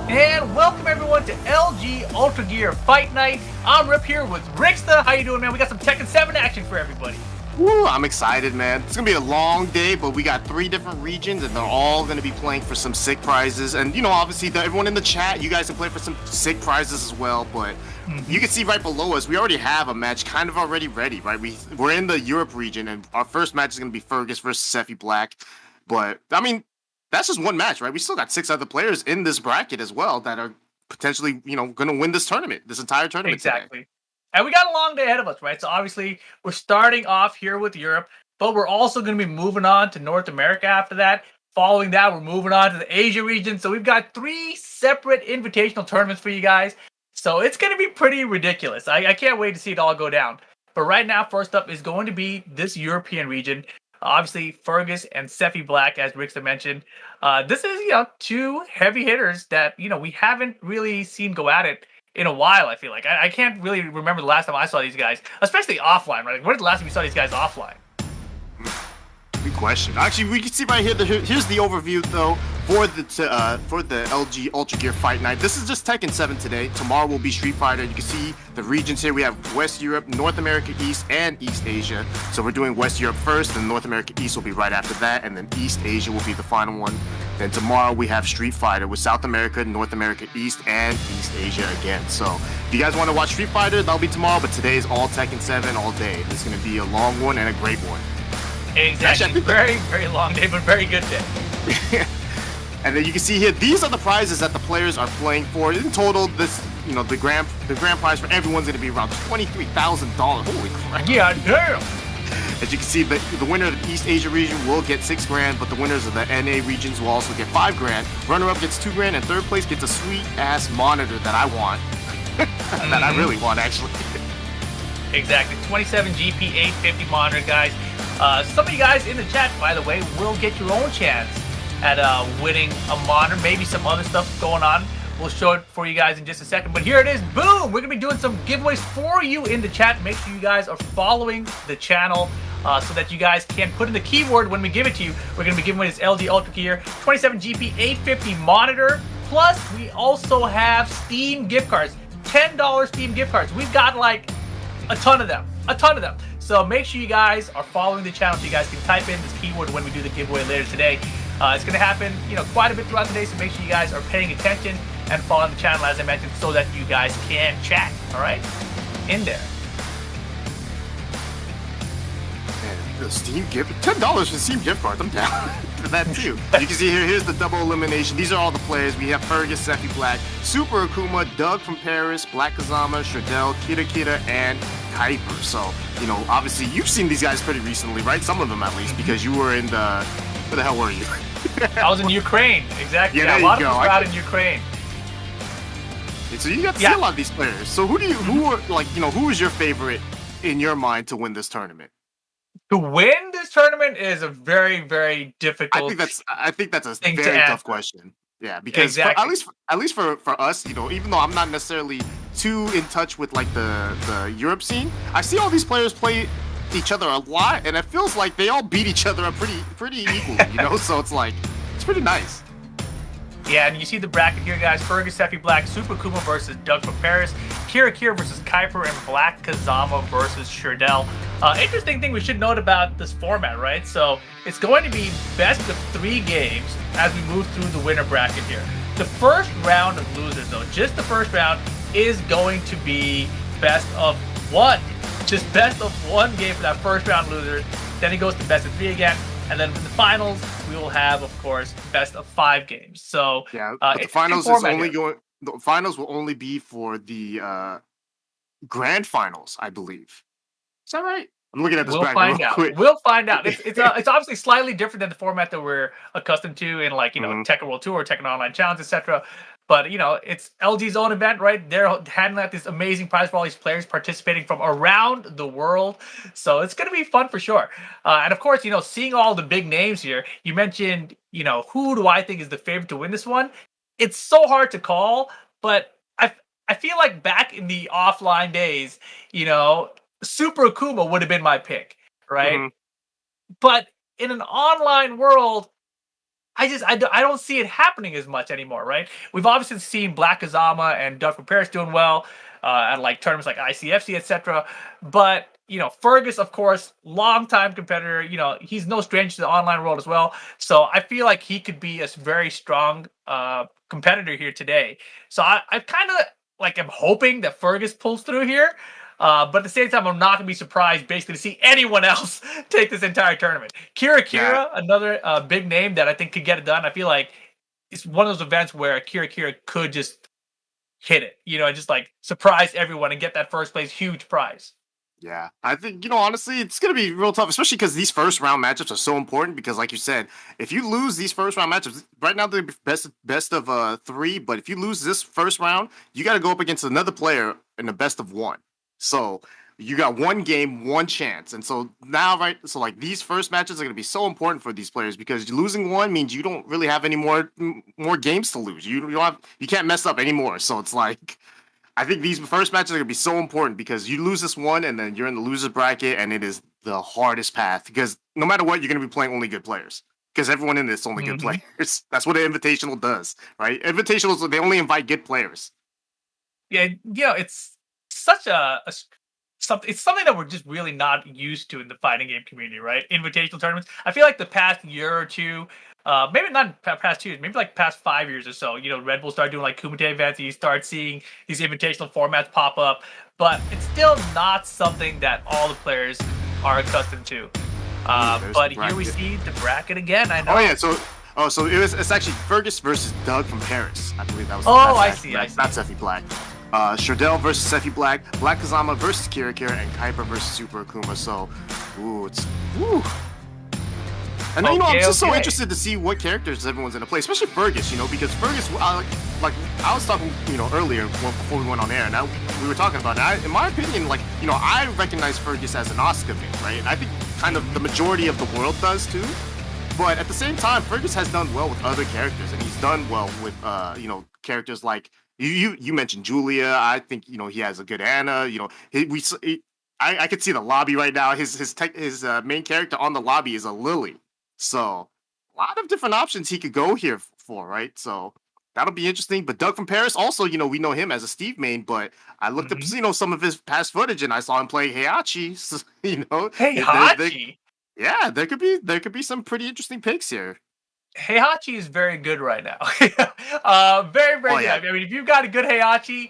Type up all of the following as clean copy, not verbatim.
And welcome everyone to LG UltraGear Fight Night. I'm Rip here with Ricksta. How you doing, man? We got some Tekken 7 action for everybody. Woo, I'm excited, man. It's gonna be a long day, but we got 3 different regions, and they're all gonna be playing for some sick prizes. And obviously, everyone in the chat, you guys can play for some sick prizes as well. But you can see right below us, we already have a match kind of already ready, right? We're in the Europe region, and our first match is gonna be Fergus versus Sepi Black. But I mean, that's just one match, right? We still got 6 other players in this bracket as well that are potentially, gonna win this tournament, this entire tournament Exactly. today. And we got a long day ahead of us, right? So obviously, we're starting off here with Europe, but we're also going to be moving on to North America after that. Following that, we're moving on to the Asia region. So we've got 3 separate invitational tournaments for you guys. So it's going to be pretty ridiculous. I can't wait to see it all go down. But right now, first up is going to be this European region. Obviously, Fergus and Sepi Black, as Ricksta mentioned. This is, 2 heavy hitters that, we haven't really seen go at it in a while. I feel like I can't really remember the last time I saw these guys, especially offline, right? When did the last time you saw these guys offline? Good question. Actually, we can see right here. Here's the overview though for the LG UltraGear Fight Night. This is just Tekken 7 today. Tomorrow will be Street Fighter. You can see the regions here. We have West Europe, North America East, and East Asia. So we're doing West Europe first, and North America East will be right after that, and then East Asia will be the final one. Then tomorrow we have Street Fighter with South America, North America East, and East Asia again. So if you guys want to watch Street Fighter, that'll be tomorrow. But today is all Tekken 7 all day. It's going to be a long one and a great one. Exactly. Actually, very, very long day, but very good day. And then you can see here, these are the prizes that the players are playing for. In total, this, the grand prize for everyone's going to be around $23,000. Holy crap! Yeah, damn. As you can see, the winner of the East Asia region will get $6 grand, but the winners of the NA regions will also get $5 grand. Runner-up gets $2 grand, and third place gets a sweet-ass monitor that I want. That I really want, actually. Exactly. 27 GP 850 monitor, guys. Some of you guys in the chat, by the way, will get your own chance at winning a monitor. Maybe some other stuff going on. We'll show it for you guys in just a second. But here it is. Boom! We're going to be doing some giveaways for you in the chat. Make sure you guys are following the channel so that you guys can put in the keyword when we give it to you. We're going to be giving away this LG UltraGear 27 GP 850 monitor. Plus, we also have Steam gift cards. $10 Steam gift cards. We've got like a ton of them. A ton of them. So make sure you guys are following the channel so you guys can type in this keyword when we do the giveaway later today. It's going to happen, quite a bit throughout the day, so make sure you guys are paying attention and following the channel, as I mentioned, so that you guys can chat, all right? In there. Man, the Steam gift, $10 for Steam gift cards. I'm down for that too. You can see here, here's the double elimination. These are all the players. We have Fergus, Sepi Black, Super Akuma, Doug from Paris, Black Kazama, Shardell, Kira, and Kuiper. So, obviously you've seen these guys pretty recently, right? Some of them at least, because you were in the, where the hell were you? I was in Ukraine, exactly. Yeah, a lot of us were out in Ukraine. So you got to see a lot of these players. So who is your favorite in your mind to win this tournament? To win this tournament is a very, very difficult. I think that's a very tough question. Yeah, because at least for us, even though I'm not necessarily too in touch with like the Europe scene, I see all these players play each other a lot, and it feels like they all beat each other up pretty equally. So it's pretty nice. Yeah, and you see the bracket here, guys. Fergus, Sepi Black, Super Akuma versus Doug from Paris, Kira versus Kuiper, and Black Kazama versus Shardell. Interesting thing we should note about this format, right? So it's going to be best of 3 games as we move through the winner bracket here. The first round of losers, though, just the first round, is going to be best of 1. Just best of 1 game for that first round loser. Then it goes to best of 3 again. And then in the finals, we will have, of course, best of 5 games. So yeah, but the finals is only going. The finals will only be for the grand finals, I believe. Is that right? I'm looking at this bracket real quick. We'll find out. It's obviously slightly different than the format that we're accustomed to in Tekken World Tour, Tekken Online Challenge, etc. But it's LG's own event, right? They're handing out this amazing prize for all these players participating from around the world. So it's going to be fun for sure. And of course, seeing all the big names here, you mentioned, who do I think is the favorite to win this one? It's so hard to call, but I feel like back in the offline days, Super Akuma would have been my pick, right? Mm-hmm. But in an online world, I don't see it happening as much anymore, right? We've obviously seen Black Kazama and Doug from Paris doing well at like tournaments like ICFC, etc. But Fergus, of course, longtime competitor. He's no stranger to the online world as well. So I feel like he could be a very strong competitor here today. So I kind of like am hoping that Fergus pulls through here. But at the same time, I'm not going to be surprised basically to see anyone else take this entire tournament. Kira, another big name that I think could get it done. I feel like it's one of those events where Kira could just hit it, and just like surprise everyone and get that first place huge prize. Yeah, I think, honestly, it's going to be real tough, especially because these first round matchups are so important because, like you said, if you lose these first round matchups, right now they're best of 3, but if you lose this first round, you got to go up against another player in the best of 1. So you got one game, one chance. And so now, right, so like these first matches are going to be so important for these players because losing one means you don't really have any more games to lose. You can't mess up anymore. So it's like, I think these first matches are going to be so important because you lose this one and then you're in the loser bracket and it is the hardest path because no matter what, you're going to be playing only good players because everyone in this is only good players. That's what an invitational does, right? Invitationals, they only invite good players. Yeah, it's such it's something that we're just really not used to in the fighting game community, right? Invitational tournaments. I feel like the past year or two, maybe not past 2 years, maybe like past 5 years or so, Red Bull started doing like Kumite events and you start seeing these invitational formats pop up, but it's still not something that all the players are accustomed to. But here we see the bracket again. I know. Oh yeah, so it's actually Fergus versus Doug from Paris. I believe that was. I see. Not Sepi Black. Shardell versus Sepi Black, Black Kazama versus Kira, and Kuiper versus Super Akuma. So, And I'm just so interested to see what characters everyone's gonna play, especially Fergus. Because Fergus, like I was talking, earlier before we went on air, and we were talking about it. In my opinion, I recognize Fergus as an Oscar main, right? And I think kind of the majority of the world does too. But at the same time, Fergus has done well with other characters, and he's done well with characters like. You mentioned Julia. I think he has a good Anna. I could see the lobby right now. His main character on the lobby is a Lily. So a lot of different options he could go here for, right? So that'll be interesting. But Doug from Paris, also we know him as a Steve main. But I looked up some of his past footage and I saw him play Heihachi. So, Heihachi. Yeah, there could be some pretty interesting picks here. Heihachi is very good right now. Very, very good. Yeah. I mean, if you've got a good Heihachi,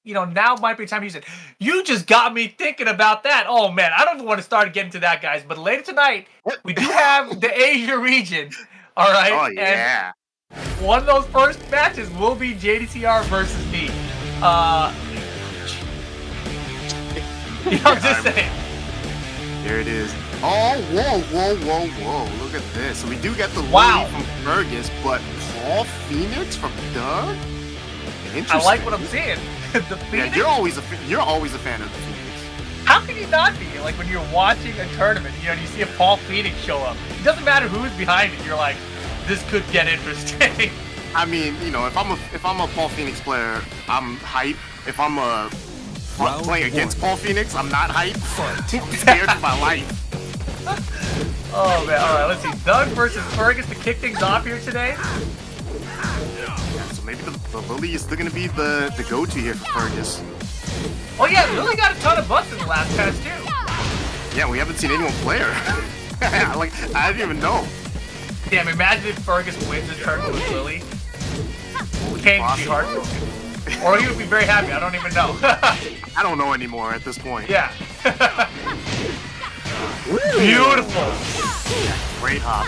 now might be the time to use it. You just got me thinking about that. Oh, man, I don't want to start getting to that, guys. But later tonight, we do have the Asia region. All right? Oh, yeah. And one of those first matches will be JDCR versus me. I'm just saying. Here it is. Oh, whoa. Look at this. So we do get the Lily from Fergus, but Paul Phoenix from Doug? Interesting. I like what I'm seeing. The Phoenix? Yeah, you're always a fan of the Phoenix. How can you not be? Like when you're watching a tournament, and you see a Paul Phoenix show up. It doesn't matter who's behind it. You're like, this could get interesting. I mean, if I'm a Paul Phoenix player, I'm hype. If I'm playing against Paul Phoenix, I'm not hype. I'm scared for my life. Oh man, alright, let's see. Doug versus Fergus to kick things off here today. Yeah, so maybe the Lily is still gonna be the go-to here for Fergus. Oh yeah, Lily got a ton of busts in the last pass too. Yeah, we haven't seen anyone play her. I didn't even know. Damn, imagine if Fergus wins this tournament with Lily. Kane would be heartbroken. Or he would be very happy, I don't even know. I don't know anymore at this point. Yeah. Beautiful. Great hop.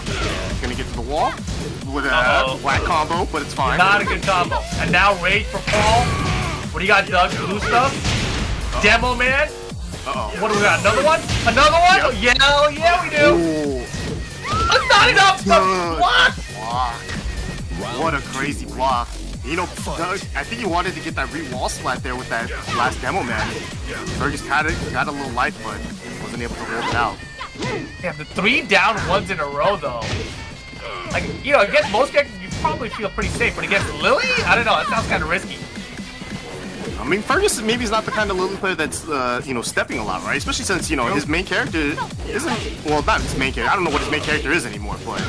Gonna get to the wall with a black combo, but it's fine. Not a good combo. And now rage for Paul. What do you got, Doug? Blue stuff? Demo man? What do we got? Another one? Another one? Yep. Yeah, we do. Ooh. That's not enough. Block. What a crazy block. Doug, I think he wanted to get that re-wall splat there with that last demo man. Fergus got a little life, but wasn't able to hold it out. Yeah, the 3 down ones in a row, though. Like, against most characters, you probably feel pretty safe, but against Lily? I don't know, that sounds kind of risky. I mean, Ferguson maybe is not the kind of Lily player that's, stepping a lot, right? Especially since, his main character isn't, well, not his main character. I don't know what his main character is anymore, but,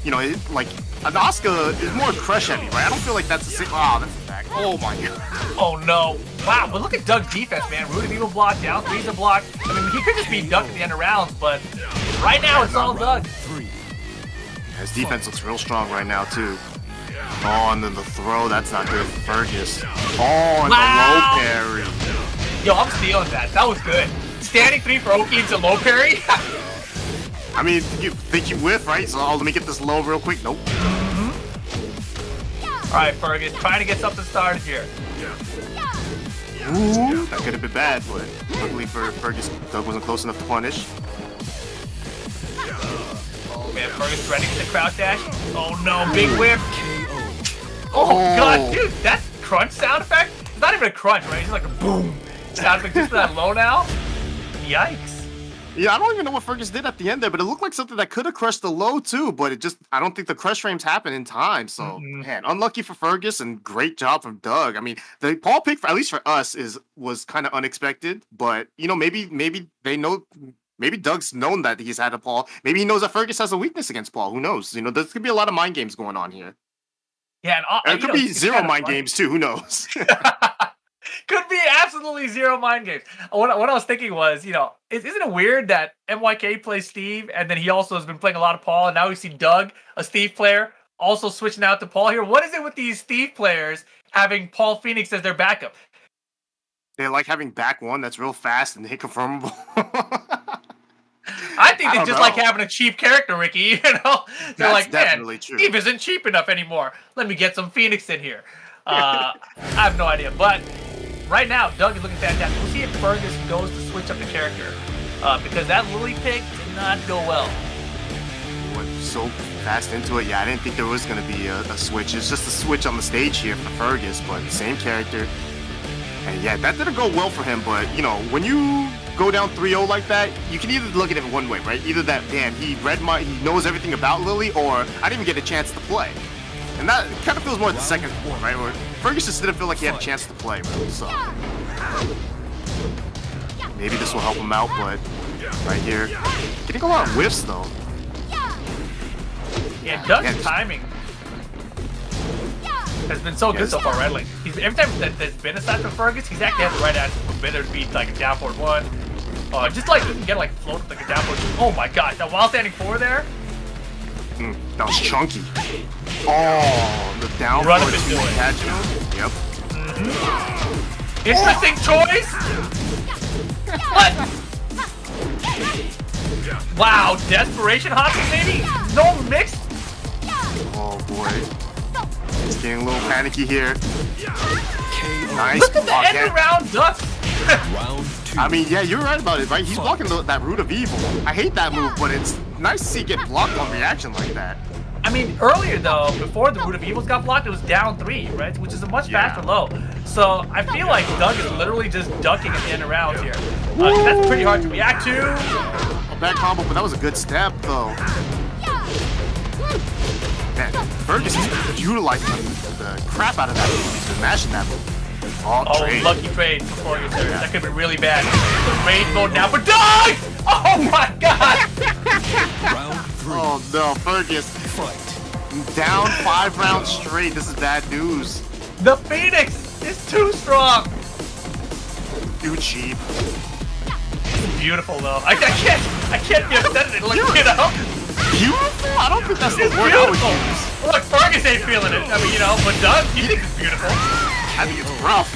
Asuka is more crush heavy, right? I don't feel like that's the same. Oh, that's a back. Oh my god. Oh no. Wow, but look at Doug's defense, man. Root of Evil block, down three's a block. I mean, he could just be Doug at the end of rounds, but right now it's all Doug. His defense looks real strong right now, too. Oh, and then the throw, that's not good for Fergus. Oh, and the low parry. Yo, I'm stealing that. That was good. Standing 3 for Oki into low parry. I mean, you think you whiff, right? So let me get this low real quick. Nope. Alright, Fergus, trying to get something started here. Ooh, that could have been bad, but luckily for Fergus, Doug wasn't close enough to punish. Man, Fergus ready for the crouch dash. Oh no, big whip. Oh god, dude, that crunch sound effect? It's not even a crunch, right? It's just like a boom sound effect just for that low now. Yikes. Yeah, I don't even know what Fergus did at the end there, but it looked like something that could have crushed the low too, but I don't think the crush frames happen in time. So, man, unlucky for Fergus and great job from Doug. I mean, the Paul pick, at least for us, was kind of unexpected, but, maybe they know. Maybe Doug's known that he's had a Paul. Maybe he knows that Fergus has a weakness against Paul. Who knows? There could be a lot of mind games going on here. Yeah, and it could be zero mind games too. Who knows? Could be absolutely zero mind games. What I was thinking was, isn't it weird that MYK plays Steve, and then he also has been playing a lot of Paul, and now we see Doug, a Steve player, also switching out to Paul here. What is it with these Steve players having Paul Phoenix as their backup? They like having back one that's real fast and hit confirmable. I think they just like having a cheap character, Ricky. They're that's like, definitely man, true. Steve isn't cheap enough anymore. Let me get some Phoenix in here. I have no idea, but right now, Doug is looking fantastic. We'll see if Fergus goes to switch up the character, because that Lily pick did not go well. Went so fast into it. Yeah, I didn't think there was going to be a switch. It's just a switch on the stage here for Fergus, but same character. And yeah, that didn't go well for him, but, when you go down 3-0 like that, you can either look at it one way, right? Either that, damn, he knows everything about Lily, or I didn't even get a chance to play. And that kind of feels more the second one, right? Where Fergus just didn't feel like he had a chance to play, really, so. Maybe this will help him out, but right here. Getting a lot of whiffs, though. Yeah, Doug's timing has been so good so far, right? Like, every time that there's been a side from Fergus, he's actually had the right answer for better to beat like a down forward one. Just like you can get like float like a down forward. Oh my gosh, that while standing 4 there. That was chunky. Oh, the down forward 2 attachment. Yep. Interesting choice. What? Wow, desperation hockey maybe? No mix. Oh boy. He's getting a little panicky here. Nice. Look at the end of round duck. Round 2. I mean, yeah, you're right about it, right? He's blocking that Root of Evil. I hate that move, but it's nice to see it get blocked on reaction like that. I mean, earlier though, before the Root of Evils got blocked, it was down 3, right? Which is a much faster low. So I feel like Doug is literally just ducking at the end of rounds here. That's pretty hard to react to. A bad combo, but that was a good step, though. Man, Fergus is utilizing the crap out of that move. He's been mashing that move. Trade. Lucky trade for Fergus there. That could be really bad. The rage mode now for Doug! Oh my god! Round 3. Oh no, Fergus. Fight. Down 5 rounds straight. This is bad news. The Phoenix is too strong. Too cheap. Beautiful though. I can't be upset at it. Like, Beautiful? I don't think that's the it's word beautiful. I would use. Look, Fergus ain't feeling it. I mean, but Doug, he thinks it's beautiful. I think it's rough.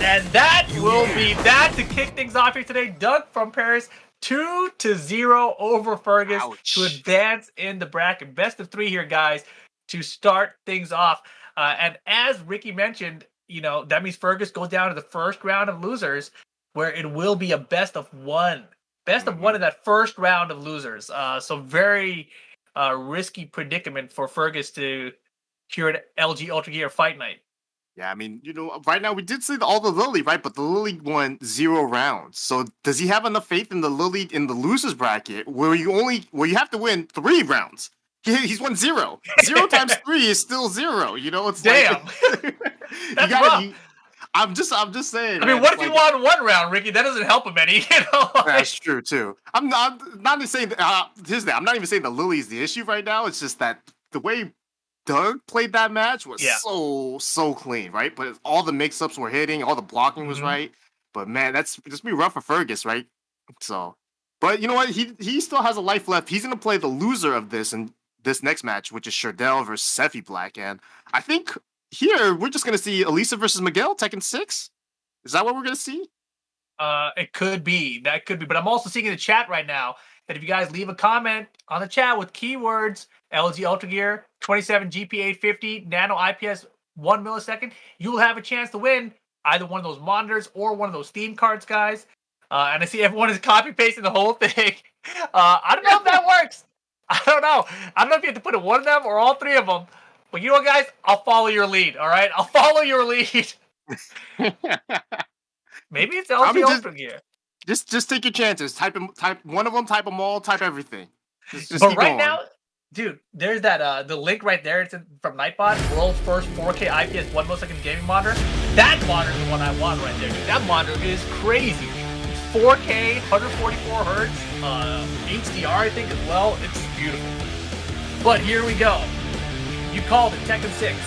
And that will be that to kick things off here today. Doug from Paris, 2-0 over Fergus to advance in the bracket. Best of 3 here, guys, to start things off. And as Ricky mentioned, that means Fergus goes down to the first round of losers, where it will be a best of 1. Best of 1 in that first round of losers. So very risky predicament for Fergus to here at LG UltraGear Fight Night. Yeah, I mean, right now we did see all the Lily, right? But the Lily won 0 rounds. So does he have enough faith in the Lily in the losers bracket where you have to win 3 rounds? He's won 0. 0 times 3 is still 0. It's damn. like, That's rough. I'm just saying. I mean, man, what if he won one round, Ricky? That doesn't help him any. You know. That's true too. I'm not even saying. Here's that. I'm not even saying that Lily's the issue right now. It's just that the way Doug played that match was so clean, right? But all the mix-ups were hitting, all the blocking was right. But man, that's just be rough for Fergus, right? So, but you know what? He still has a life left. He's gonna play the loser of this and this next match, which is Shardell versus Sefi Black, and I think here we're just gonna see Elisa versus Miguel Tekken 6. Is that what we're gonna see? It could be. That could be. But I'm also seeing in the chat right now that if you guys leave a comment on the chat with keywords LG UltraGear 27 GP850 Nano IPS 1 millisecond, you will have a chance to win either one of those monitors or one of those Steam cards, guys. And I see everyone is copy pasting the whole thing. I don't know if that works. I don't know. I don't know if you have to put in one of them or all three of them. But you know what, guys? I'll follow your lead. All right, I'll follow your lead. Maybe it's LG UltraGear. Just take your chances. Type one of them. Type them all. Type everything. Just but keep right going. now, dude, there's that the link right there. It's from Nightbot, world's first 4K IPS 1 millisecond gaming monitor. That monitor is the one I want right there, dude. That monitor is crazy. It's 4K, 144 hertz, HDR, I think as well. It's beautiful. But here we go. You called it, Tekken 6.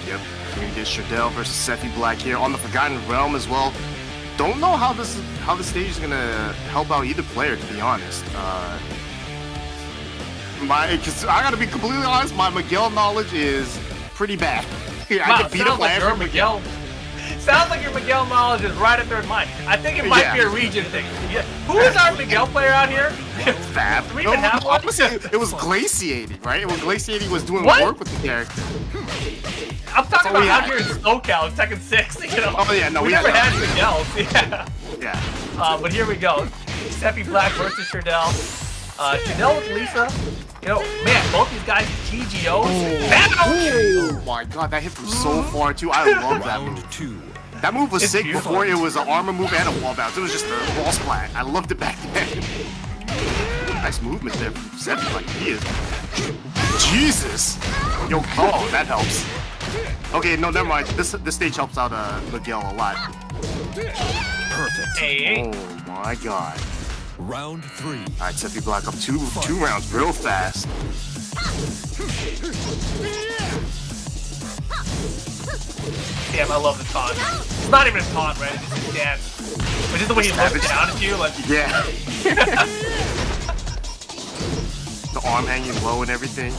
Yep. We're gonna get Shardell versus Sefi Black here on the Forgotten Realm as well. Don't know how the stage is gonna help out either player, to be honest. Because I gotta be completely honest, my Miguel knowledge is pretty bad. I can beat up by every Miguel. Sounds like your Miguel knowledge is right at third line. I think it might be a region thing. Yeah. Who is our Miguel player out here? Fab. Do we even have one? It was Glaciating, right? It was Glaciating was doing work with the character. I'm talking about out here in SoCal, Tekken 6. You know? Oh yeah, no, we never had Miguel. Yeah. Yeah. But here we go. Sepi Black versus Shardell. Shardell with Lisa. You know, man, both these guys TGOs. Oh my god, that hit from so far too. I love that move. That move was sick before it was an armor move and a wall bounce. It was just a wall splat. I loved it back then. Nice movement there from Sepi, like he is. Jesus! Yo, oh, that helps. Okay, no, never mind. This stage helps out Miguel a lot. Perfect. Hey. Oh my god. Round 3. Alright, Sepi Black up two rounds real fast. Damn, I love the taunt. It's not even a taunt, right? It's just a dance. But just the way he looks down at you, like... Yeah. The arm hanging low and everything.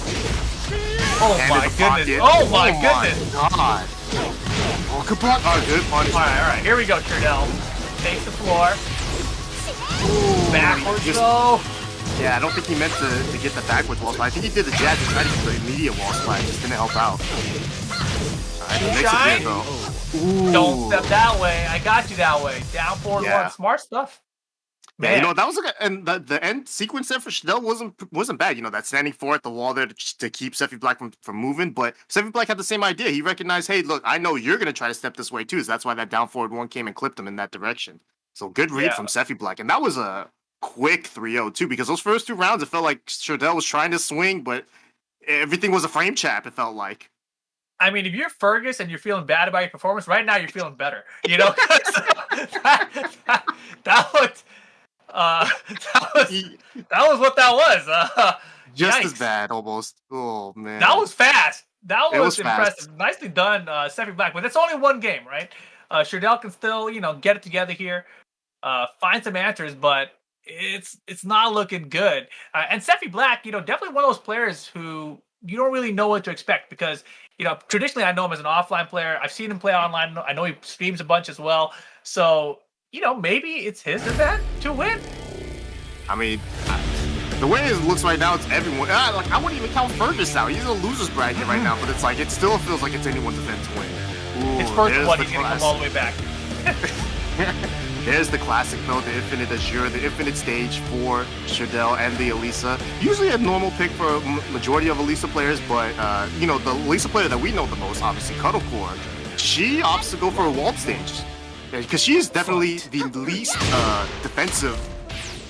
Oh my goodness. Oh my goodness. God. Oh, good block. Oh, good punch. Alright. Here we go, Shardell. Takes the floor. Backwards though. Yeah, I don't think he meant to get the backwards wall splat. I think he did the jab to try to get the immediate wall splat. Just didn't help out. Alright, he makes it here though. Ooh. Don't step that way. I got you that way. Down forward one. Smart stuff. Man. Yeah, you know, that was like and the end sequence there for Shardell wasn't bad. You know, that standing four at the wall there to keep Sefi Black from moving. But Sefi Black had the same idea. He recognized, hey, look, I know you're gonna try to step this way too. So that's why that down forward one came and clipped him in that direction. So good read from Sefi Black. And that was a quick 3-0 too, because those first 2 rounds, it felt like Shardell was trying to swing, but everything was a frame chap, it felt like. I mean, if you're Fergus and you're feeling bad about your performance, right now you're feeling better. You know? That was what that was. Just yikes. as bad, almost. Oh, man. That was fast. That was impressive. Fast. Nicely done, Sefi Black. But it's only one game, right? Shardell can still, you know, get it together here, find some answers, but it's not looking good. And Sefi Black, you know, definitely one of those players who you don't really know what to expect because, you know, traditionally I know him as an offline player. I've seen him play online. I know he streams a bunch as well. So, you know, maybe it's his event to win. I mean, the way it looks right now, it's everyone. Like I wouldn't even count Fergus out. He's a loser's bracket right now, but it's like it still feels like it's anyone's event to win. Ooh, his first one, he's gonna come all the way back. There's the classic though, the Infinite Azure, the Infinite stage for Shardell and the Elisa. Usually a normal pick for a majority of Elisa players, but you know, the Elisa player that we know the most, obviously Cuddlecore, she opts to go for a wall stage. Because she's definitely the least defensive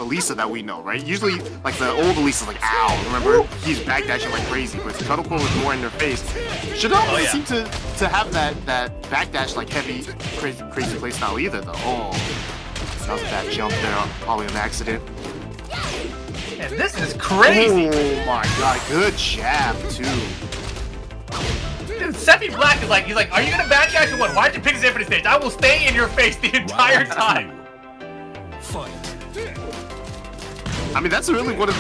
Elisa that we know, right? Usually, like the old Elisa's like, ow, remember? He's backdashing like crazy, but Cuddlecore was more in their face. Shadell doesn't seem to have that backdash like heavy, crazy play style either, though. Oh, that was a bad jump there, probably an accident. And this is crazy. Oh my god, good jab too. Dude, Sepi Black is like, he's like, are you gonna backdash or what? Why'd you pick this infinite stage? I will stay in your face the entire time. Fight. I mean, that's really one of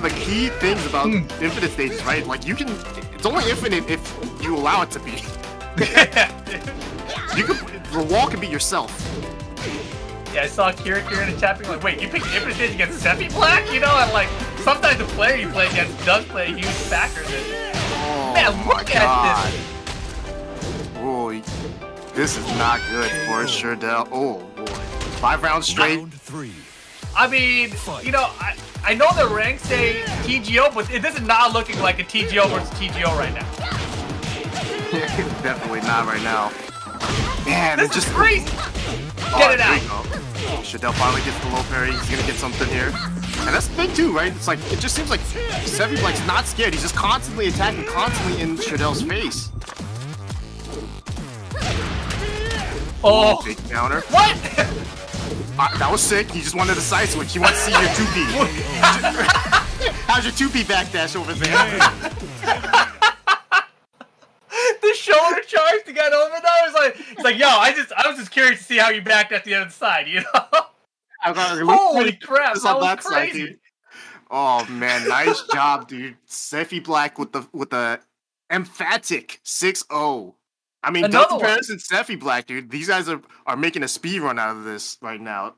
the key things about infinite stages, right? Like it's only infinite if you allow it to be. The wall can be yourself. Yeah, I saw Kira in the chat being like, wait, you picked infinite stage against Sepi Black? You know, and like, sometimes the player you play against does play a huge factor in this. Oh, man, look at this. Oh, this is not good for Shardell. Oh boy, 5 rounds straight. Round 3. I mean, you know, I know the ranks say TGO, but this is not looking like a TGO versus TGO right now. Definitely not right now. Man, this it's just is crazy. Get it out. Shadell finally gets the low parry. He's gonna get something here. And that's the thing too, right? It's like, it just seems like Sepi Black's not scared. He's just constantly attacking, constantly in Shadell's face. Oh, big counter. What? That was sick. He just wanted a side switch. He wants to see your 2P. How's your 2P backdash over there? The shoulder charge to get over though is like, it's like, yo, I was just curious to see how you backed at the other side, you know? Holy crap, that was crazy. Side, dude. Oh man, nice job, dude. Sepi Black with the emphatic 6-0. I mean, Delta Paris and Sepi Black, dude. These guys are making a speed run out of this right now.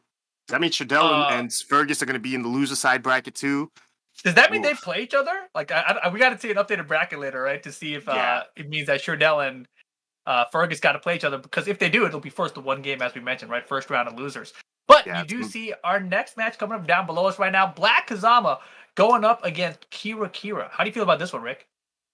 Does that mean Shardell and Fergus are going to be in the loser side bracket too? Does that mean they play each other? Like, we got to see an updated bracket later, right? To see if it means that Shardell and Fergus got to play each other. Because if they do, it'll be first to one game, as we mentioned, right? First round of losers. But you do see our next match coming up down below us right now. Black Kazama going up against Kira. How do you feel about this one, Rick?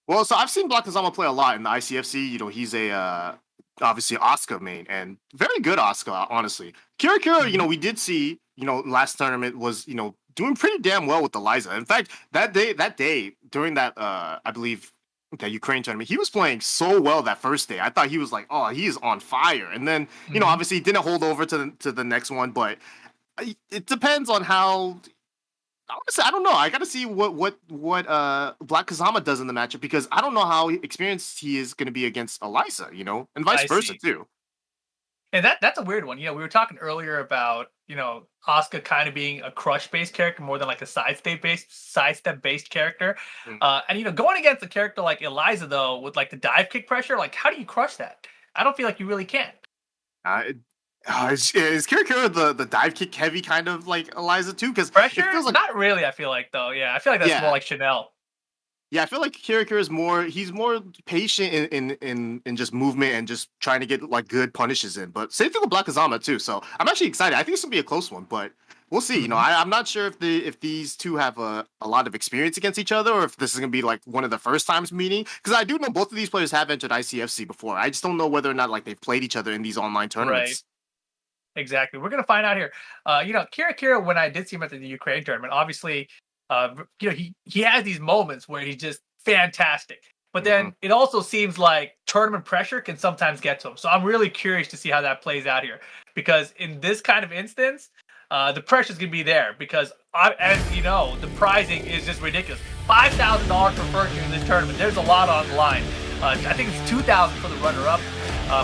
Well, so I've seen Black Kazama play a lot in the ICFC. You know, he's a obviously Asuka main and very good Asuka, honestly. Kira, you know, we did see, you know, last tournament was, you know, doing pretty damn well with Eliza. In fact, that day during that I believe that Ukraine tournament, he was playing so well that first day. I thought he was like, oh, he is on fire. And then, you know, obviously he didn't hold over to the next one, but it depends on how. I don't know. I gotta see what Black Kazama does in the matchup because I don't know how experienced he is going to be against Eliza, you know, and vice versa too. And that's a weird one. You know, we were talking earlier about, you know, Asuka kind of being a crush-based character more than like a sidestep-based character. And, you know, going against a character like Eliza, though, with like the dive kick pressure, like how do you crush that? I don't feel like you really can. Is Kira the dive kick heavy kind of like Eliza too? Because pressure, it feels like... not really. I feel like though, I feel like that's more like Chanel. Yeah, I feel like Kira is he's more patient in just movement and just trying to get like good punishes in. But same thing with Black Kazama too. So I'm actually excited. I think this will be a close one, but we'll see. You know, I'm not sure if these two have a lot of experience against each other or if this is gonna be like one of the first times meeting. Because I do know both of these players have entered ICFC before. I just don't know whether or not like they've played each other in these online tournaments. Right. Exactly. We're going to find out here. You know, Kira, when I did see him at the Ukraine tournament, obviously, you know, he has these moments where he's just fantastic. But then it also seems like tournament pressure can sometimes get to him. So I'm really curious to see how that plays out here. Because in this kind of instance, the pressure's going to be there. Because, as you know, the prizing is just ridiculous. $5,000 for first in this tournament. There's a lot on the line. I think it's $2,000 for the runner-up.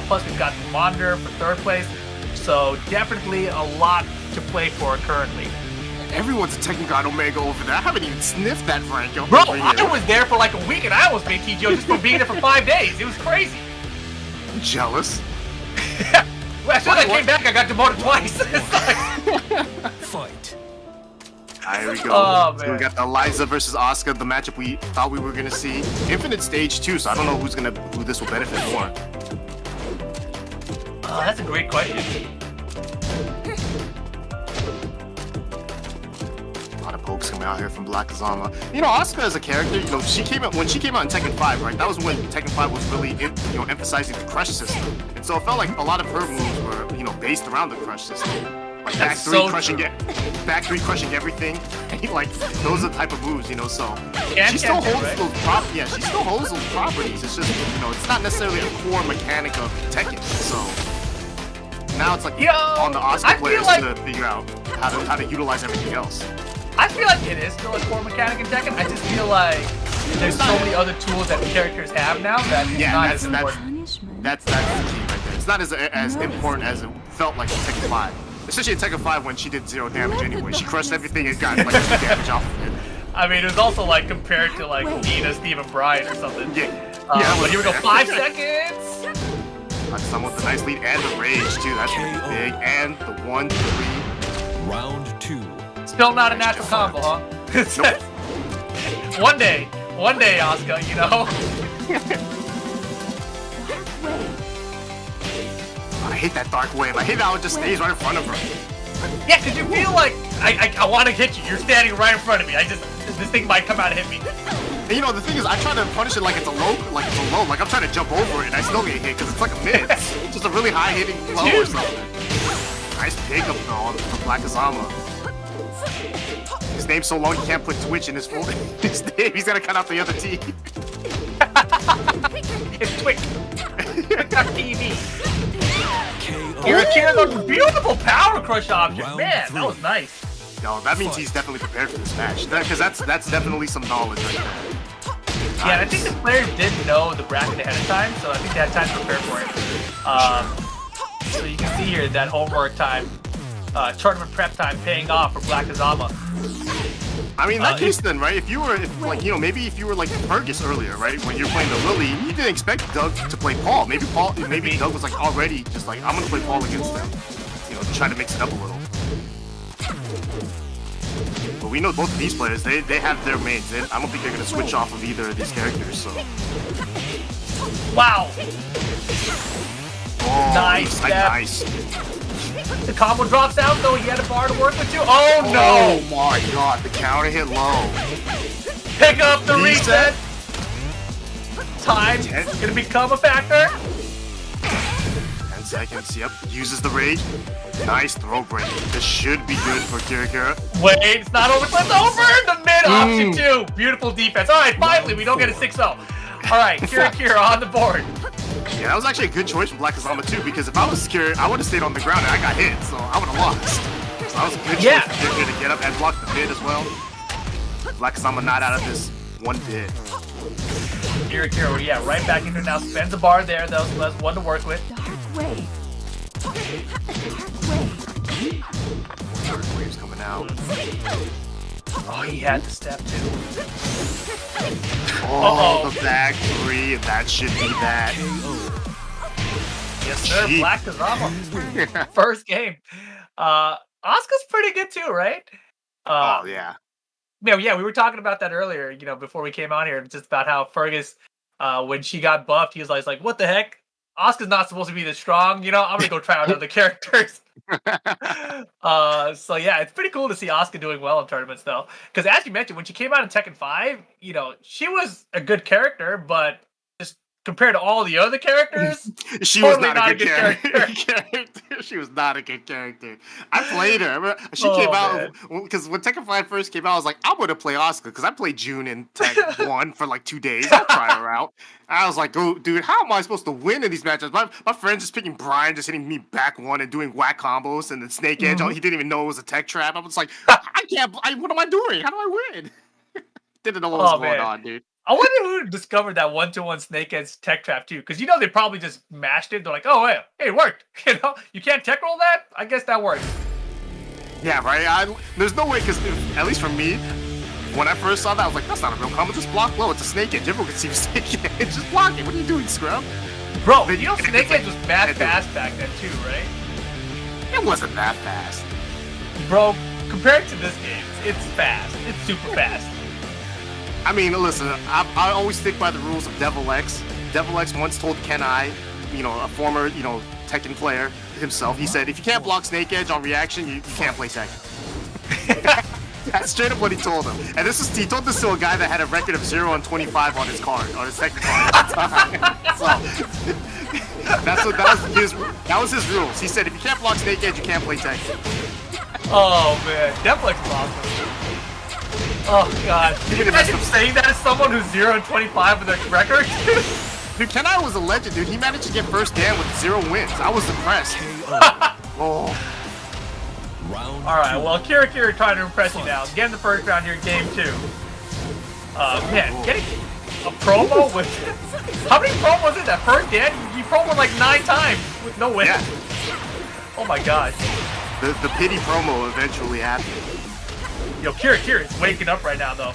Plus, we've got the monitor for third place. So definitely a lot to play for currently. Everyone's a Tekken God Omega over there. I haven't even sniffed that rank. Bro, I was there for like a week and I almost made TGO just for being there for 5 days. It was crazy. I'm jealous. Well, as soon as I came back, I got demoted twice. Fight. Here we go. Oh, so we got the Eliza versus Asuka, the matchup we thought we were gonna see. Infinite stage 2, so I don't know who this will benefit more. Oh, that's a great question. A lot of pokes coming out here from Black Kazama. You know, Asuka as a character, you know, when she came out in Tekken 5, right? That was when Tekken 5 was really, you know, emphasizing the crush system. And so it felt like a lot of her moves were, you know, based around the crush system. Like That's so back three crushing everything. Like those are the type of moves, you know. So She still holds right? those she still holds those properties. It's just it's not necessarily a core mechanic of Tekken. So now it's like on the Asuka players to figure out how to utilize everything else. I feel like it is still a core mechanic in Tekken. I just feel like there's so many other tools that characters have now that it's not as important. That's the key right there. It's not as important as it felt like in Tekken 5. Especially in Tekken 5 when she did 0 damage anyway. She crushed everything and got like 2 damage off of it. I mean, it was also like compared to like Nina, Steven Bryan or something. Yeah. But here we go, 5 seconds. That's someone with a nice lead and the rage too. That's pretty big. And the 1-3. Round 2. Still not a natural combo, huh? One day, Asuka, you know. I hate that dark wave. I hate how it just stays right in front of her. Yeah, because you feel like I want to hit you. You're standing right in front of me. This thing might come out and hit me. And you know, the thing is, I try to punish it like it's a low. Like I'm trying to jump over it and I still get hit because it's like a mid. It's just a really high hitting low or something. Nice pickup though from Black Kazama. His name's so long he can't put Twitch in his full his name. He's gonna cut out the other T. It's Twitch. TV. Here goes a beautiful power crush option. Man, that was nice. No, that means he's definitely prepared for this match. Because that's definitely some knowledge right there. Yeah, and I think the players did know the bracket ahead of time, so I think they had time to prepare for it. So you can see here that homework time, tournament prep time paying off for Black Kazama. I mean, in that case then, right? Maybe if you were like Fergus earlier, right? When you're playing the Lily, you didn't expect Doug to play Paul. Maybe Doug was like already just like, I'm gonna play Paul against them. You know, to try to mix it up a little. But we know both of these players, they have their mains. I don't think they're gonna switch off of either of these characters, so. Wow! Oh, nice. Nice. The combo drops out though, he had a bar to work with too. Oh no! Oh my god, the counter hit low. Pick up the reset! Time gonna become a factor. 10 seconds, yep. Uses the rage. Nice throw break. This should be good for Kira. Wait, it's not over. It's over! The mid option too! Beautiful defense. Alright, finally, we don't get a 6-0. Alright, Kira on the board. Yeah, that was actually a good choice from Black Kazama too, because if I was Kira, I would have stayed on the ground and I got hit, so I would have lost. So that was a good choice for Kira to get up and block the mid as well. Black Kazama not out of this one bit. Kira, yeah, right back into it now. Spends the bar there, though, so that's one to work with. Dark waves coming out. Oh, he had the step too. Oh, the back three, and that should be that. Yes, sir. Black Kazama. First game. Asuka's pretty good too, right? Oh yeah. Yeah, we were talking about that earlier, you know, before we came on here, just about how Fergus, when she got buffed, he was like, what the heck? Asuka's not supposed to be this strong, you know, I'm gonna go try out other characters. So yeah, it's pretty cool to see Asuka doing well in tournaments though. Because as you mentioned, when she came out in Tekken 5, you know, she was a good character, but just compared to all the other characters, she was not a good character. She was not a good character. I played her. She came out because when Tekken 5 first came out, I was like, I'm gonna play Asuka because I played June in Tekken 1 for like 2 days. I'll try her out. I was like, oh, dude, how am I supposed to win in these matches? My friend's just picking Brian, just hitting me back one and doing whack combos and then Snake Edge. He didn't even know it was a tech trap. I was like, what am I doing? How do I win? Didn't know what was going on, dude. I wonder who discovered that 1-to-1 Snake Edge tech trap too, because you know they probably just mashed it. They're like, "Oh, hey, it worked." You know, you can't tech roll that. I guess that works. Yeah, right. There's no way, because at least for me, when I first saw that, I was like, "That's not a real combo. Just block low. It's a Snake Edge. Everyone can see Snake Edge. Just block it. What are you doing, scrub?" Bro, you know Snake Edge was mad fast back then too, right? It wasn't that fast, bro. Compared to this game, it's fast. It's super fast. I mean, listen, I always stick by the rules of Devil X. Devil X once told Kenai, you know, a former, Tekken player himself, he said, if you can't block Snake Edge on reaction, you can't play Tekken. That's straight up what he told him. And he told this to a guy that had a record of 0-25 on his card, on his Tekken card at the time. So, that was his rules. He said, if you can't block Snake Edge, you can't play Tekken. Oh man, Devlex is awesome. Oh god. Can you imagine saying that as someone who's 0-25 with their record? Dude, Kenai was a legend, dude. He managed to get first Dan with 0 wins. I was impressed. Oh. Round Alright, well, Kira trying to impress you now. Getting the first round here in game 2. Man, getting a promo with... How many promos is that? First Dan? You promoed like 9 times with no win. Yeah. Oh my god. The pity promo eventually happened. Yo, Kira is waking up right now, though.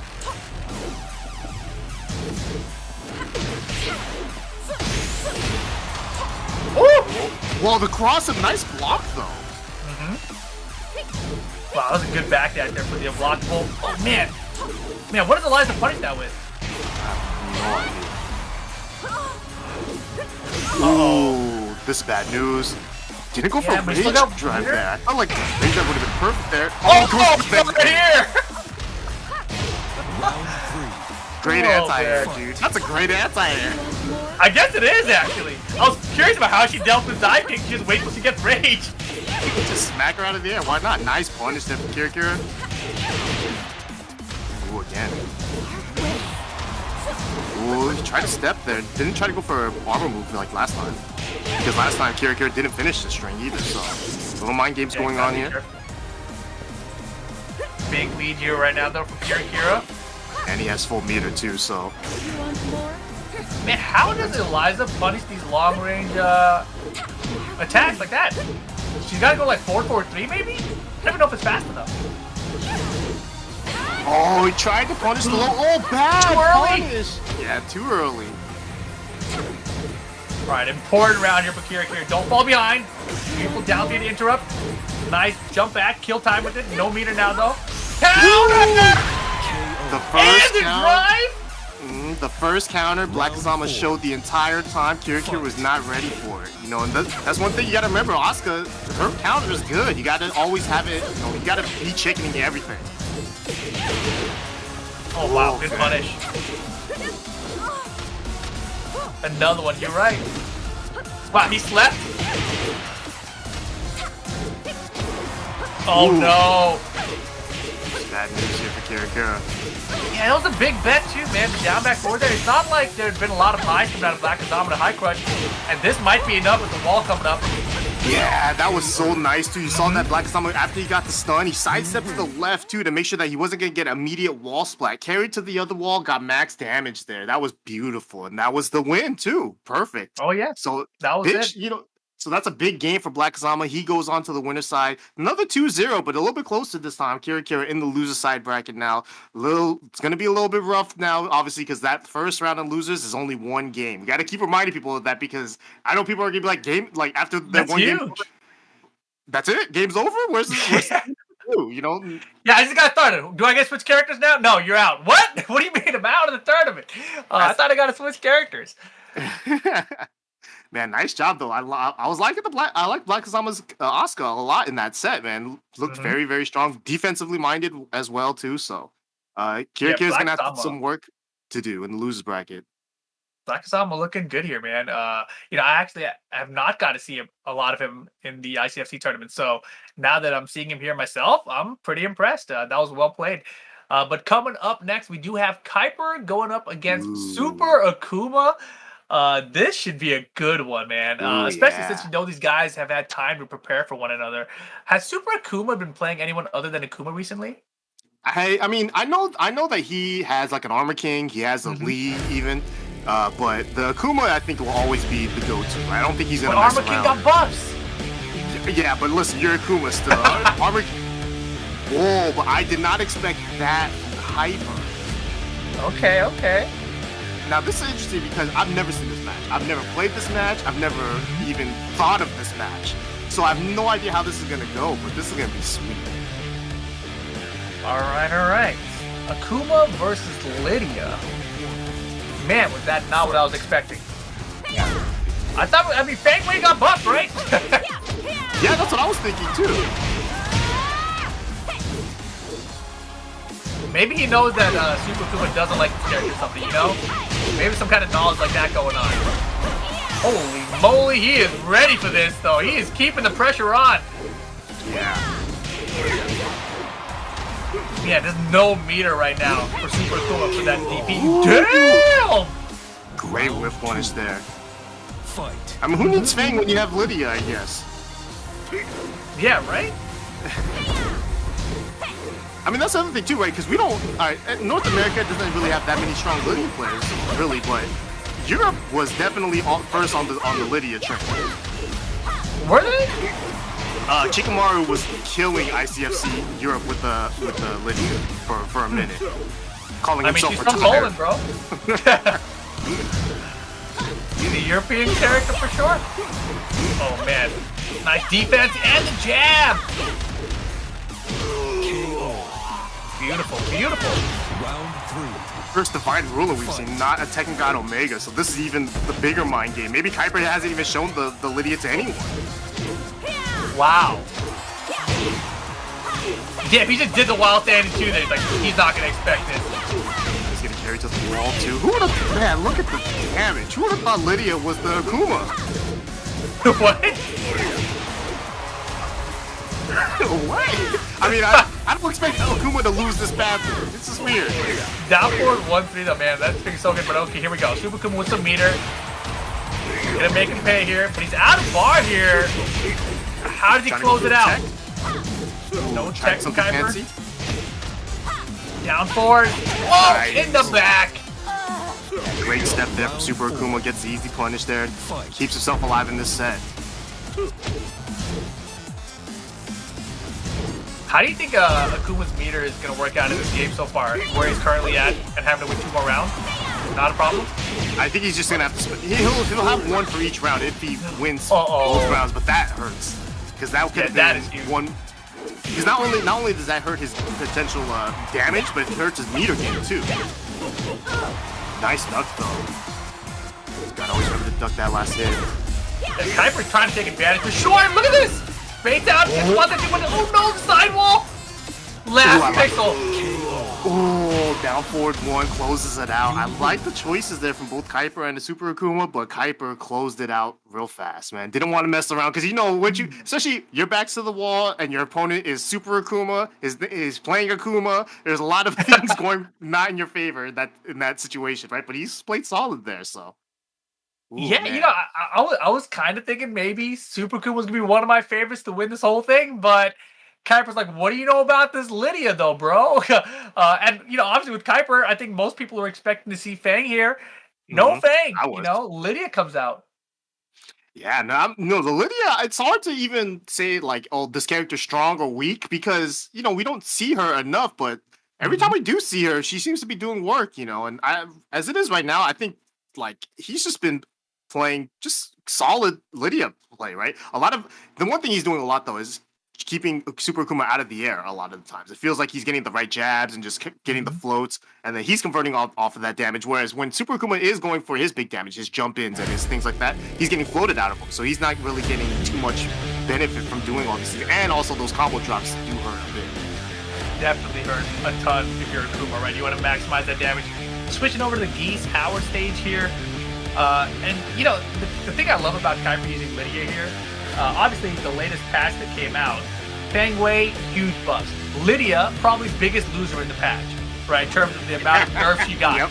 Ooh! Well, the cross, a nice block, though. Wow, that was a good back dash there for the unblockable. Oh, man. Man, what does Eliza punish that with? Oh, this is bad news. Didn't go for Yeah, a but rage still got drive Peter. there. I felt like rage drive would have been perfect there. Oh, right here! Great Oh, anti-air, man. dude. That's a great anti-air. I guess it is, actually. I was curious about how she dealt with side kick. She just wait till she gets rage. Just smack her out of the air. Why not? Nice punish there from Kira. Ooh, again. Ooh, he tried to step there. Didn't try to go for an armor move like last time. Because last time Kira didn't finish the string either, so little mind games going on here. Big lead here right now, though, from Kira. And he has full meter too, so. Man, how does Eliza punish these long-range attacks like that? She's got to go like 4-4-3 maybe? I don't even know if it's fast enough. Oh, he tried to punish the low. Oh, bad Too early. punish. Yeah, too early. Alright, important round here for Kira. Don't fall behind. Beautiful down B to interrupt. Nice jump back, kill time with it. No meter now though. Counter! The first And the counter. drive! The first counter, Black Kazama showed the entire time Kira was not ready for it. You know, and that's one thing you gotta remember. Asuka, her counter is good. You gotta always have it. You know, you gotta be chickening everything. Oh wow, good punish. Another one, you're right. Wow, he slept? Oh Ooh. no. Bad news here for Kira. Yeah, that was a big bet too, man. The down back forward there. It's not like there's been a lot of highs coming out of Black Kazama to high crush. And this might be enough with the wall coming up. Yeah, that was so nice too. You saw that Black Kazama after he got the stun, he sidestepped to the left too to make sure that he wasn't gonna get immediate wall splat. Carried to the other wall, got max damage there. That was beautiful, and that was the win too. Perfect. Oh yeah, So that was it. You know, so that's a big game for Black Kazama. He goes on to the winner side. Another 2-0, but a little bit closer this time. Kira in the loser side bracket now. It's gonna be a little bit rough now, obviously, because that first round of losers is only one game. You got to keep reminding people of that because I know people are gonna be like, after that That's one huge. game. That's it. Game's over. Where's you know? Yeah, I just got started. Do I get to switch characters now? No, you're out. What? What do you mean I'm out of the tournament? I thought I got to switch characters. Man, nice job though. I was liking I like Black Kazama's Asuka a lot in that set. Man, looked very very strong, defensively minded as well too. So, Kira's gonna have some work to do in the losers bracket. Black Kazama looking good here, man. You know, I actually have not got to see a lot of him in the ICFC tournament. So now that I'm seeing him here myself, I'm pretty impressed. That was well played. But coming up next, we do have Kuiper going up against Super Akuma. This should be a good one, man. Especially since you know these guys have had time to prepare for one another. Has Super Akuma been playing anyone other than Akuma recently? I mean, I know that he has like an Armor King. He has a Lee even. But the Akuma, I think, will always be the go-to. I don't think he's gonna mess Armor King around. got buffs. Yeah, but listen, you're Akuma still. Armor. Whoa, but I did not expect that hyper. Okay. Now this is interesting because I've never seen this match. I've never played this match. I've never even thought of this match. So I have no idea how this is gonna go, but this is gonna be sweet. All right. Akuma versus Lydia. Man, was that not what I was expecting? I thought, Fang Wei got buffed, right? Yeah, that's what I was thinking too. Maybe he knows that Super Akuma doesn't like this character or something, you know? Maybe some kind of knowledge like that going on. Holy moly, he is ready for this, though. He is keeping the pressure on. Yeah. Yeah, there's no meter right now for Super Akuma for that DP. Damn! Great whip punish there. Fight. I mean, who needs Fang when you have Lydia, I guess? Yeah, right? I mean, that's the other thing too, right? Because we don't, North America doesn't really have that many strong Lydia players, really, but Europe was definitely first on the Lydia train. Were they? Chikamaru was killing ICFC Europe with the Lydia for a minute, calling himself she's a from Poland, bro. He's a European character for sure. Oh man, nice defense and the jab. Beautiful, beautiful. Round 3. First divine ruler we've seen, not a Tekken God Omega, so this is even the bigger mind game. Maybe Kuiper hasn't even shown the Lydia to anyone. Wow. Yeah, if he just did the wild standing too, then he's not gonna expect this. He's gonna carry to the wall too. Who would have, man, look at the damage. Who would have thought Lydia was the Akuma? What? What? I mean, I don't expect Akuma to lose this badly. This is weird. Down forward 1-3 though, man. That's pretty so good, but okay, here we go. Super Akuma with some meter. Gonna make him pay here, but he's out of bar here. How does he close it out? No check from Kuiper. Down forward. Oh, nice. In the back. Great step there from Super Akuma. Gets the easy punish there. Keeps himself alive in this set. How do you think Akuma's meter is going to work out in this game so far? Where he's currently at and having to win 2 more rounds? Not a problem? I think he's just going to have to split. He'll have 1 for each round if he wins both rounds, but that hurts. Because that could that is huge. One. Because not only does that hurt his potential damage, but it hurts his meter game too. Nice duck though. Gotta always remember to duck that last hit. And Kuiper's trying to take advantage for sure. Look at this! Fade down. Oh no, the sidewall! Last pixel. Oh, down forward 1 closes it out. I like the choices there from both Kuiper and the Super Akuma, but Kuiper closed it out real fast, man. Didn't want to mess around because especially your back's to the wall and your opponent is Super Akuma, is playing Akuma. There's a lot of things going not in your favor in that situation, right? But he's played solid there, so. Ooh, yeah, man. I was kind of thinking maybe Super Akuma was gonna be one of my favorites to win this whole thing, but Kuiper's like, what do you know about this Lydia though, bro? And obviously with Kuiper, I think most people are expecting to see Fang here. No Fang, Lydia comes out. Yeah, no, the Lydia, it's hard to even say like, oh, this character's strong or weak because, we don't see her enough, but every time we do see her, she seems to be doing work, and as it is right now, I think like he's just been playing just solid Lydia play, right? The one thing he's doing a lot though is keeping Super Akuma out of the air a lot of the times. It feels like he's getting the right jabs and just getting the floats, and then he's converting off of that damage. Whereas when Super Akuma is going for his big damage, his jump-ins and his things like that, he's getting floated out of them. So he's not really getting too much benefit from doing all these things. And also those combo drops do hurt a bit. Definitely hurt a ton if you're Akuma, right? You want to maximize that damage. Switching over to the Geese Power stage here. And the thing I love about Kuiper using Lydia here, obviously the latest patch that came out, Fang Wei, huge buffs. Lydia, probably biggest loser in the patch, right? In terms of the amount of nerfs she got. Yep.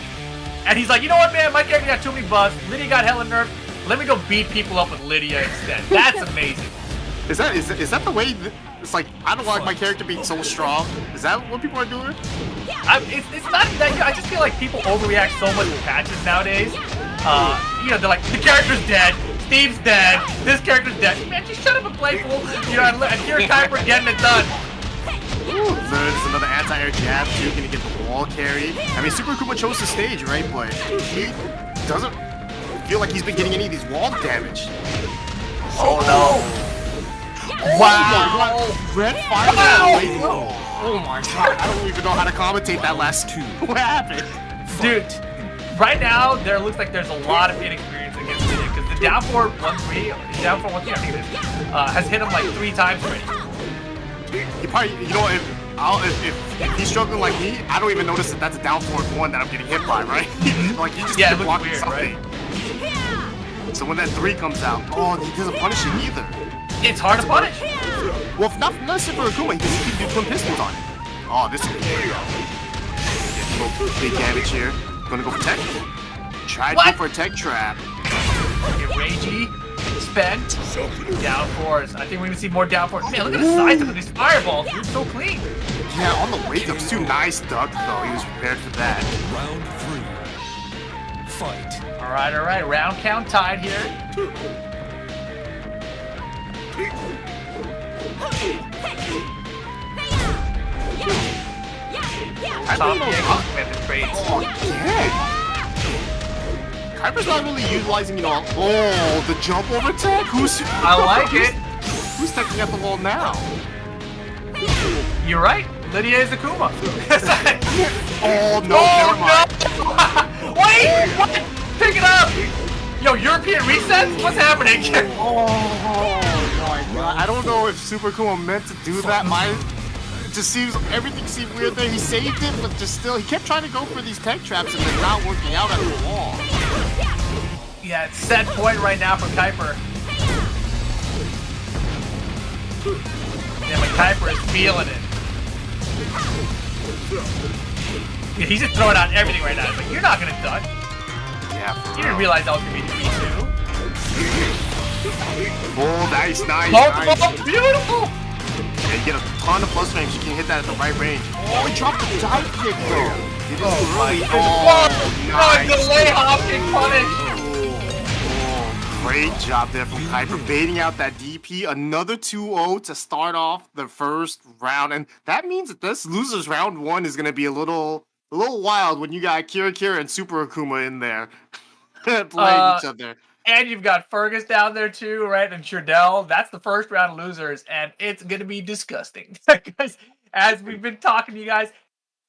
And he's like, you know what, man? My character got too many buffs. Lydia got hella nerfed. Let me go beat people up with Lydia instead. That's amazing. Is that the way? It's like, I don't like my character being so strong. Is that what people are doing? It's not that. I just feel like people overreact so much to patches nowadays. They're like, the character's dead. Steve's dead. This character's dead. Man, just shut up and play, fool. And here's Kuiper getting it done. Ooh, there's another anti-air jab too. Gonna get the wall carry. I mean, Super Akuma chose the stage, right? But he doesn't feel like he's been getting any of these wall damage. Oh no! Wow! Red fire! Wow. Oh my god! I don't even know how to commentate that last 2. What happened, dude? Right now, there looks like there's a lot of inexperience against Lydia because the down forward 1-3, I think it is, has hit him like 3 times already. He probably, if he's struggling like me, I don't even notice that that's a down forward 1 that I'm getting hit by, right? Like he just it blocking weird, something. Right? So when that 3 comes out, he doesn't punish it either. It's hard to punish. Well, not necessarily for Akuma, he can do twin pistols on it. Oh, this is good. Get a little big damage here. Gonna go for tech. Try to go for a tech trap. Get ragey. Spent. Down fours. I think we're gonna see more down fours. Man, look at the size of these fireballs. Dude, so clean. Yeah, on the wake ups too. Nice duck though. He was prepared for that. Round 3. Fight. All right. Round count tied here. Top method trades. Oh, yeah. Kuiper's not really utilizing it all. Oh, the jump over tech. I like it. Who's teching at the wall now? You're right. Lydia is Akuma. Oh no, never mind. No. Wait, what? Pick it up. Yo, European resets? What's happening? Oh my god. I don't know if Super Akuma meant to do that. It just seems, everything seemed weird there. He saved it, but just still, he kept trying to go for these tech traps and they're not working out at the wall. Yeah, it's set point right now for Kuiper. Yeah, but Kuiper is feeling it. Yeah, he's just throwing out everything right now. But you're not gonna duck. Yeah, for You didn't realize that was gonna be 3-2. Oh, nice. Multiple, beautiful. Yeah, you get a ton of plus range. You can hit that at the right range. Oh, he dropped the dive kick though. It is really. Oh, nice. Delay hop and punish. Great job there from Kuiper, baiting out that DP. Another 2-0 to start off the first round, and that means that this losers round 1 is going to be a little wild when you got Kira and Super Akuma in there playing each other. And you've got Fergus down there too, right? And Shardell. That's the first round of losers, and it's going to be disgusting. Because as we've been talking to you guys,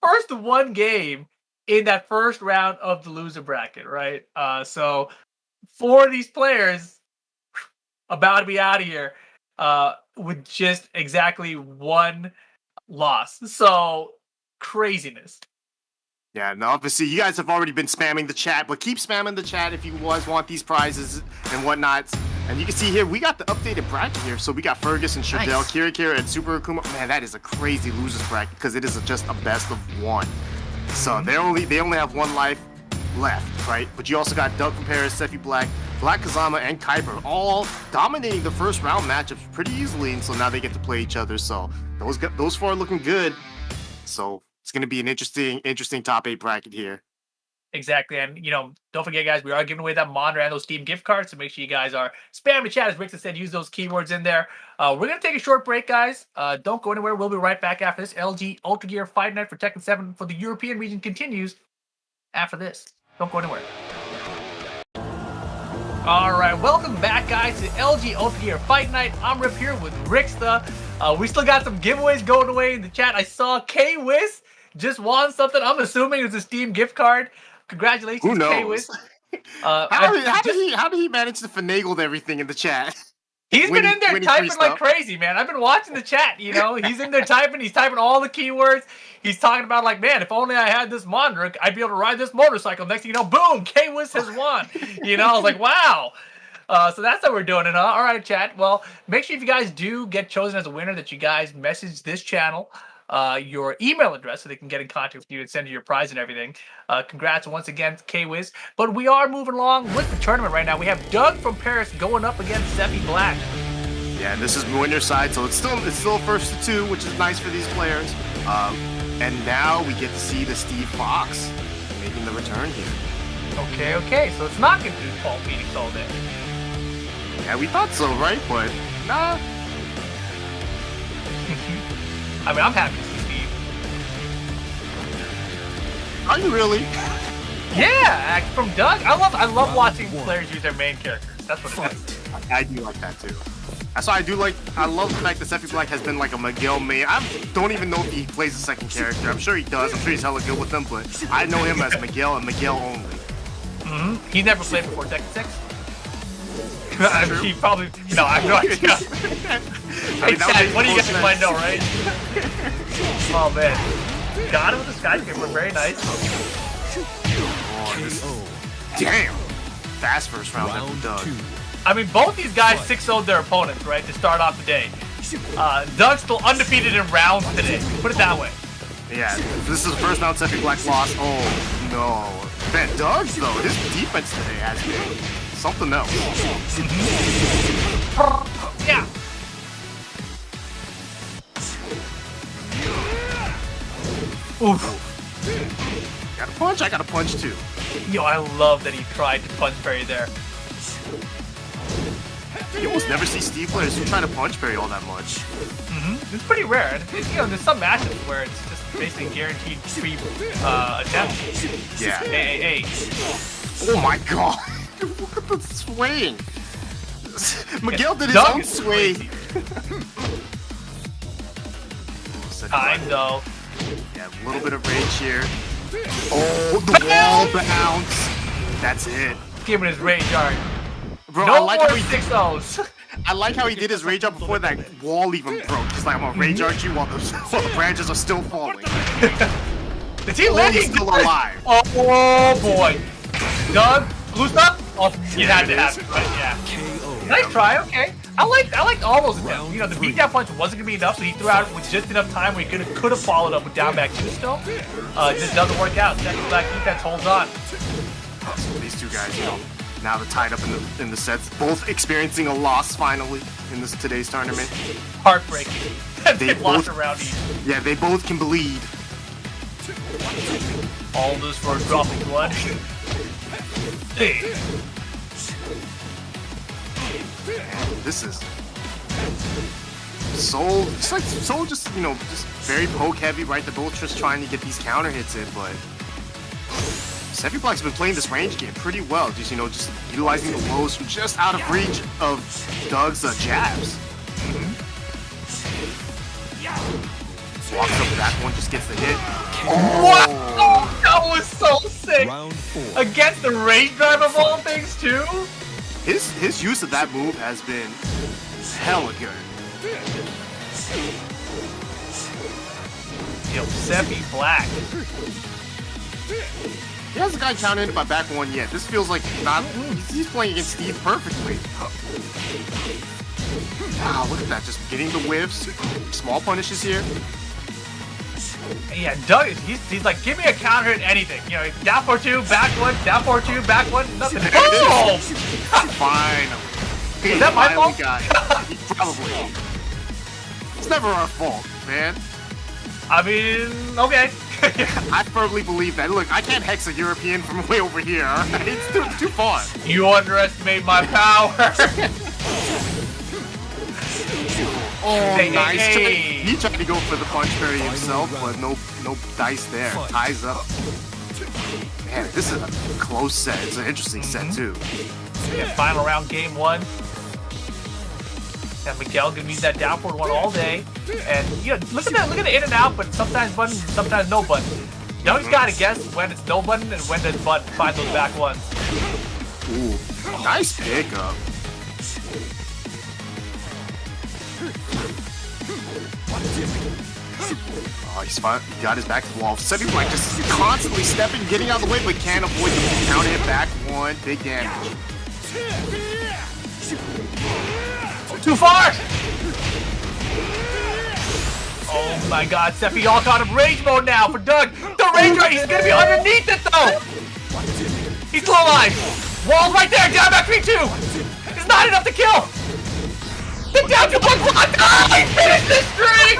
first one game in that first round of the loser bracket, right? So for these players about to be out of here with just exactly one loss. So craziness. Yeah, no, obviously you guys have already been spamming the chat, but keep spamming the chat if you guys want these prizes and whatnot. And you can see here, we got the updated bracket here. So we got Fergus and Shardell, Nice. Kira, and Super Akuma. Man, that is a crazy losers bracket because it is just a best of one. So they only have one life left, right? But you also got Doug from Paris, Sepi Black, Kazama, and Kuiper all dominating the first round matchups pretty easily, and so now they get to play each other. So those four are looking good. So it's going to be an interesting top 8 bracket here. Exactly. And, don't forget, guys, we are giving away that monitor and those Steam gift cards. So make sure you guys are spamming the chat. As Rick said, use those keywords in there. We're going to take a short break, guys. Don't go anywhere. We'll be right back after this. LG UltraGear Fight Night for Tekken 7 for the European region continues after this. Don't go anywhere. All right, welcome back, guys, to LG UltraGear Fight Night. I'm Rip here with Ricksta. We still got some giveaways going away in the chat. I saw K-Wiz just won something. I'm assuming it's a Steam gift card. Congratulations, Who knows? K-Wiz. How did he manage to finagle everything in the chat? He's been in there winning typing free like stuff. crazy, man. I've been watching the chat, He's in there typing. He's typing all the keywords. He's talking about, like, man, if only I had this monitor, I'd be able to ride this motorcycle. Next thing you know, boom, K-Wiz has won. I was like, wow. So that's how we're doing it, huh? All right, chat. Well, make sure if you guys do get chosen as a winner that you guys message this channel your email address so they can get in contact with you and send you your prize and everything. Congrats once again, K-Wiz. But we are moving along with the tournament right now. We have Doug from Paris going up against Sepi Black. Yeah, and this is winner side, so it's still first to 2, which is nice for these players. And now we get to see the Steve Fox making the return here. Okay. So it's not going to be Paul Phoenix all day. Yeah, we thought so, right? But nah. I mean, I'm happy to see Steve. Are you really? Yeah, from Doug. I love watching players use their main characters. That's what it is. I do like that too. That's why I love the fact that Sepi Black has been like a Miguel main. I don't even know if he plays a second character. I'm sure he does. I'm sure he's hella good with them, but I know him as Miguel and Miguel only. He's never played before Tekken 6. I mean, he probably, I have no idea. Hey, Chad, what do you guys might know, right? Oh, man. Got it with the skyscraper. Very nice. Damn. Fast first round from Doug. I mean, both these guys 6-0'd their opponents, right, to start off the day. Doug's still undefeated in rounds today. Put it that way. Yeah, this is the first round Sepi Black lost. Oh, no. Man, Doug, though, his defense today has been something else. Yeah. Oof. Got a punch? I got a punch, too. Yo, I love that he tried to punch parry there. You almost never see Steve players who try to punch parry all that much. It's pretty rare. And you know, there's some matches where it's just basically guaranteed free attempts. Yeah. Hey. Oh my god. Look at the swaying. Miguel did his Doug own is sway. crazy. Time though. Yeah, a little bit of rage here. Oh, the wall bounce. That's it. Give him his rage art. Bro, No I like more how he 6-0s. I like how he did his rage art before that wall even broke. He's like, I'm gonna rage art you while the branches are still falling. Is he Oh, landing? he's still alive. Oh boy. Doug, blue stuff? Oh, you had to have it, but yeah. KO. Nice try, okay. I liked all those attempts. You know, the beatdown punch wasn't gonna be enough, so he threw out with just enough time where he could have followed up with down back two still. It just doesn't work out. Second Black defense holds on. So these two guys, you know, now they're tied up in the sets, both experiencing a loss finally in this today's tournament. Heartbreaking. They've lost both- around each. Yeah, they both can bleed. All this for a drop of blood. Hey. This is Soul. It's like Soul just, you know, just very poke heavy, right? They're both just trying to get these counter hits in, but Sepi Black's been playing this range game pretty well. Just, you know, just utilizing the lows from just out of reach of Doug's jabs. Walks up to that one, just gets the hit. What? Oh, that was so sick. Round 4. Against the rage drive of all things, too? His use of that move has been hella good. Yo, Sepi Black. He hasn't got counted by back one yet. This feels like not. He's playing against Steve perfectly. Wow, look at that. Just getting the whiffs. Small punishes here. Yeah, Doug, he's like, give me a counter hit, anything. You know, down for two, back one, down for two, back one, nothing. Boom! Finally. Is that my fault? Probably. It's never our fault, man. I mean, okay. I firmly believe that. Look, I can't hex a European from way over here, alright? It's too far. You underestimate my power. Oh, Hey, nice. hey. He tried to go for the punch parry himself, but no dice there. Ties up. Man, this is a close set. It's an interesting set, too. Yeah, final round, game one. And Miguel gonna use that down forward one all day. And you know, look at the in and out, but sometimes button, sometimes no button. You always gotta guess when it's no button and when the button find those back ones. Ooh, nice pickup. Oh, he's fine. He got his back to the wall. Sepi Black just constantly stepping, getting out of the way, but can't avoid the counter hit back one. Big damage. Too far! Oh my god, Sepi all caught him rage mode now for Doug. The rage right, he's gonna be underneath it though! He's low alive! Wall's right there, down back 3-2! It's not enough to kill! The down to one block! Oh, he finished the string!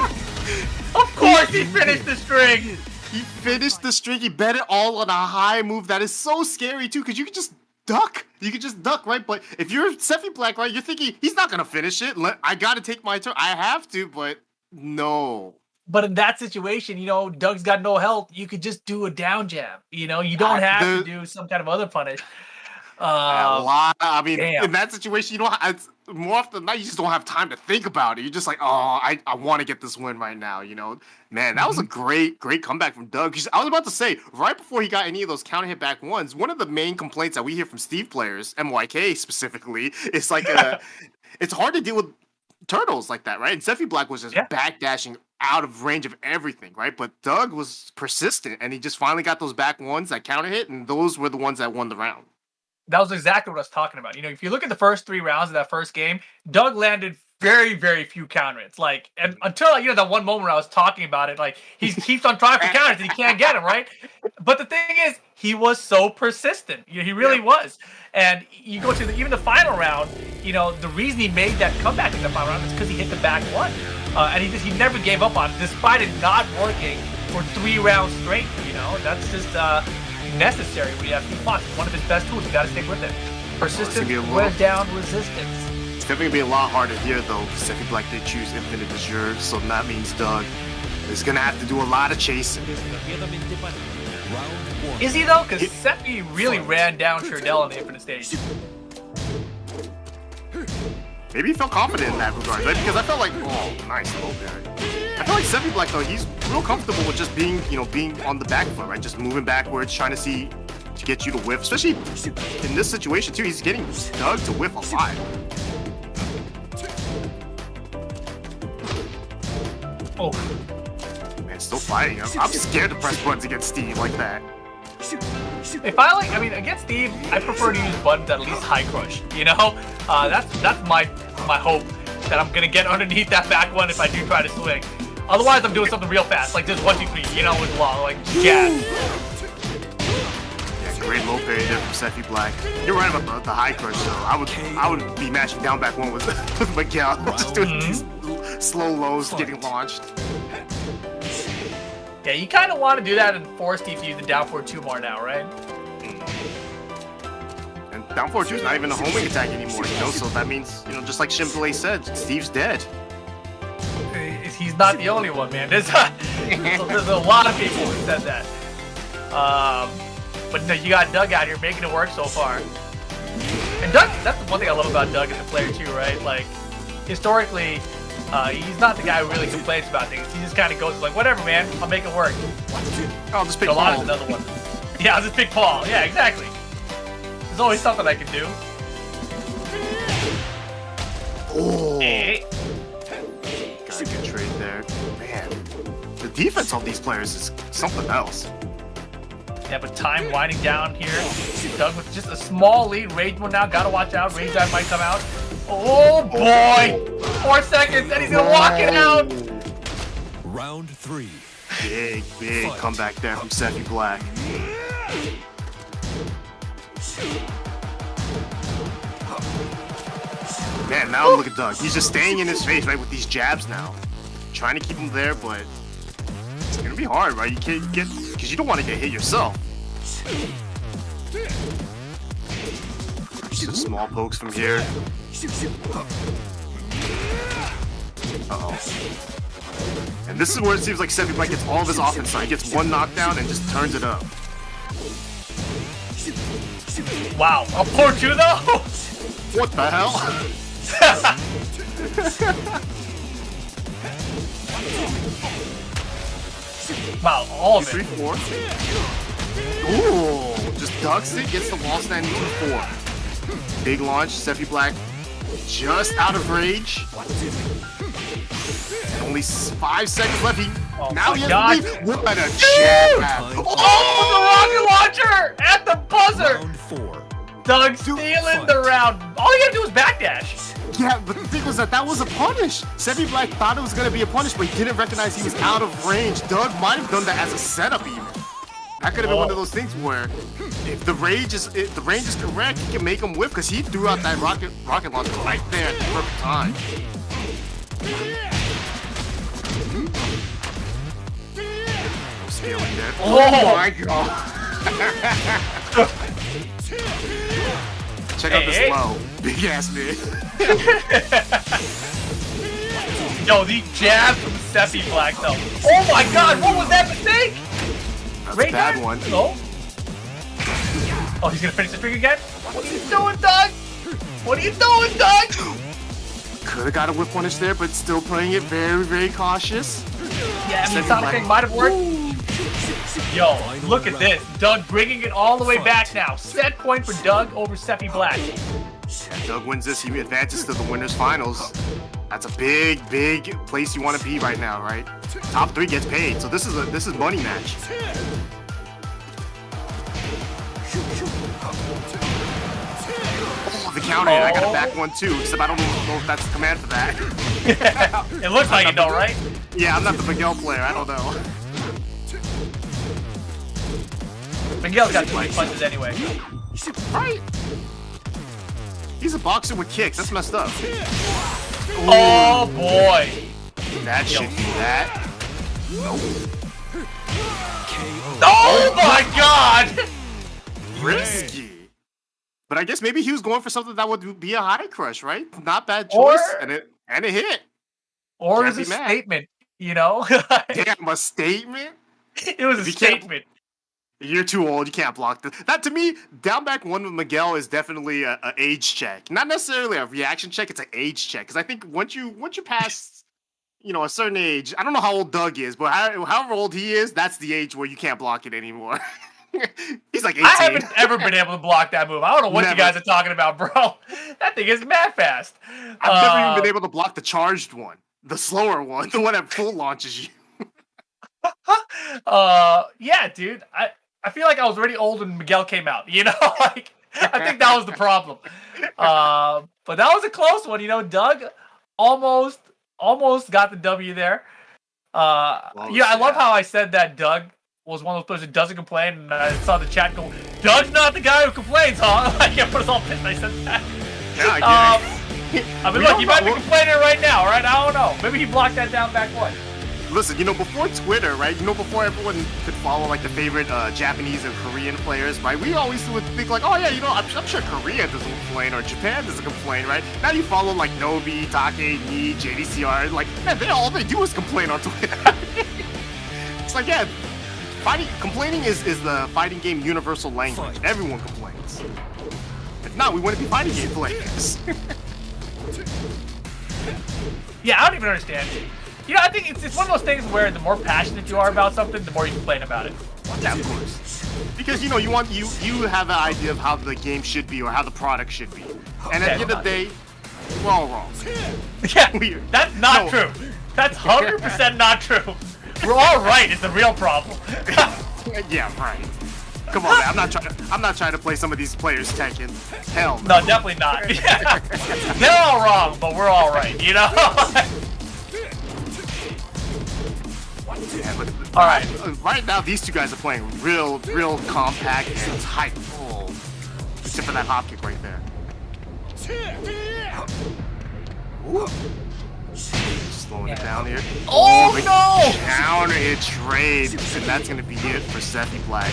Of course he finished the string! He finished the string. He bet it all on a high move. That is so scary too, because you can just duck. You can just duck, right? But if you're Sepi Black, right, you're thinking he's not gonna finish it. I gotta take my turn. I have to, but no. But in that situation, you know, Doug's got no health. You could just do a down jab. You know, you don't have to do some kind of other punish. A lot. I mean, damn. in that situation, you don't. It's more often than not, you just don't have time to think about it. You're just like, oh, I want to get this win right now. You know, man, that was a great comeback from Doug. 'Cause I was about to say, right before he got any of those counter hit back ones, one of the main complaints that we hear from Steve players, MYK specifically, is like, it's hard to deal with turtles like that, right? And Sepi Black was just backdashing out of range of everything, right? But Doug was persistent, and he just finally got those back ones that counter hit, and those were the ones that won the round. That was exactly what I was talking about. You know, if you look at the first 3 rounds of that first game, Doug landed very, very few counter hits. Like, and until that one moment where I was talking about it, like he keeps on trying for counters and he can't get them, right? But the thing is, he was so persistent. He really was. And you go to even the final round. The reason he made that comeback in the final round is because he hit the back one, and he never gave up on it, despite it not working for 3 rounds straight. That's just necessary when you have two spots. One of his best tools. You got to stick with it. Persistence, wear down resistance. It's definitely gonna be a lot harder here though, because Sepi Black did choose Infinite Azure, so that means Doug is gonna have to do a lot of chasing. Is he though? Because Sepi really ran down Shardell on the Infinite stage. Maybe he felt confident in that regard, right? Because I felt like, oh, nice low there. I feel like Sepi Black though, he's real comfortable with just being on the back foot, right? Just moving backwards, trying to get you to whiff. Especially in this situation too, he's getting Doug to whiff a lot. Oh. Man, still fighting. I'm scared to press buttons against Steve like that. If against Steve, I prefer to use buttons at least high crush. That's my hope that I'm gonna get underneath that back one if I do try to swing. Otherwise, I'm doing something real fast, like this 1, 2, 3, with long, like jab. Yeah, great low parry there from Sepi Black. You're right about the high crush though. I would be matching down back one with Miguel, just doing these slow lows getting launched. Yeah, you kind of want to do that and force Steve to use the down forward 2 more now, right? And down forward 2 is not even a homing attack anymore, so that means, just like Shimpele said, Steve's dead. He's not the only one, man. There's a lot of people who said that. But no, you got Doug out here making it work so far. And Doug, that's the one thing I love about Doug as a player too, right? Like, historically, he's not the guy who really complains about things. He just kind of goes like, whatever, man, I'll make it work. I'll just pick Paul. Another one. Yeah, I'll just pick Paul. Yeah, exactly. There's always something I can do. Oh. Hey. Got a good trade there. Man, the defense on these players is something else. Yeah, but time winding down here. Doug with just a small lead. Rage mode now. Gotta watch out. Rage Drive might come out. Oh boy! 4 seconds and he's gonna walk it out! Round 3. Big comeback there from Sepi Black. Man, now look at Doug. He's just staying in his face, right, with these jabs now. Trying to keep him there, but it's gonna be hard, right? You can't get, because you don't want to get hit yourself. Just small pokes from here. Uh-oh. And this is where it seems like Sepi Black gets all of his offense. So he gets one knockdown and just turns it up. Wow, a 4-2 though? What the hell? Wow, all of it. 3-4. Ooh, just ducks it, gets the wall stand 2-4. Big launch, Sepi Black just out of rage. Only 5 seconds left. Now he has to leave. What a jab! Oh, the rocket launcher at the buzzer! Round 4. Doug stealing the round. All you gotta do is backdash. Yeah, but the thing was that was a punish. Sepi Black thought it was gonna be a punish, but he didn't recognize he was out of range. Doug might have done that as a setup even. That could have been one of those things where if the range is correct, he can make him whip because he threw out that rocket launcher right there at the perfect time. No scaling there. Oh my god! Check out this low. Big ass man. Yo, the jab from Sepi Black though. Oh my god, what was that mistake? That's a bad one. No. Oh, he's gonna finish the streak again? What are you doing, Doug? What are you doing, Doug? Could have got a whip punish there, but still playing it very, very cautious. Yeah, I mean, Sonic thing might have worked. Yo, look at this. Doug bringing it all the way back now. Set point for Doug over Sepi Black. Yeah, Doug wins this. He advances to the winners finals. That's a big, big place you want to be right now, right? Top 3 gets paid, so this is money match. Oh, the counter hit. I got a back one too, except I don't know if that's the command for that. It looks like you know, right? Yeah, I'm not the Miguel player. I don't know. Miguel's got 20 punches anyway. Right. He's a boxer with kicks. That's messed up. Oh boy. That should do that. Nope. Oh my god! Risky. But I guess maybe he was going for something that would be a high crush, right? Not bad choice, and it hit. Or Can't it's a be mad. statement, you know? Damn, a statement? It was a You can't- statement. You're too old. You can't block this. That to me, down back one with Miguel is definitely a age check. Not necessarily a reaction check. It's an age check because I think once you pass, a certain age. I don't know how old Doug is, but however old he is, that's the age where you can't block it anymore. He's like 18. I haven't ever been able to block that move. I don't know what Never. you guys are talking about, bro. That thing is mad fast. I've never even been able to block the charged one, the slower one, the one that full launches you. Yeah, dude. I feel like I was already old when Miguel came out, you know? Like, I think that was the problem. But that was a close one, Doug almost got the W there. I love how I said that Doug was one of those players who doesn't complain, and I saw the chat go, Doug's not the guy who complains, huh? Like, it was all pissed I said that. Yeah, I get it. I mean, look, he might be complaining right now, right? I don't know. Maybe he blocked that down back one. Listen, before Twitter, right? Before everyone could follow like the favorite Japanese and Korean players, right? We always would think like, oh yeah, I'm sure Korea doesn't complain or Japan doesn't complain, right? Now you follow like Nobi, Take, me, JDCR, like man, all they do is complain on Twitter. It's like yeah, complaining is the fighting game universal language. Everyone complains. If not, we wouldn't be fighting game players. Yeah, I don't even understand it. I think it's one of those things where the more passionate you are about something, the more you complain about it. Yeah, of course. Because you have an idea of how the game should be or how the product should be, and at the end of the day, we're all wrong. Yeah, that's not true. That's 100% not true. We're all right. It's the real problem. Yeah, right. Come on, man. I'm not trying to play some of these players Tekken. Hell no. No, definitely not. Yeah. They're all wrong, but we're all right. Yeah, but all right. Right now, these two guys are playing real compact and tight. Oh, except for that hop kick right there. Ooh. Slowing it down here. Oh no! Counter hit trade, and that's gonna be it for Sepi Black.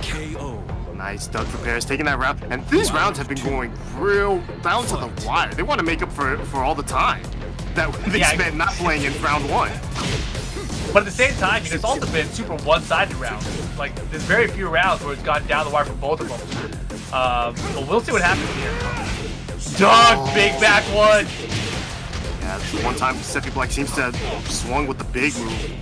KO. Nice. Doug prepares, taking that round, and these rounds have been going real down to the wire. They want to make up for all the time that they spent not playing in round one. But at the same time, it's also been super one-sided rounds. Like, there's very few rounds where it's gone down the wire for both of them. But we'll see what happens here. Doug, big back one. Yeah, it's the one time Sepi Black seems to have swung with the big move.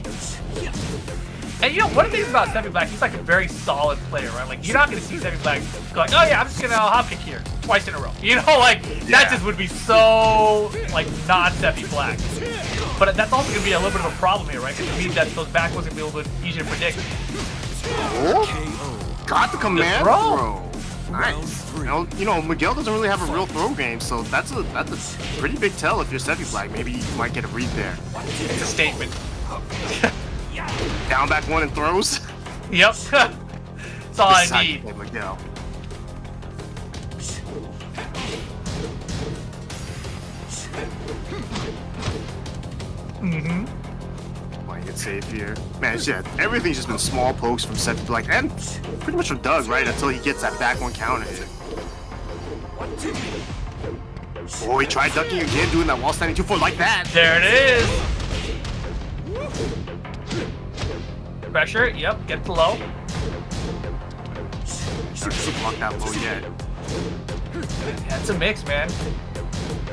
And one of the things about Sepi Black, he's like a very solid player, right? Like, you're not going to see Sepi Black go like, oh yeah, I'm just going to hop kick here twice in a row. That just would be so, like, not Sepi Black. But that's also going to be a little bit of a problem here, right? Because it means that those back ones are going to be a little bit easier to predict. Oh, got the command throw. Nice. Miguel doesn't really have a real throw game, so that's a pretty big tell if you're Sepi Black. Maybe you might get a read there. It's a statement. Down back one and throws. Yep. That's all I need. Miguel. Playing it safe here. Man, everything's just been small pokes from Sepi Black and pretty much from Doug, right? Until he gets that back one counter hit. Oh, he tried ducking again, doing that while standing 2-4 like that. There it is. Pressure, yep, get the low. Doesn't block that low yet. Yeah, it's a mix, man.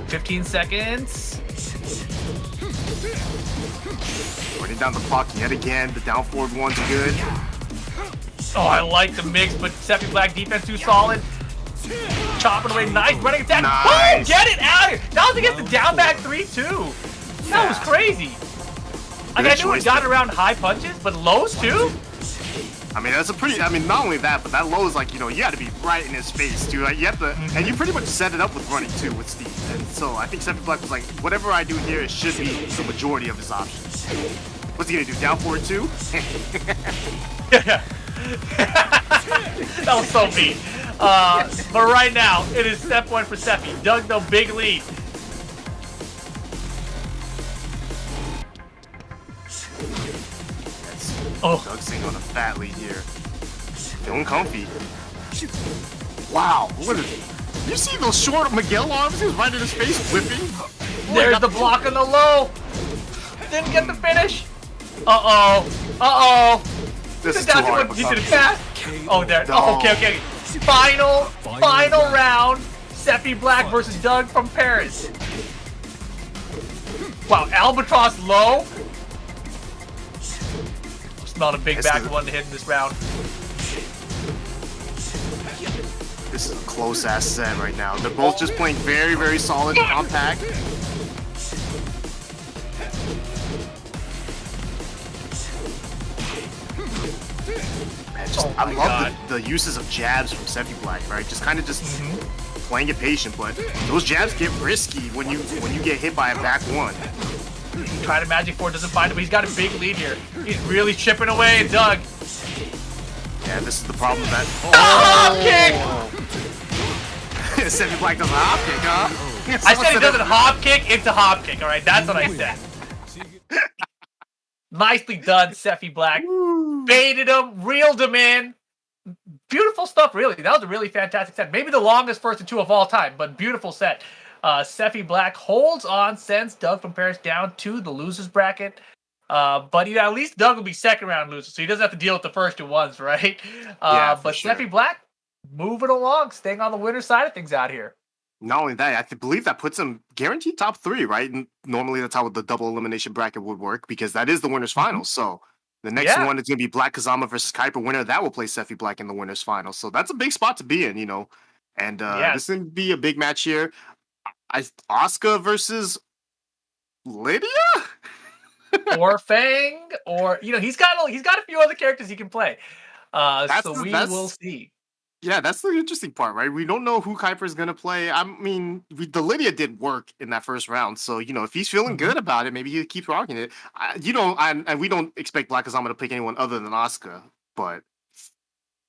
15 seconds. Running down the clock yet again. The down forward one's good. Oh, I like the mix, but Sepi Black defense too solid. Chopping away, nice running attack. Nice. Oh, get it out of here. That was against the down back 3-2. That was crazy. Like, I knew it got around high punches, but lows too? I mean, that's a pretty. I mean, not only that, but that low is like, you know, you got to be right in his face, too. Like, you have to, and you pretty much set it up with running too with Steve. And so I think Sepi Black was like, whatever I do here, it should be the majority of his options. What's he gonna do? Down forward two? That was so mean. But right now, it is set point for Sepi. Doug, the big lead. Oh, Doug's sitting on a fat lead here. Feeling comfy. Wow, what is it? You see those short Miguel arms? He was right in his face, whipping. there's the block on the low. Didn't get the finish. Uh-oh. Uh-oh. This is too hard. He's gonna pass. Oh, there. Oh, okay. Final round. Sepi Black versus Doug from Paris. Wow, Albatross low. Not a big back one to hit in this round. This is a close ass set right now. They're both just playing very, very solid and compact. Man, I love the uses of jabs from Sepi Black, right? Just kind of playing it patient, but those jabs get risky when you get hit by a back one. Try to magic four, doesn't find it, but he's got a big lead here. He's really chipping away at Doug. Yeah, this is the problem with that. Hop kick! Sepi Black does a hop kick, huh? I said he doesn't hop kick, it's a hop kick, alright? That's what I said. Nicely done, Sepi Black. Baited him, reeled him in. Beautiful stuff, really. That was a really fantastic set. Maybe the longest first and two of all time, but beautiful set. Sepi Black holds on, sends Doug from Paris down to the losers bracket. But at least Doug will be second round loser, so he doesn't have to deal with the first two ones, right? But sure. Sepi Black moving along, staying on the winner's side of things out here. Not only that, I believe that puts him guaranteed top three, right? And normally that's how the double elimination bracket would work because that is the winner's finals. So the next one is going to be Black Kazama versus Kuiper. Winner that will play Sepi Black in the winner's finals. So that's a big spot to be in, you know. And this is going to be a big match here. Asuka versus Lydia, or Fang, or he's got a few other characters he can play. So we will see. Yeah, that's the interesting part, right? We don't know who Kuiper is gonna play. I mean, the Lydia did work in that first round, so if he's feeling good about it, maybe he keeps rocking it. And we don't expect Black Kazama to pick anyone other than Asuka, but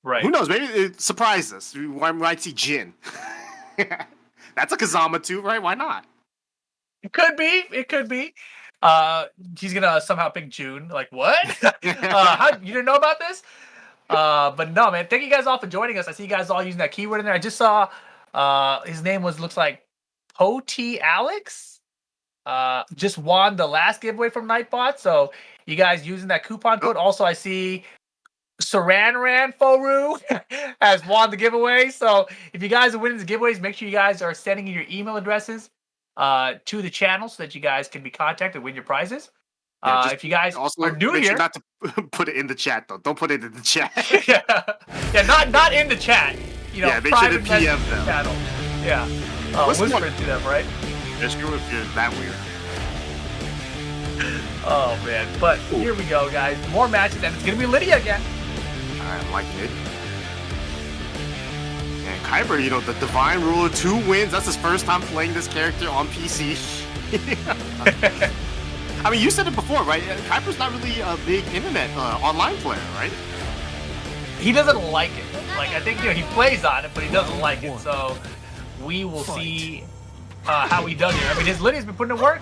who knows? Maybe it surprised us. We might see Jin. That's a Kazama too, right? Why not? It could be. He's gonna somehow pick June. Like what? How you didn't know about this? But no, man. Thank you guys all for joining us. I see you guys all using that keyword in there. I just saw his name looks like Poti Alex. Just won the last giveaway from Nightbot. So you guys using that coupon code. Also, I see Saranran Foru has won the giveaway. So if you guys are winning the giveaways, make sure you guys are sending in your email addresses to the channel so that you guys can be contacted and win your prizes. If you guys also are new here, sure not to put it in the chat though. Don't put it in the chat. not in the chat. Make sure to PM them. Channel. Yeah. Whisper it to them, right? Just screw if you're that weird. Oh man, but here we go, guys. More matches, and it's gonna be Lydia again. I'm liking it. And Kuiper, the Divine Ruler, 2 wins. That's his first time playing this character on PC. I mean, you said it before, right? Kuiper's not really a big internet online player, right? He doesn't like it. Like, I think he plays on it, but he doesn't like it. So we will see how he does here. I mean, his Lydia's been putting in work.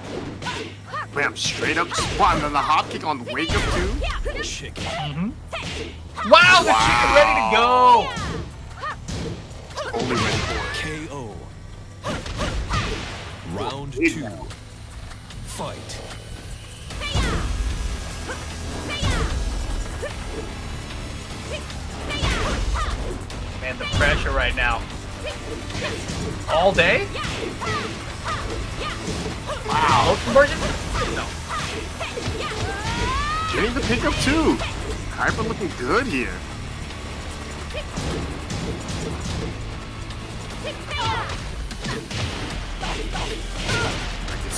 Bam, straight up spot, and then the hop kick on the wake up too. Wow, the chicken ready to go. Only ready for KO. Round 2. Fight. Man, the pressure right now. All day? Wow. Low conversion? No. Getting the pickup too. Kuiper looking good here.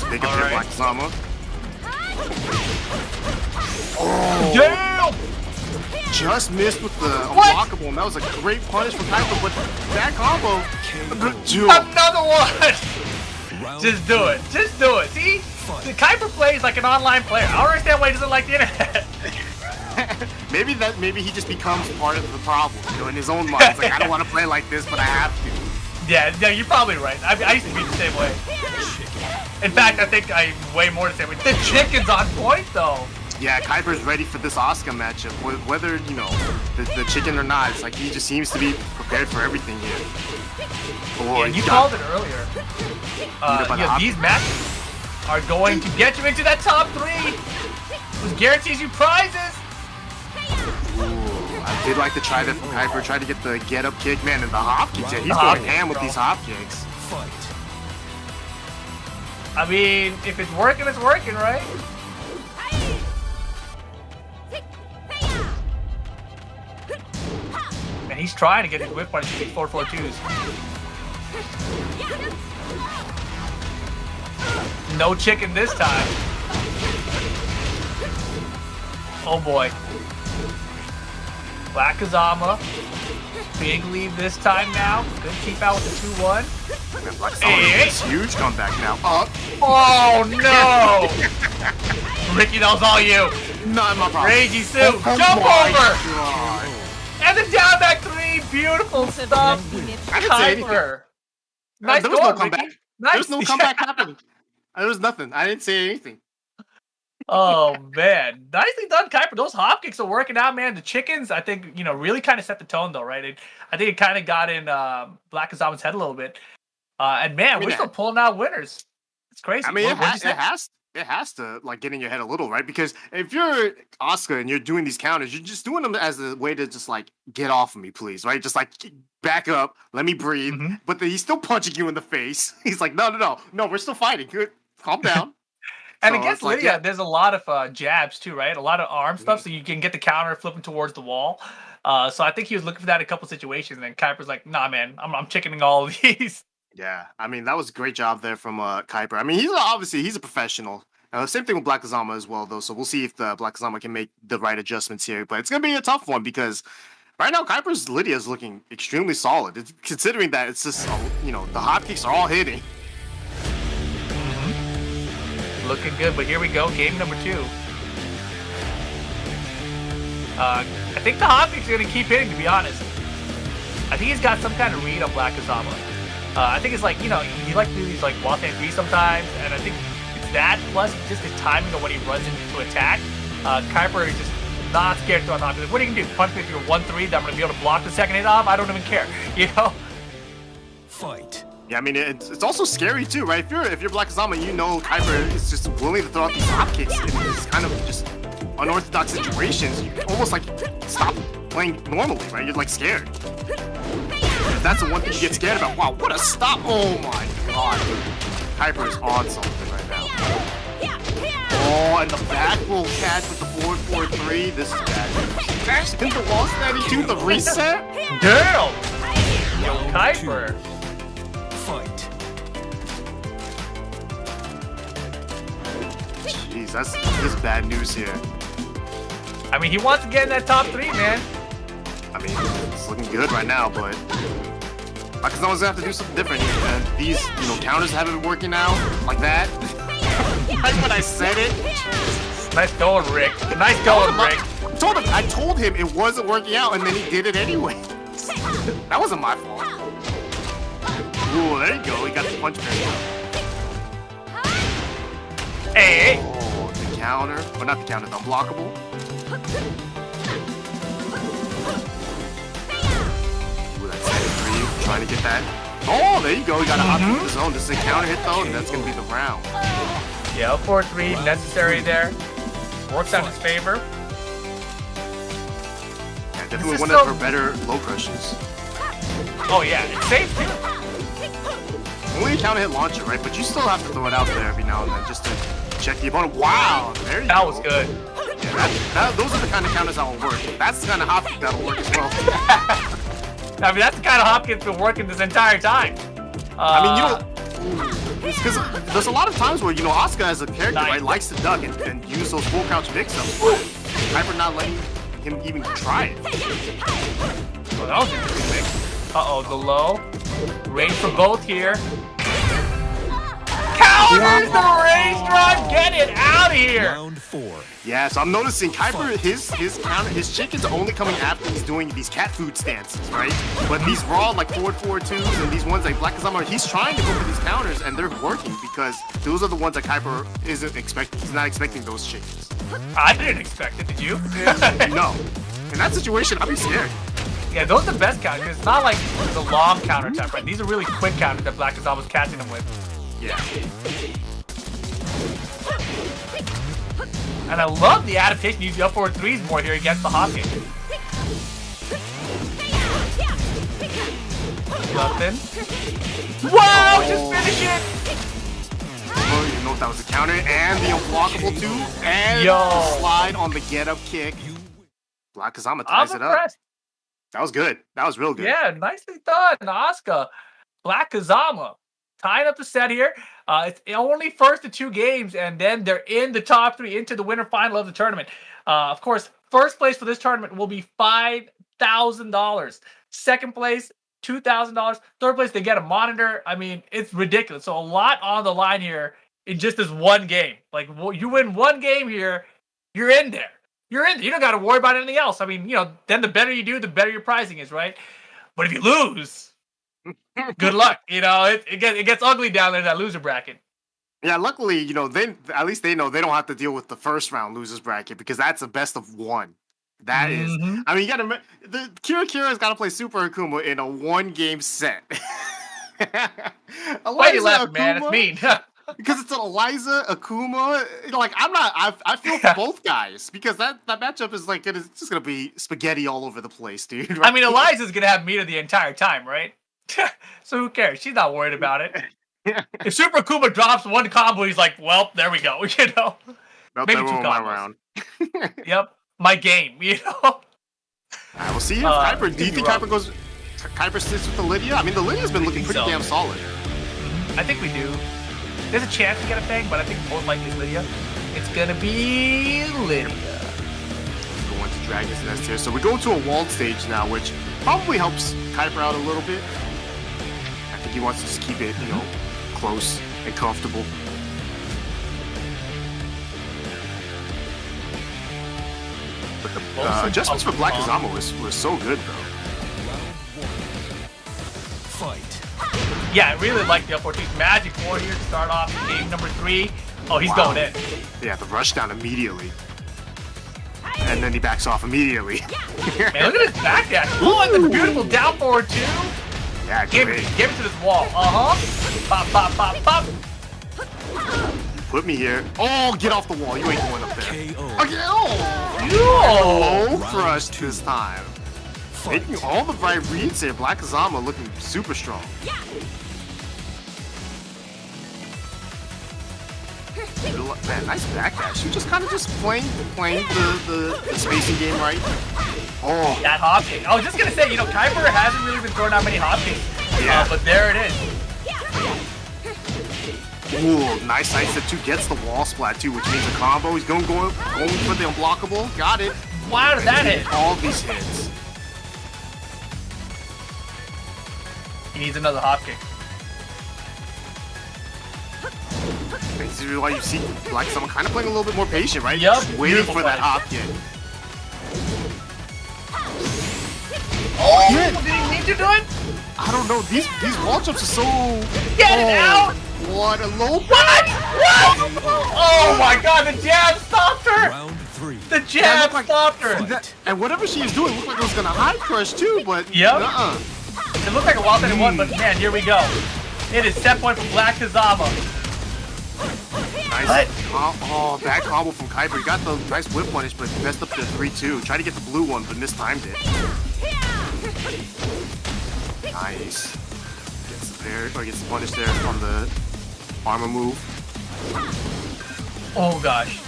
Pick up here, Black Kazama. Oh! Damn! just missed with the What? unblockable, and that was a great punish from Kuiper, but that combo, dude. Another one! Round Just do it. Just do it. See? The Kuiper plays like an online player. I don't understand why he doesn't like the internet. maybe he just becomes part of the problem, you know, in his own mind. He's like, I don't want to play like this, but I have to. Yeah, you're probably right. I used to be the same way. In fact, I think I'm way more the same way. The chicken's on point, though. Yeah, Kuiper's ready for this Asuka matchup. Whether, you know, the chicken or not, it's like he just seems to be prepared for everything here. Yeah, you called it earlier. These matches are going to get you into that top 3. Which guarantees you prizes. Ooh, I did like to try that from Kuiper. Try to get the get-up kick. Man, and the hop kicks. Yeah, he's going ham with these hop kicks. Fight. I mean, if it's working, right? And he's trying to get his whip punch to these 4-4-2s. No chicken this time. Oh boy. Black Kazama. Big lead this time now. Good keep out with the 2-1. Man, Black Kazama makes huge comeback now. Oh no! Ricky, that was all you. Not my problem. Crazy Sue, jump over! God. And the down back 3, beautiful stuff. I didn't say anything. Kuiper. Nice there was going, no comeback. Ricky. Nice. There was no comeback happening. There was nothing. I didn't say anything. Oh man, nicely done, Kuiper. Those hop kicks are working out, man. The chickens, I think, you know, really kind of set the tone, though, right? I think it kind of got in Black Kazama's head a little bit. And man, we're still pulling out winners. It's crazy. I mean, it has to like get in your head a little, right? Because if you're Asuka and you're doing these counters, you're just doing them as a way to just like get off of me, please, right? Just like back up, let me breathe. Mm-hmm. But then he's still punching you in the face. He's like, no, we're still fighting. Good, calm down. And against Lydia, there's a lot of jabs too, right? A lot of arm stuff, so you can get the counter flipping towards the wall. So I think he was looking for that in a couple situations, and then Kuiper's like, nah, man, I'm chickening all of these. Yeah, I mean, that was a great job there from Kuiper. I mean, he's a professional. Same thing with Black Kazama as well, though. So we'll see if the Black Kazama can make the right adjustments here. But it's going to be a tough one because right now, Kuiper's Lydia is looking extremely solid. Considering that it's just, you know, the hop kicks are all hitting. Looking good, but here we go, game number 2. I think the hop kicks are going to keep hitting, to be honest. I think he's got some kind of read on Black Kazama. I think it's like, you know, he likes to do these like Wall 3 sometimes, and I think it's that plus just his timing of when he runs into attack. Kuiper is just not scared to throw a hop kick. What are you going to do? Punch me through a 1-3 that I'm going to be able to block the second hit off? I don't even care, you know? Fight. Yeah, I mean, it's also scary too, right? If you're Black Kazama, you know Kuiper is just willing to throw out these hop kicks in these kind of just unorthodox situations. You almost like stop playing normally, right? You're like scared. That's the one thing you get scared about. Wow, what a stop! Oh my god, Kuiper is on something right now. Oh, and the back roll catch with the 4-4-3. This is bad. Dash into wall 92, the reset. Damn! Yo, Kuiper. Fight. Jeez, this is bad news here. I mean, he wants to get in that top 3, man. I mean, it's looking good right now, but Black Kazama's gonna have to do something different here. And these, you know, counters haven't been working out like that. Right when I said it. Nice going, Rick. Nice going, Rick. I told him it wasn't working out, and then he did it anyway. That wasn't my fault. Ooh, there you go. He got the punch parry. Hey! Oh, the counter. Well, not the counter, the unblockable. Ooh, that's it for you. Trying to get that. Oh, there you go. He got a hop in the zone. This is a counter hit, though, and that's going to be the round. Yeah, 4-3 necessary there. Works out in his favor. Yeah, definitely one of her better low crushes. Oh, yeah. It's safe, too. Only a counter hit launcher, right? But you still have to throw it out there every now and then just to check the opponent. Wow, there you go. That was good. Yeah, those are the kind of counters that will work. That's the kind of hop kick that'll work as well. I mean, that's the kind of hop kick's been working this entire time. I mean, you know, because there's a lot of times where, you know, Asuka as a character, right, likes to duck and use those full crouch mix-ups. Kuiper not letting him even try it. Oh, that was interesting mix. Uh-oh, the low. Range for both here. Counters the range drop! Get it out of here! Round 4. Yeah, so I'm noticing Kuiper, his chicken's only coming after he's doing these cat food stances, right? But these raw, like forward 4-2s and these ones like Black Kazama, he's trying to go for these counters and they're working because those are the ones that Kuiper isn't expecting. He's not expecting those chickens. I didn't expect it, did you? No. In that situation, I'd be scared. Yeah, those are the best counters. It's not like the long counter type, right? These are really quick counters that Black Kazama's catching them with. Yeah. And I love the adaptation. Use the up forward threes more here against the hop kick. Nothing. Wow, just finish it! Oh, you didn't know if that was a counter and the unblockable too. And Yo. the slide on the get up kick. Black Kazama ties it up. Impressed. That was good. That was real good. Yeah, nicely done, Asuka. Black Kazama tying up the set here. It's only first to 2 games, and then they're in the top 3 into the winter final of the tournament. Of course, first place for this tournament will be $5,000. Second place, $2,000. Third place, they get a monitor. I mean, it's ridiculous. So a lot on the line here in just this one game. Like, you win one game here, you're in there. You're in there. You don't got to worry about anything else. I mean, you know, then the better you do, the better your pricing is, right? But if you lose, good luck. You know, it gets ugly down there in that loser bracket. Yeah, luckily, you know, at least they know they don't have to deal with the first round losers bracket because that's a best of 1. That is, I mean, you gotta remember, the Kira's got to play Super Akuma in a 1-game set. Why are you laughing, man? It's mean. Because it's an Eliza, Akuma. You know, like, I feel for both guys because that matchup is like, it's just gonna be spaghetti all over the place, dude. Right? I mean, Eliza's gonna have meter the entire time, right? So who cares? She's not worried about it. If Super Akuma drops one combo, he's like, well, there we go. You know, maybe 2 combos. My round. Yep, my game. You know. We'll see if Kuiper. Do you think Kuiper sticks with the Lydia? I mean, the Lydia's been looking pretty damn solid. I think we do. There's a chance to get a Fang, but I think most likely is Lydia. It's gonna be Lydia. Going to Dragon's Nest here. So we go to a walled stage now, which probably helps Kuiper out a little bit. I think he wants to just keep it, you know, close and comfortable. But the adjustments for Black Kazama was so good, though. Fight. Yeah, I really like the up 14. Magic 4 here to start off game number 3. Oh, he's going in. Yeah, the rush down immediately. And then he backs off immediately. Man, look at his back dash. Oh, and the beautiful down forward too. Yeah, give it to this wall. Pop, pop, pop, pop. Put me here. Oh, get off the wall. You ain't going up there. KO. Okay, oh, crush this time. Making all the right reads here. Black Kazama looking super strong. Man, nice backdash. You just kind of playing the spacing game right. Oh, that hop kick. I was just gonna say, you know, Kuiper hasn't really been throwing out many hop kicks. Yeah. But there it is. Ooh, nice side step 2 gets the wall splat too, which means a combo. He's going for the unblockable. Got it. Wow, did that hit? All these hits. He needs another hop kick. This is why you see Black Kazama kind of playing a little bit more patient, right? Yep. Just waiting for that hop kick. Oh, did he need to do it? I don't know. These wall jumps are so. Get it out! What a low. What? Oh my God! The jab stopped her. Round 3. The jab stopped her. And whatever she was doing looked like it was gonna high crush too, but yep. It looked like a wild 1, but man, here we go. It is set point for Black Kazama. Nice. Oh, that combo from Kuiper. He got the nice whip punish, but messed up the 3-2. Tried to get the blue one, but mistimed it. Nice. Gets the parry, or gets the punish there on the armor move. Oh gosh.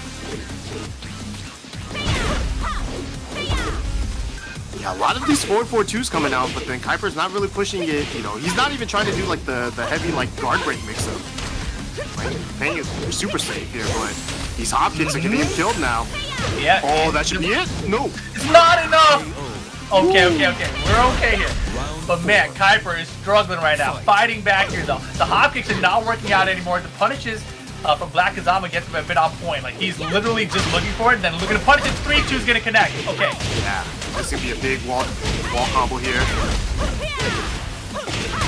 Yeah, a lot of these 4-4-2s coming out, but then Kuiper's not really pushing it. You know, he's not even trying to do like the heavy like guard break mix-up. Like, playing it super safe here, but These hop kicks are getting him killed now. Yeah. Oh, that should be it? No. It's not enough! Okay. We're okay here. But man, Kuiper is struggling right now. Fighting back here though. The hop kicks are not working out anymore. The punishes from Black Kazama gets him a bit on point. Like he's literally just looking for it, and then looking to punish it. 3-2 is gonna connect. Okay. Yeah, this is gonna be a big wall combo here.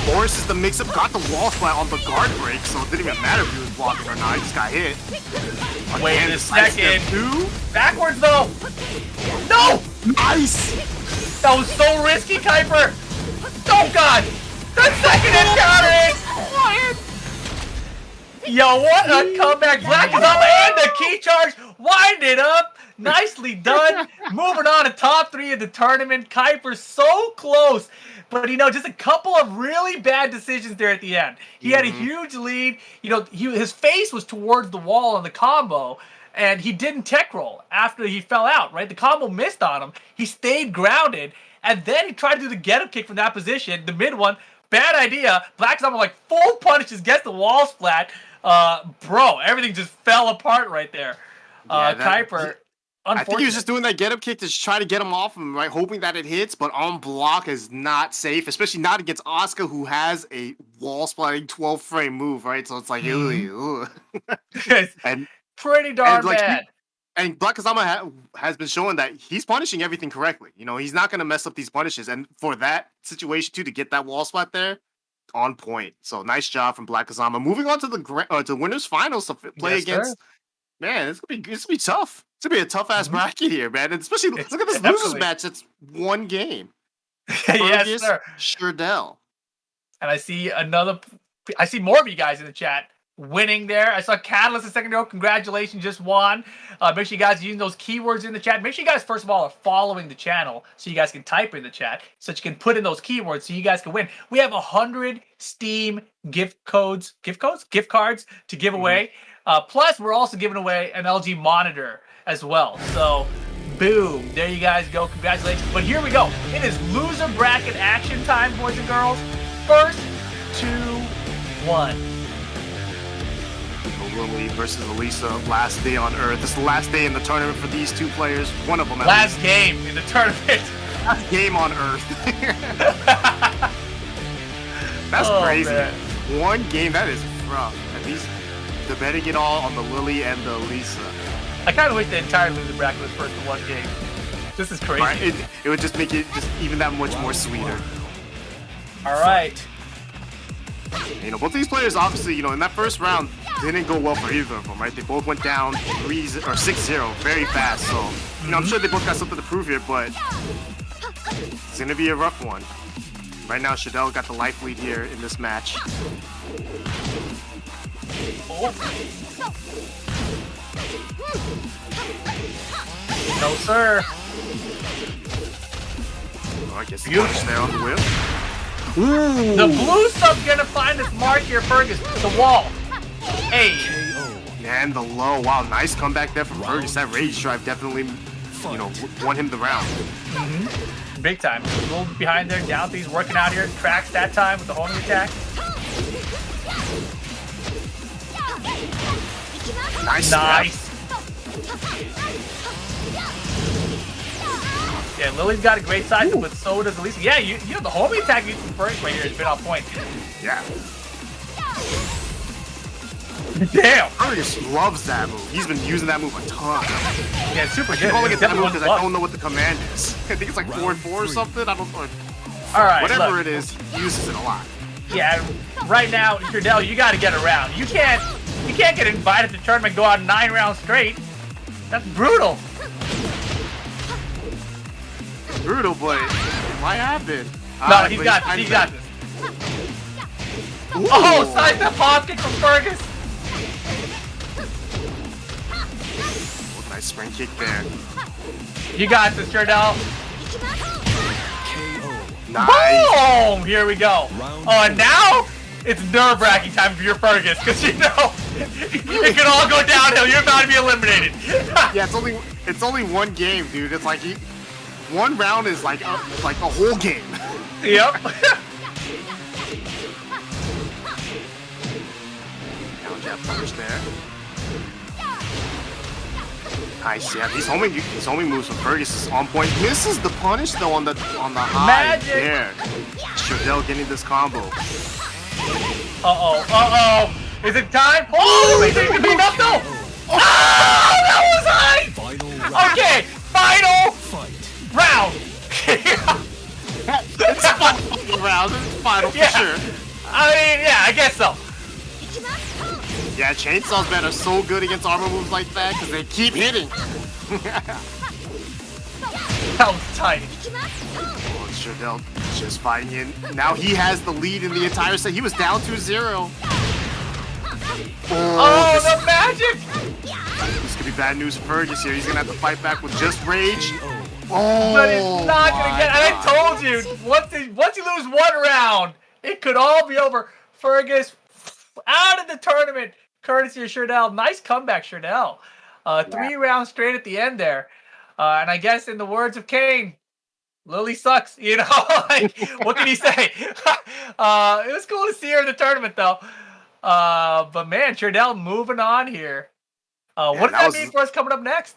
Forces the mix-up, got the wall splat on the guard break, so it didn't even matter if he was blocking or not. He just got hit. Wait a second. Backwards though. No! Nice! That was so risky, Kuiper. Oh god! The second encounter! Yo, what a comeback! Black Kazama and the key charge! Wind it up! Nicely done! Moving on to top 3 of the tournament. Kuiper so close! But, you know, just a couple of really bad decisions there at the end. He had a huge lead. You know, his face was towards the wall on the combo, and he didn't tech roll after he fell out, right? The combo missed on him. He stayed grounded, and then he tried to do the get-up kick from that position, the mid one. Bad idea. Black Kazama, like, full punishes, gets the wall splat. Bro, everything just fell apart right there. Kuiper, I think he was just doing that get-up kick to try to get him off him, right? Hoping that it hits, but on block is not safe, especially not against Asuka, who has a wall-splatting 12-frame move, right? So it's like, and pretty darn bad. And Black Kazama has been showing that he's punishing everything correctly. You know, he's not going to mess up these punishes. And for that situation, too, to get that wall splat there, on point. So nice job from Black Kazama. Moving on to the winners finals to play against. Sir. Man, it's gonna be tough. It's gonna be a tough ass bracket here, man. And especially look at this losers match. It's one game. Yes, sir. Sherdell. And I see more of you guys in the chat winning there. I saw Catalyst a second ago. Congratulations, just won. Make sure you guys are using those keywords in the chat. Make sure you guys, first of all, are following the channel so you guys can type in the chat so that you can put in those keywords so you guys can win. We have 100 Steam gift cards to give away. Plus, we're also giving away an LG monitor as well. So, boom. There you guys go. Congratulations. But here we go. It is loser bracket action time, boys and girls. First, 2, 1. Lily versus Elisa, last day on Earth. This is the last day in the tournament for these two players. One of them at last least. Game in the tournament. Last game on Earth. That's crazy. Man. One game, that is rough. At least they're betting it all on the Lily and the Elisa. I kind of wish the entire loser bracket was first to one game. This is crazy. Right, it would just make it just even that much more sweeter. All right. You know, both these players obviously, you know, in that first round didn't go well for either of them, right? They both went down 6-0 very fast. So, you know, I'm sure they both got something to prove here, but it's gonna be a rough one. Right now, Sherdell got the life lead here in this match. Oh. No, sir. Oh, I guess the punch there on the whip. Ooh. The blue sub's gonna find this mark here, Fergus. The wall. Hey. And the low. Wow, nice comeback there from Fergus. That rage drive definitely, you know, won him the round. Big time. A little behind there. Down three's working out here. Tracks that time with the homing attack. Nice. Yeah, Lily's got a great side, but so does Elisa. Yeah, you know the homing attack used first right here has been on point. Yeah. Damn. Fergus loves that move. He's been using that move a ton. Yeah, it's super good. I can't get that move because I don't know what the command is. I think it's like 4-4 or something. I don't know. All right, whatever it is, he uses it a lot. Yeah, right now, Sherdell, you got to get around. You can't get invited to tournament and go out 9 rounds straight. That's brutal. Brutal, but it might happen. No, he's got this. He's got this. Oh, sidestep pop kick from Fergus. Oh, nice spring kick there. You got this, Sherdell. Nice. Boom! Here we go. Oh, and now it's nerve-wracking time for your Fergus, because you know it can all go downhill. You're about to be eliminated. Yeah, it's only one game, dude. It's like one round is like a whole game. Yep. Now jab punish there. Nice, yeah. These homing moves from Fergus is on point. Misses the punish though on the high. Magic. There. Shardell getting this combo. Is it time? Oh, is it gonna be enough though? Oh, that was high! Final round. Okay, final Fight. round. It's final round. It's final for Yeah. sure. I mean, yeah, I guess so. Yeah, Chainsaws men are so good against armor moves like that because they keep hitting. That was tight. Oh, Shardell just fighting in. Now he has the lead in the entire set. He was down 2-0. Oh, the magic! This could be bad news for Fergus here. He's gonna have to fight back with just rage. Oh, But it's not gonna get. And I told you, once you lose one round, it could all be over. Fergus out of the tournament, courtesy of Shardell. Nice comeback, Shardell. 3 rounds straight at the end there. And I guess in the words of Kane, Lily sucks. You know, like, what can you say? It was cool to see her in the tournament, though. But man, Shardell moving on here. What does that mean for us coming up next?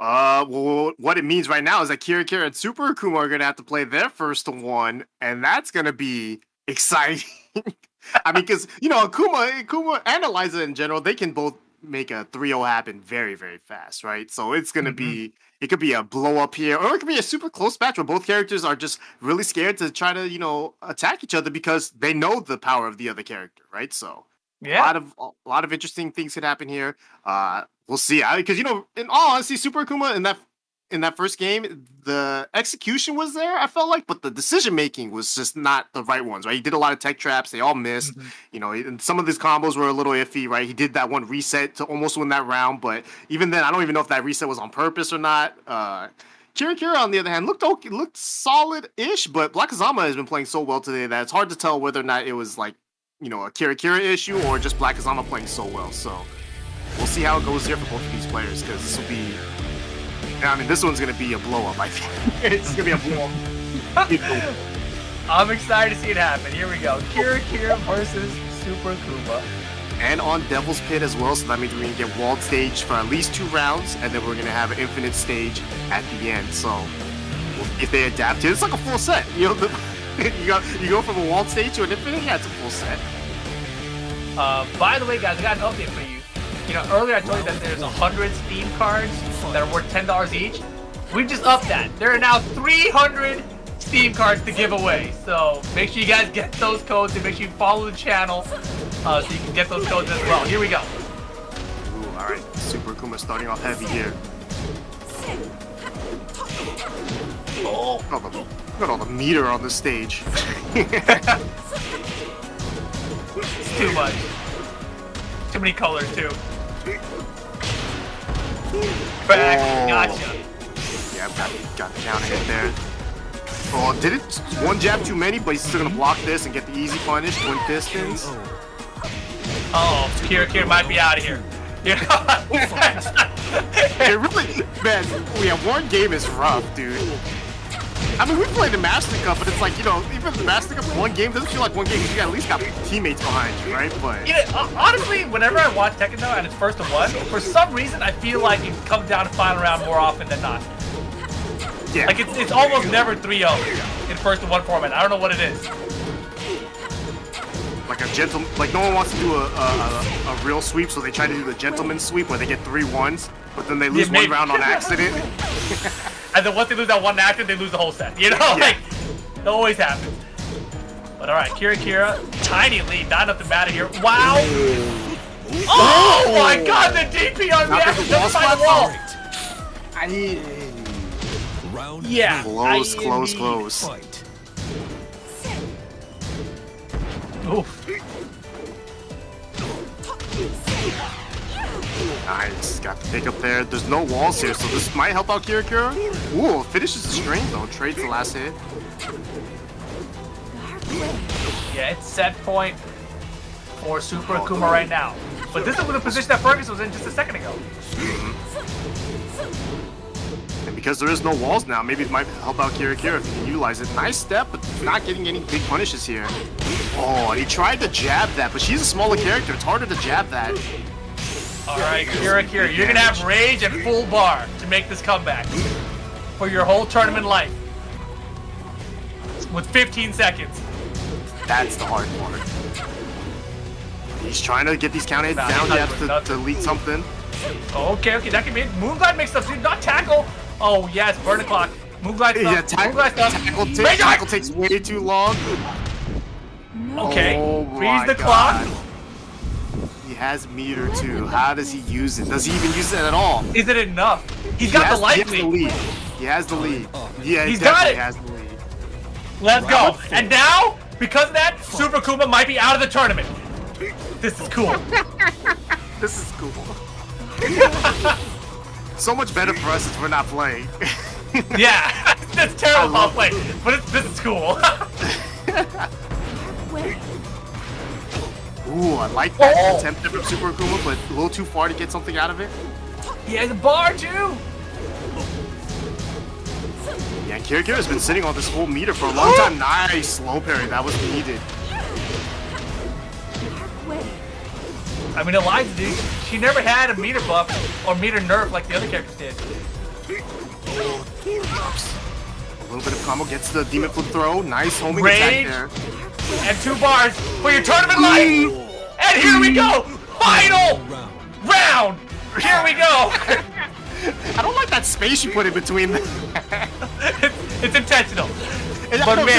Well, what it means right now is that Kira and Super Akuma are gonna have to play their first one, and that's gonna be exciting. I mean, because Akuma and Eliza in general, they can both make a 3-0 happen very, very fast, right? So it's gonna be, it could be a blow up here, or it could be a super close match where both characters are just really scared to try to, attack each other because they know the power of the other character, right? So Yeah. a lot of interesting things could happen here. We'll see. Because in all honesty, Super Akuma in that first game, the execution was there, I felt like, but the decision making was just not the right ones, right? He did a lot of tech traps, they all missed. And some of his combos were a little iffy, right? He did that one reset to almost win that round, but even then, I don't even know if that reset was on purpose or not. Kira, on the other hand, looked solid-ish, but Black Kazama has been playing so well today that it's hard to tell whether or not it was like, a Kira issue or just Black Kazama playing so well. So we'll see how it goes here for both of these players, because this will be. I mean, this one's gonna be a blow up. I think it's gonna be a blow up. I'm excited to see it happen. Here we go. Kira versus Super Akuma. And on Devil's Pit as well, so that means we're gonna get walled stage for at least 2 rounds, and then we're gonna have an infinite stage at the end. So if they adapt to it, it's like a full set. You go from a walled stage to an infinite. Yeah, it's a full set. By the way, guys, I got an update for you. Earlier I told you that there's 100 Steam cards that are worth $10 each. We've just upped that. There are now 300 Steam cards to give away. So make sure you guys get those codes and make sure you follow the channel so you can get those codes as well. Here we go. Ooh, all right. Super Akuma starting off heavy here. Oh, got all the meter on the stage. It's too much. Too many colors, too. Back, gotcha. Yeah, got the counter hit there. Oh, did it? One jab too many, but he's still gonna block this and get the easy punish. Twin pistons. Oh, Kira might be out of here. It really, man. Yeah, one game is rough, dude. I mean, we played the Master Cup, but it's like, even the Master Cup, one game doesn't feel like one game because you at least got teammates behind you, right? But honestly, whenever I watch Tekken though, and it's 1-1, for some reason I feel like it comes down to final round more often than not. yeah, Like it's almost never 3-0 in 1-1 format. I don't know what it is. like no one wants to do a real sweep, so they try to do the gentleman's sweep where they get 3 1s, but then they lose one round on accident. And then once they lose that one action, they lose the whole set. Like it always happens. But all right, Kira, tiny lead, not enough to matter here. Wow! Oh my God, the DP on reaction just by the wall. Round Yeah, Close. fight. Oof. Nice, got the pick up there. There's no walls here, so this might help out Kira. Ooh, finishes the string though. Trades the last hit. Yeah, it's set point for Super Akuma right now. But this is the position that Fergus was in just a second ago. And because there is no walls now, maybe it might help out Kira if you can utilize it. Nice step, but not getting any big punishes here. Oh, he tried to jab that, but she's a smaller character. It's harder to jab that. All right, Kira, you're gonna have rage and full bar to make this comeback for your whole tournament life with 15 seconds. That's the hard part. He's trying to get these counter hits down. He has to delete something. Okay, that can be it. Moonglide makes stuff, dude. Not tackle. Oh, yes, burn the clock. Moonglide stuff. Yeah, tackle takes way too long. Okay, Oh freeze the God. clock. He has meter too. How does he use it? Does he even use it at all? Is it enough? He's got the light lead. He has the lead. Yeah, He's got it. Has the lead. Let's go. And now, because of that, Super Akuma might be out of the tournament. This is cool. This is cool. So much better for us if we're not playing. Yeah, that's terrible how play, but this is cool. Ooh, I like that attempt from Super Akuma, but a little too far to get something out of it. He has a bar too. Yeah, Kira has been sitting on this whole meter for a long time. Nice slow parry, that was needed. I mean, Eliza, dude, she never had a meter buff or meter nerf like the other characters did. A little bit of combo, gets the demon flip throw. Nice homing Rage attack there. And 2 bars for your tournament life. And here we go, final round. Here we go. I don't like that space you put in between them. It's intentional. But man, it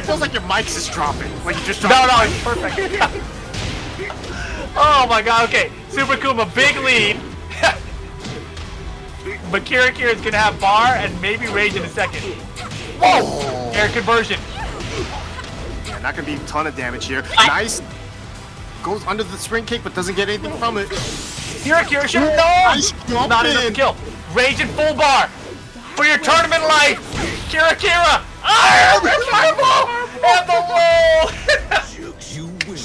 feels like your mic's just dropping. Like you just dropped. No, it's perfect. Oh my God. Okay, Super Akuma, big lead. But Kira is gonna have bar and maybe rage in a second. Whoa! Air conversion. Yeah, not gonna be a ton of damage here. Nice. Goes under the spring kick, but doesn't get anything from it. Kira should Nice no! Not enough to kill. Rage and full bar for your tournament life. Kira! Ah! Fireball! And the low! You win.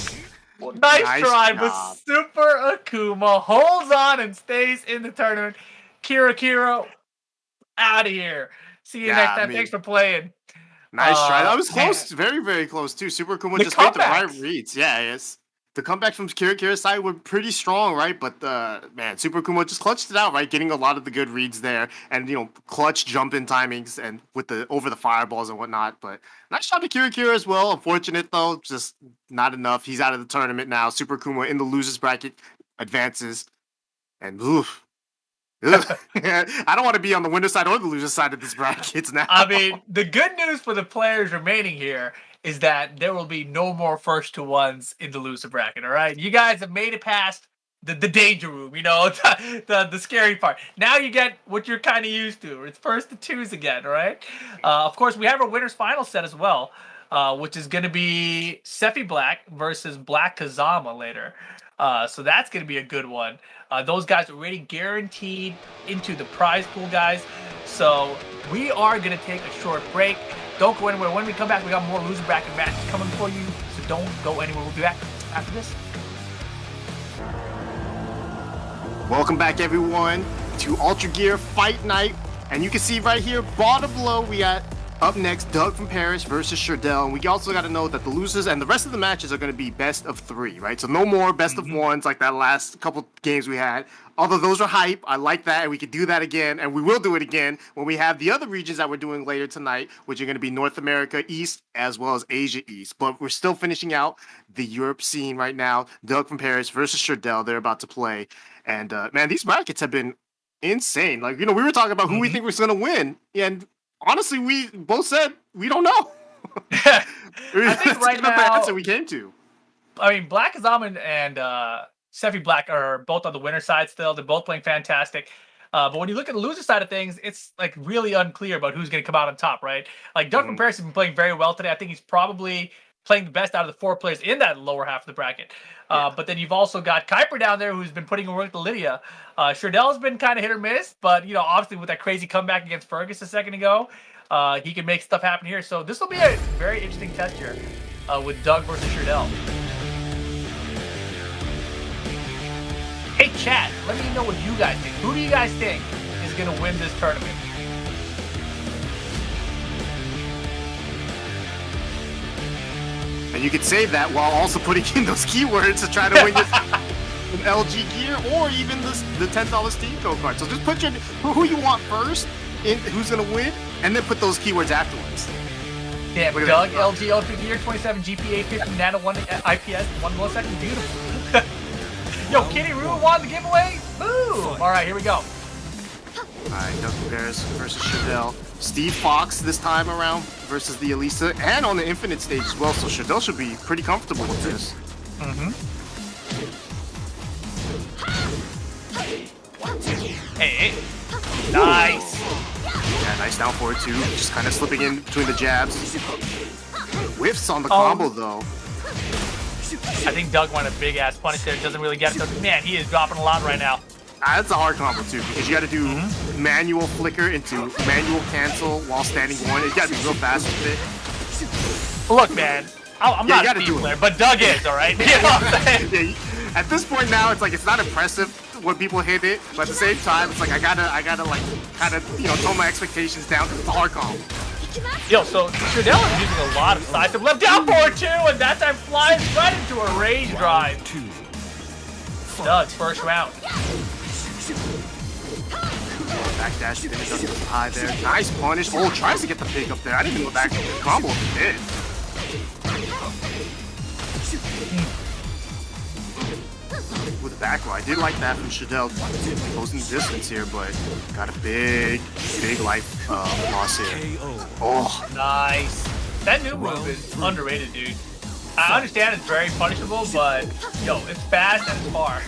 Nice try, but Super Akuma holds on and stays in the tournament. Kira, out of here. See you next time. Thanks for playing. Nice try. That was close. Very, very close, too. Super Akuma just made the right reads. Yeah, yes. The comebacks from Kira's side were pretty strong, right? But, man, Super Akuma just clutched it out, right? Getting a lot of the good reads there. And, clutch jump-in timings and with the over the fireballs and whatnot. But nice shot to Kira as well. Unfortunate, though. Just not enough. He's out of the tournament now. Super Akuma in the losers bracket advances. And, oof. I don't want to be on the winner side or the loser side of this bracket now. I mean, the good news for the players remaining here is that there will be no more first to ones in the loser bracket, all right? You guys have made it past the danger room, the scary part. Now you get what you're kind of used to. It's first to twos again, all right? Of course, we have our winner's final set as well, which is going to be Sepi Black versus Black Kazama later. So that's going to be a good one. Those guys are already guaranteed into the prize pool, guys. So we are going to take a short break. Don't go anywhere. When we come back, we got more loser bracket matches coming for you. So don't go anywhere. We'll be back after this. Welcome back, everyone, to UltraGear Fight Night. And you can see right here, bottom below, we got up next, Doug from Paris versus Shardell. And we also got to know that the losers and the rest of the matches are going to be best of 3, right? So no more best of 1s like that last couple games we had. Although those are hype, I like that, and we could do that again, and we will do it again when we have the other regions that we're doing later tonight, which are going to be North America East as well as Asia East. But we're still finishing out the Europe scene right now. Doug from Paris versus Shardell, they're about to play. And, man, these brackets have been insane. Like, we were talking about who we think was going to win, and honestly, we both said we don't know. I think right now, the answer we came to. I mean, Black Kazama and Sepi Black are both on the winner side still. They're both playing fantastic. But when you look at the loser side of things, it's like really unclear about who's going to come out on top, right? Like Doug from Paris has been playing very well today. I think he's probably playing the best out of the 4 players in that lower half of the bracket. But then you've also got Kuiper down there who's been putting in work to Lydia. Shardell's been kind of hit or miss, but obviously with that crazy comeback against Fergus a second ago, he can make stuff happen here. So this will be a very interesting test here with Doug versus Shardell. Hey chat, let me know what you guys think. Who do you guys think is going to win this tournament? And you could say that while also putting in those keywords to try to win your... an LG Gear, or even the $10 Steam Code card. So just put who you want first, in who's gonna win, and then put those keywords afterwards. Damn, Doug, LG UltraGear, 27 GPA, 50 nano, 1 IPS, 1 millisecond, beautiful. Yo, Kitty Roo won the giveaway. Boom! All right, here we go. Alright, Doug Bears versus Shadell. Steve Fox this time around versus the Elisa, and on the Infinite stage as well, so Shadell should be pretty comfortable with this. Hey, nice. Yeah, nice down forward too, just kind of slipping in between the jabs. Whiffs on the combo though. I think Doug wanted a big ass punish there. Doesn't really get it. So, man, he is dropping a lot right now. That's a hard combo too, because you got to do manual flicker into manual cancel while standing one. You got to be real fast with it. Look, man, I'm not a Steve player, but Doug is, all right? You know what I'm saying? Yeah, at this point now, it's like it's not impressive when people hit it, but at the same time, it's like I gotta like kind of tone my expectations down because it's a hard combo. Yo, so Shadell is using a lot of sides. Left down forward too, and that time flies right into a rage drive. Doug's first round. Backdash finish doesn't get high there. Nice punish. Oh, tries to get the pick up there. I didn't even know that combo did. With the back row, I did like that from Shadell closing the distance here, but got a big life loss here. Oh, nice. That new move is underrated, dude. I understand it's very punishable, but yo, it's fast and it's far.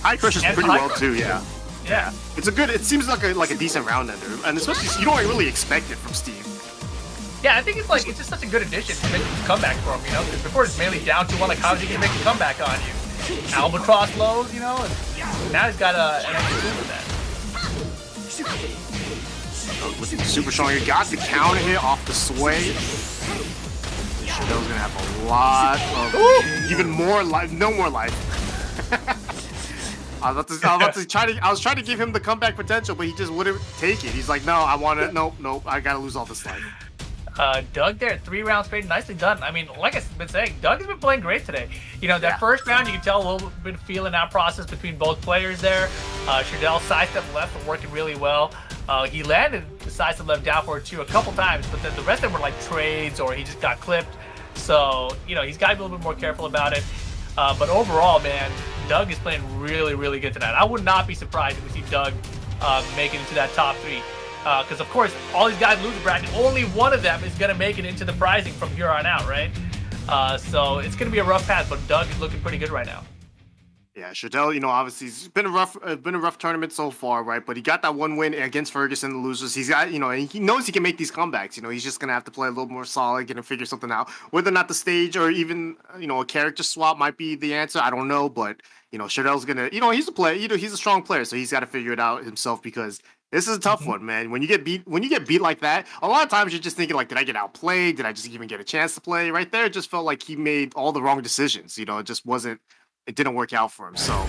high crushes pretty well too. Yeah. Yeah. It's a good. It seems like a decent round ender, and especially you don't really expect it from Steve. Yeah, I think it's just such a good addition to make a comeback for him, you know? Because before it's mainly down to one, like how is he gonna make a comeback on you? Albatross lows, you know? And now he's got an extra tool with that. Looking super strong. You got the counter hit off the sway. Shadell's gonna have a lot of even more life. No more life. I was trying to give him the comeback potential, but he just wouldn't take it. He's like, no, I want to. Nope. I gotta lose all this life. Doug there, 3 rounds straight, nicely done. I mean, like I've been saying, Doug has been playing great today. You know, that first round, you can tell a little bit of feeling out process between both players there. Shadell sidestep left and working really well. He landed the sidestep left down for it too a couple times, but then the rest of them were like trades or he just got clipped. So, you know, he's got to be a little bit more careful about it. But overall, man, Doug is playing really, really good tonight. I would not be surprised if we see Doug make it into that top 3. Because, of course, all these guys lose the bracket. Only one of them is going to make it into the prizing from here on out, right? So it's going to be a rough path, but Doug is looking pretty good right now. Yeah, Shadell, you know, obviously it's been a rough tournament so far, right? But he got that one win against Ferguson, the losers. He's got, you know, and he knows he can make these comebacks. You know, he's just gonna have to play a little more solid, get him figure something out. Whether or not the stage or even, you know, a character swap might be the answer, I don't know. But you know, Shadell's gonna, you know, he's a player. You know, he's a strong player, so he's got to figure it out himself because this is a tough one, man. When you get beat like that, a lot of times you're just thinking like, did I get outplayed? Did I just even get a chance to play? Right there, it just felt like he made all the wrong decisions. You know, it just wasn't. It didn't work out for him. So.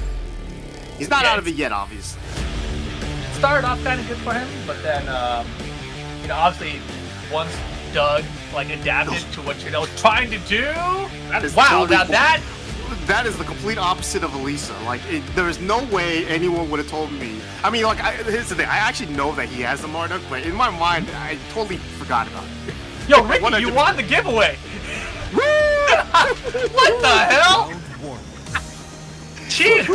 He's not out of it yet, obviously. It started off kind of good for him, but then, you know, obviously, once Doug like adapted to what Shadell was trying to do, that is wow. Now that is the complete opposite of Elisa. Like, there is no way anyone would have told me. I mean, like, here's the thing. I actually know that he has the Marduk, but in my mind, I totally forgot about it. Yo, Ricky, you won the giveaway. What the hell? Cheater!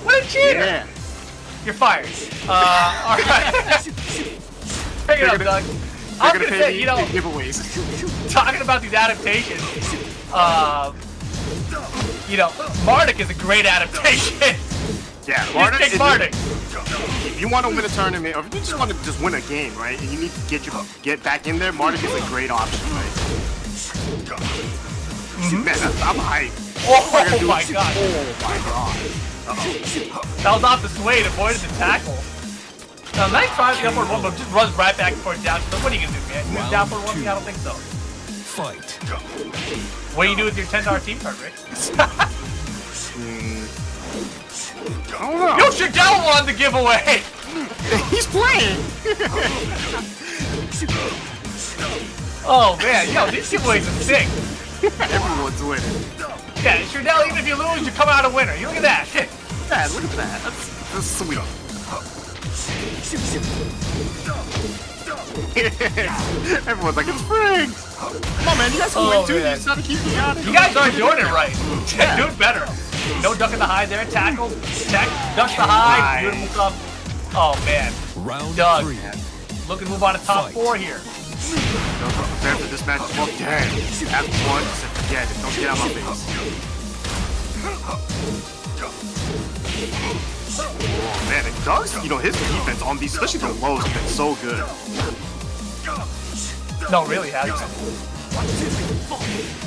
What a cheater! Yeah. You're fired. All right. Pick it up, Doug. I was gonna say, you know, giveaways. Talking about these adaptations, you know, Marduk is a great adaptation. Yeah, Marduk. If you want to win a tournament, or if you just want to just win a game, right, and you need to get back in there, Marduk is a great option, right? Man, I'm hyped. Oh my god. Oh my god. That was off the sway, it avoided the tackle. Now, nice try with the upward one, but just runs right back and forth down. So what are you gonna do, man? Move down for one? I don't think so. Fight. What do you do with your $10 team card, Rick? I don't know. Yo, Shadell won the giveaway! He's playing! Oh man, yo, these giveaways are sick. Everyone's winning. Yeah, Shadell, even if you lose, you come out a winner. You look at that. at that. Look at that. That's sweet. Everyone's like, it's Friggs! Come on, man, you guys can win too. You just gotta keep me out of You guys are doing it right. Doing better. No ducking the hide there. Tackle. Tech. Ducks the hide. Nice. Beautiful stuff. Oh, man. Round Doug. 3. Looking to move on to top Fight. 4 here. Prepare for this match as well. Damn. After one, just forget it. Don't get out of my face. Oh, man, it does. You know, his defense on these, especially the lows, has been so good. No, really hasn't.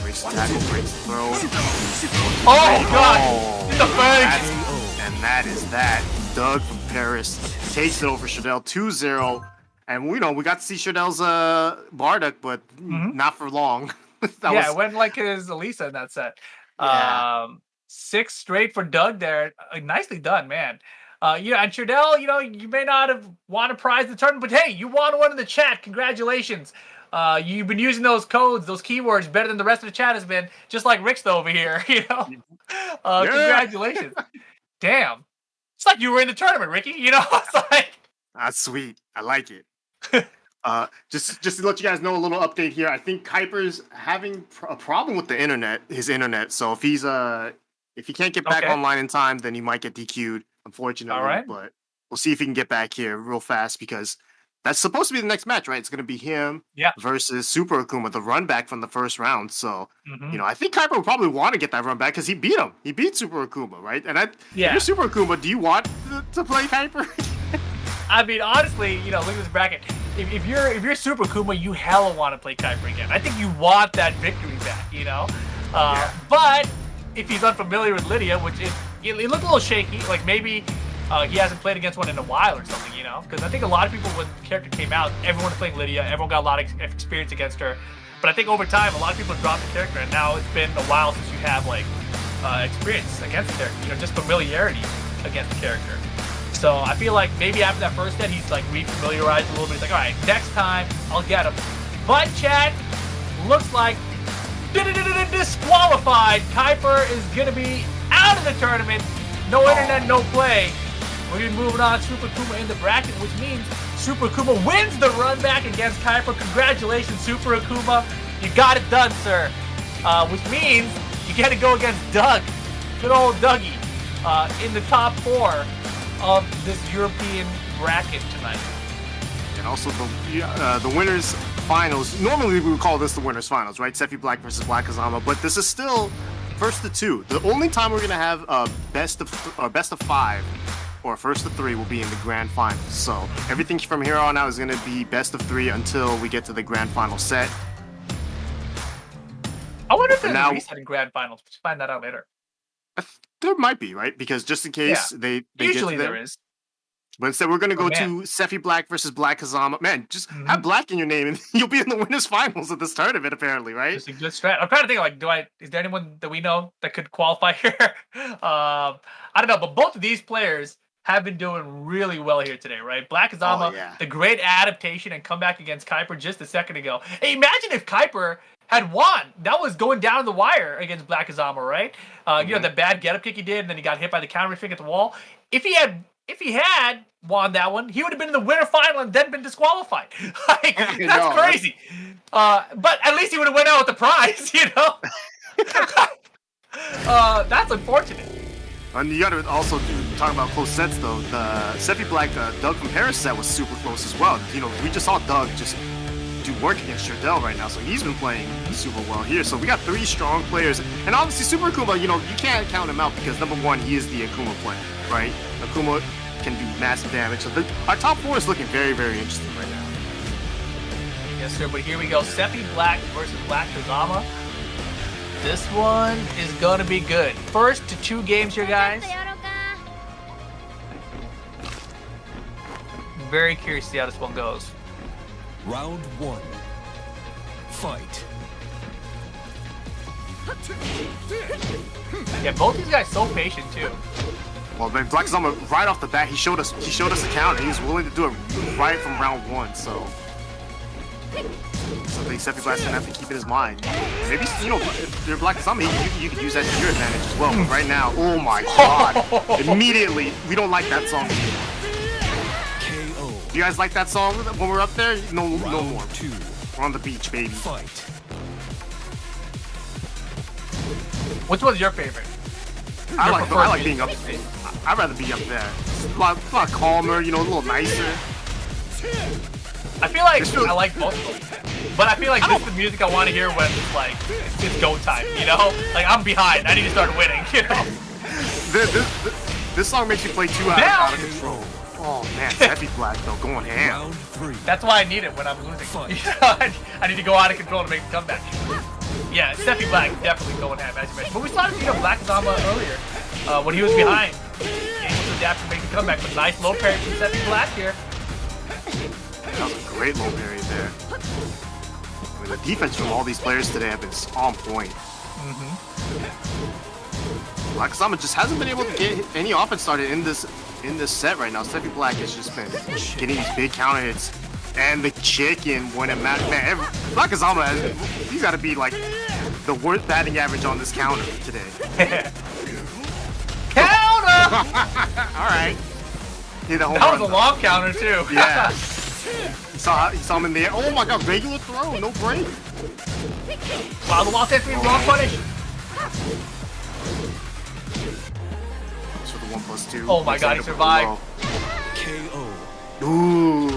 Breaks the tackle, breaks the throw. Oh, God. Oh, The fangs. and that is that. Doug from Paris takes it over Shadell 2-0. And we know we got to see Shadell's Bardock, but not for long. It went like his Elisa in that set. Yeah. 6 straight for Doug there. Nicely done, man. And Shadell, you may not have won a prize in the tournament, but hey, you won one in the chat. Congratulations. You've been using those codes, those keywords better than the rest of the chat has been, just like Rick's over here, Congratulations. Damn. It's like you were in the tournament, Ricky, It's like... That's sweet. I like it. Just to let you guys know a little update here. I think Kuiper's having a problem with the internet, his internet. So if he can't get back online in time, then he might get DQ'd, unfortunately. All right. But we'll see if he can get back here real fast because that's supposed to be the next match, right? It's going to be him versus Super Akuma, the run back from the first round. So, I think Kuiper would probably want to get that run back because he beat him. He beat Super Akuma, right? And if you're Super Akuma, do you want to play Kuiper? I mean, honestly, look at this bracket. If you're Super Akuma, you hella want to play Kuiper again. I think you want that victory back, But if he's unfamiliar with Lydia, which it looked a little shaky, like maybe he hasn't played against one in a while or something, Because I think a lot of people, when the character came out, everyone was playing Lydia, everyone got a lot of experience against her. But I think over time, a lot of people have dropped the character, and now it's been a while since you have experience against the character, just familiarity against the character. So I feel like maybe after that first set, he's re-familiarized a little bit. He's like, all right, next time I'll get him. But chat, looks like disqualified. Kuiper is gonna be out of the tournament. No internet, no play. We're gonna be moving on. Super Akuma in the bracket, which means Super Akuma wins the run back against Kuiper. Congratulations, Super Akuma. You got it done, sir. Which means you get to go against Doug. Good old Dougie. In the top 4 of this European bracket tonight. And also the winners finals. Normally we would call this the winners finals, right? Sepi Black versus Black Kazama, but this is still first to 2. The only time we're gonna have a best of 5 or first to 3 will be in the grand finals. So everything from here on out is gonna be best of 3 until we get to the grand final set. I wonder if there's a reset in grand finals. Let's find that out later. There might be, right? Because just in case they usually get to there is. But instead, we're going to go to Sepi Black versus Black Kazama. Man, just have Black in your name, and you'll be in the winners finals of this tournament, apparently, right? It's a good strat. I'm trying to think, is there anyone that we know that could qualify here? I don't know, but both of these players have been doing really well here today, right? Black Kazama, the great adaptation and comeback against Kuiper just a second ago. Hey, imagine if Kuiper had won. That was going down the wire against Black Kazama, right? The bad get-up kick he did, and then he got hit by the counter kick at the wall. If he had won that one, he would have been in the winner final and then been disqualified. That's crazy. But at least he would have went out with the prize, That's unfortunate. And you got to also talk about close sets, though. The Sepi Black Doug from Paris set was super close as well. We just saw Doug just do work against Shardell right now, so he's been playing super well here. So we got 3 strong players, and obviously Super Akuma, you can't count him out because number 1, he is the Akuma player, right? Akuma can do massive damage. So our top 4 is looking very, very interesting right now. Yes, sir. But here we go: Sepi Black versus Black Kazama. This one is gonna be good. First to 2 games here, guys. Very curious to see how this one goes. Round 1. Fight. Yeah, both these guys so patient too. Well, man, Black Kazama right off the bat, he showed us the counter. He was willing to do it right from round 1. So Something Sepi Black's gonna have to keep in his mind. Maybe, you know, if you're Black Kazama, you could use that to your advantage as well. But right now, oh my god. Immediately, we don't like that song. KO. You guys like that song when we're up there? No more. 2. We're on the beach, baby. Fight. Which one's your favorite? I like being up there. I'd rather be up there. A lot calmer, you know, a little nicer. I feel like I like both of them. But I feel like this is the music I want to hear when it's like, it's go time, you know? Like, I'm behind. I need to start winning, you know? This song makes you play too out of control. Oh, man. Sepi Black, though, going ham. Round 3. That's why I need it when I'm losing. You know, I need to go out of control to make the comeback. Yeah, Sepi Black definitely going ham, as you mentioned. But we saw this, you know, Black Kazama earlier when he was behind. Able to adapt to make the comeback. But nice low parry from Sepi Black here. That was a great low parry there. I mean, the defense from all these players today have been on point. Black Kazama just hasn't been able to get any offense started in this set right now. Sepi Black has just been getting these big counter hits. And the chicken when it matters. Man, Black Kazama, he's got to be like the worst batting average on this counter today. Counter! Alright. That was a long counter, too. Yeah. You saw him in the air. Oh my god, regular throw, no break. Wow, the wall test me wrong punish. So the 1+2. Oh my god, he survived. KO. Ooh,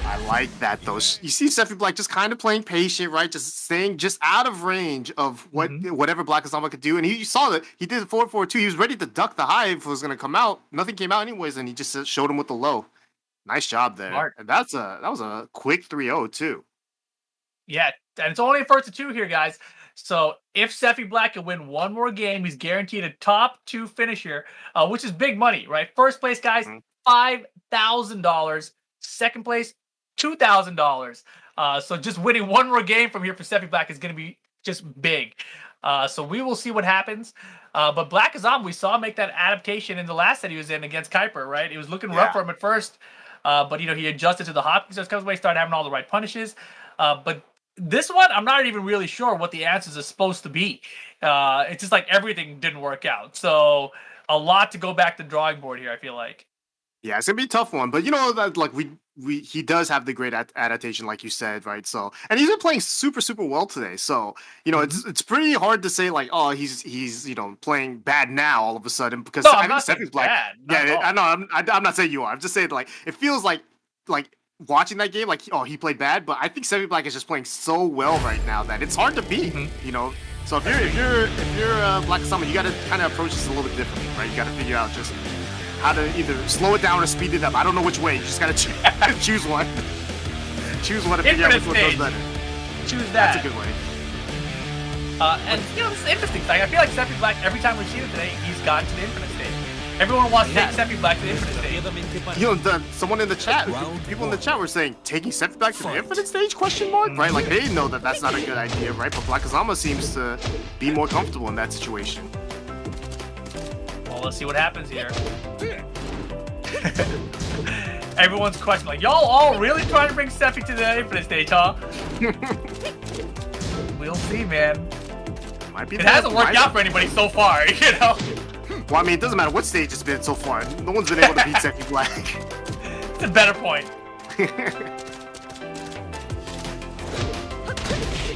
I like that though. You see Sepi Black just kind of playing patient, right? Just staying just out of range of whatever Black Kazama could do. And you saw that he did 4-4-2. He was ready to duck the high if it was going to come out. Nothing came out anyways, and he just showed him with the low. Nice job there. Smart. And that was a quick 3-0 too. Yeah, and it's only a first of 2 here, guys. So if Sepi Black can win one more game, he's guaranteed a top 2 finish here, which is big money, right? First place, guys, $5,000. Second place, $2,000. So just winning one more game from here for Sepi Black is going to be just big. So we will see what happens. But Black Kazama, we saw make that adaptation in the last set he was in against Kuiper, right? It was looking rough for him at first, but you know he adjusted to the hop because comes away, started having all the right punishes. But this one, I'm not even really sure what the answers are supposed to be. It's just like everything didn't work out. So a lot to go back to the drawing board here, I feel like. Yeah, it's gonna be a tough one, but you know that like he does have the great adaptation, like you said, right? So, and he's been playing super well today. So, you know, it's pretty hard to say like, oh, he's you know playing bad now all of a sudden because no, I think Sepi's like, yeah, I know, I'm not saying you are. I'm just saying like it feels like watching that game like he played bad, but I think Sepi Black is just playing so well right now that it's hard to beat. You know, so if you're Black Kazama, you got to kind of approach this a little bit differently, right? You got to figure out just how to either slow it down or speed it up. I don't know which way. You just got to choose one. Choose one to figure out which one goes better. Choose that. That's a good way. And you know, this is interesting. Like, I feel like Sepi Black, every time we've seen it today, he's gotten to the infinite stage. Everyone wants to take Sepi Black to the infinite stage. You know, someone in the chat, people in the chat were saying taking Sepi Black to the infinite stage? Question mark? Right? Like they know that that's not a good idea, right? But Black Kazama seems to be more comfortable in that situation. Well, let's see what happens here. Everyone's questioning, like, y'all all really trying to bring Sepi to the infinite stage, huh? We'll see, man. It hasn't worked out for anybody so far, you know? Well, I mean, it doesn't matter what stage it's been so far. No one's been able to beat Sepi Black. It's a better point.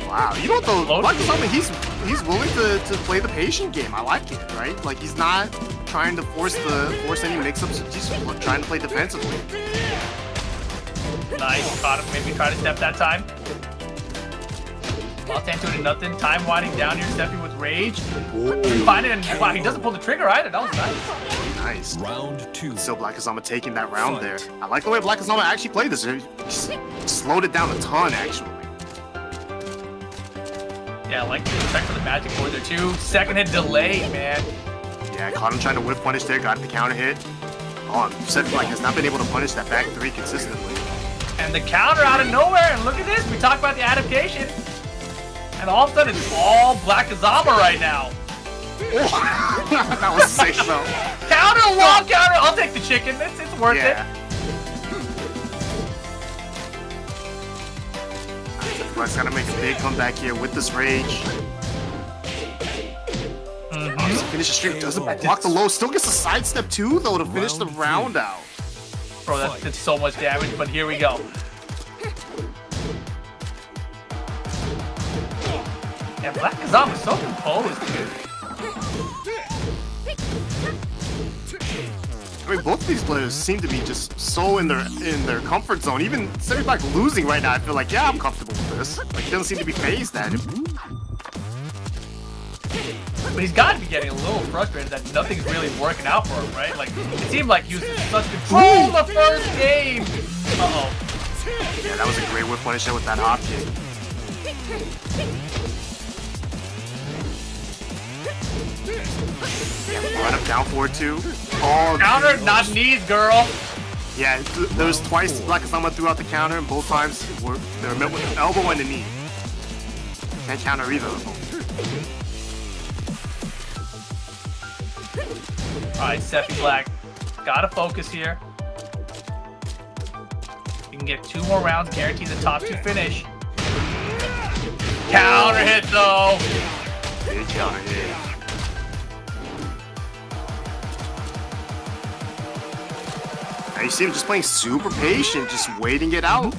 Wow, you know what though? Black Kazama, he's willing to play the patient game. I like it, right? Like he's not trying to force any mix-ups. He's trying to play defensively. Nice, caught him. Maybe try to step that time. Lost into it, nothing. Time winding down here. Sepi with rage. Find it, and wow, he doesn't pull the trigger either. That was nice. Nice. Round 2. Still Black Kazama taking that round there. I like the way Black Kazama actually played this. He slowed it down a ton, actually. Yeah, I like the check for the magic board there too. Second hit delay, man. Yeah, caught him trying to whip punish there, got the counter hit. Oh, Sepi Black has not been able to punish that back 3 consistently. And the counter out of nowhere, and look at this. We talked about the adaptation. And all of a sudden, it's all Black Kazama right now. That was sick, though. Counter, long counter. I'll take the chicken. It's worth it. Black's gotta make a big comeback here with this rage. Finish the streak, doesn't block the low, still gets a sidestep too though to finish the round out. Bro, that did so much damage, but here we go. Yeah, Black Kazama is so composed, dude. I mean, both of these players seem to be just so in their comfort zone. Even Sepi Black losing right now, I feel like, yeah, I'm comfortable with this. Like, he doesn't seem to be phased at it. But he's got to be getting a little frustrated that nothing's really working out for him, right? Like, it seemed like he was in such control the first game. Uh-oh. Yeah, that was a great whip punish with that hop kick. Yeah, run up down forward too. Oh, counter, not knees, girl. Yeah, there was twice Black Kazama threw out the counter, and both times they were met with the elbow and the knee. Can't counter either of them. Alright, Sepi Black. Gotta focus here. You can get 2 more rounds, guarantee the top 2 finish. Counter hit though. Big counter hit. Now you see him just playing super patient, just waiting it out.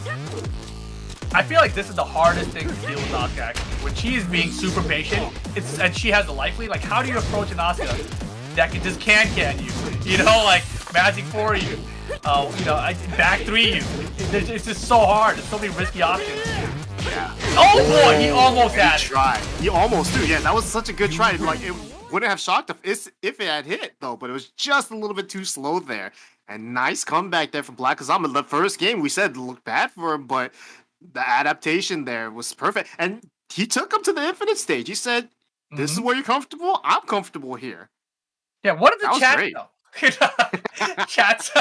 I feel like this is the hardest thing to deal with Asuka actually. When she is being super patient, and she has the life lead, like how do you approach an Asuka that can just can you? You know, like magic for you. You know, back 3 you. It's just so hard. There's so many risky options. Yeah. Oh boy, he almost had it. He tried. He almost did. Yeah, that was such a good try. Like it wouldn't have shocked if it had hit though, but it was just a little bit too slow there. And nice comeback there from Black Kazama. The first game we said looked bad for him, but the adaptation there was perfect. And he took him to the infinite stage. He said, "This is where you're comfortable. I'm comfortable here." Yeah, what did the chat know? Chat's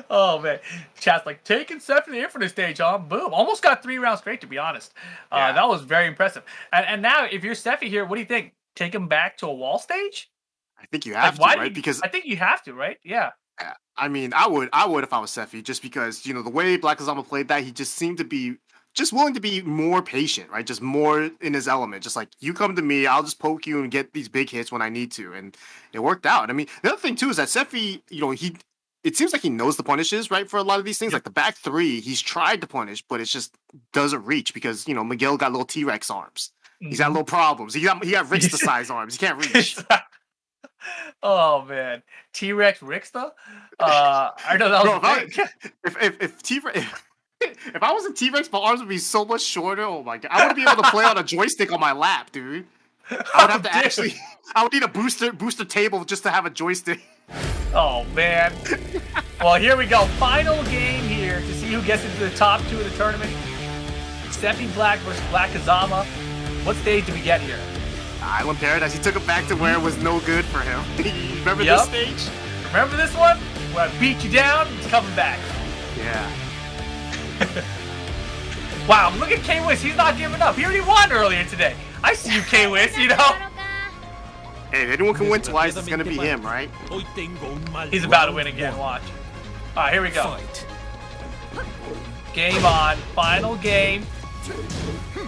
oh man, chat's like taking Sepi to the infinite stage on. Boom, almost got 3 rounds straight. To be honest, that was very impressive. And now, if you're Sepi here, what do you think? Take him back to a wall stage? I think you have to, right? Because I think you have to, right? Yeah. I mean, I would if I was Sepi, just because you know the way Black Kazama played that, he just seemed to be just willing to be more patient, right? Just more in his element. Just like, you come to me, I'll just poke you and get these big hits when I need to. And it worked out. I mean, the other thing too is that Sepi, you know, it seems like he knows the punishes, right? For a lot of these things, like the back 3, he's tried to punish, but it just doesn't reach because, you know, Miguel got little T-Rex arms. He's got little problems. He got Ricksta size arms. He can't reach. Oh man, T-Rex Ricksta? I know that was if I was a T-Rex, my arms would be so much shorter. Oh my god, I wouldn't be able to play on a joystick on my lap, dude. I would have to I would need a booster table just to have a joystick. Oh man. Well, here we go. Final game here to see who gets into the top 2 of the tournament. Sepi Black versus Black Kazama. What stage do we get here? Island Paradise. He took it back to where it was no good for him. Remember this stage? Remember this one? Where I beat you down, it's coming back. Yeah. Wow, look at K-Wiz. He's not giving up. He already won earlier today. I see you, K-Wiz, you know? Hey, if anyone can win twice, it's going to be him, right? He's about to win again, watch. All right, here we go. Game on. Final game.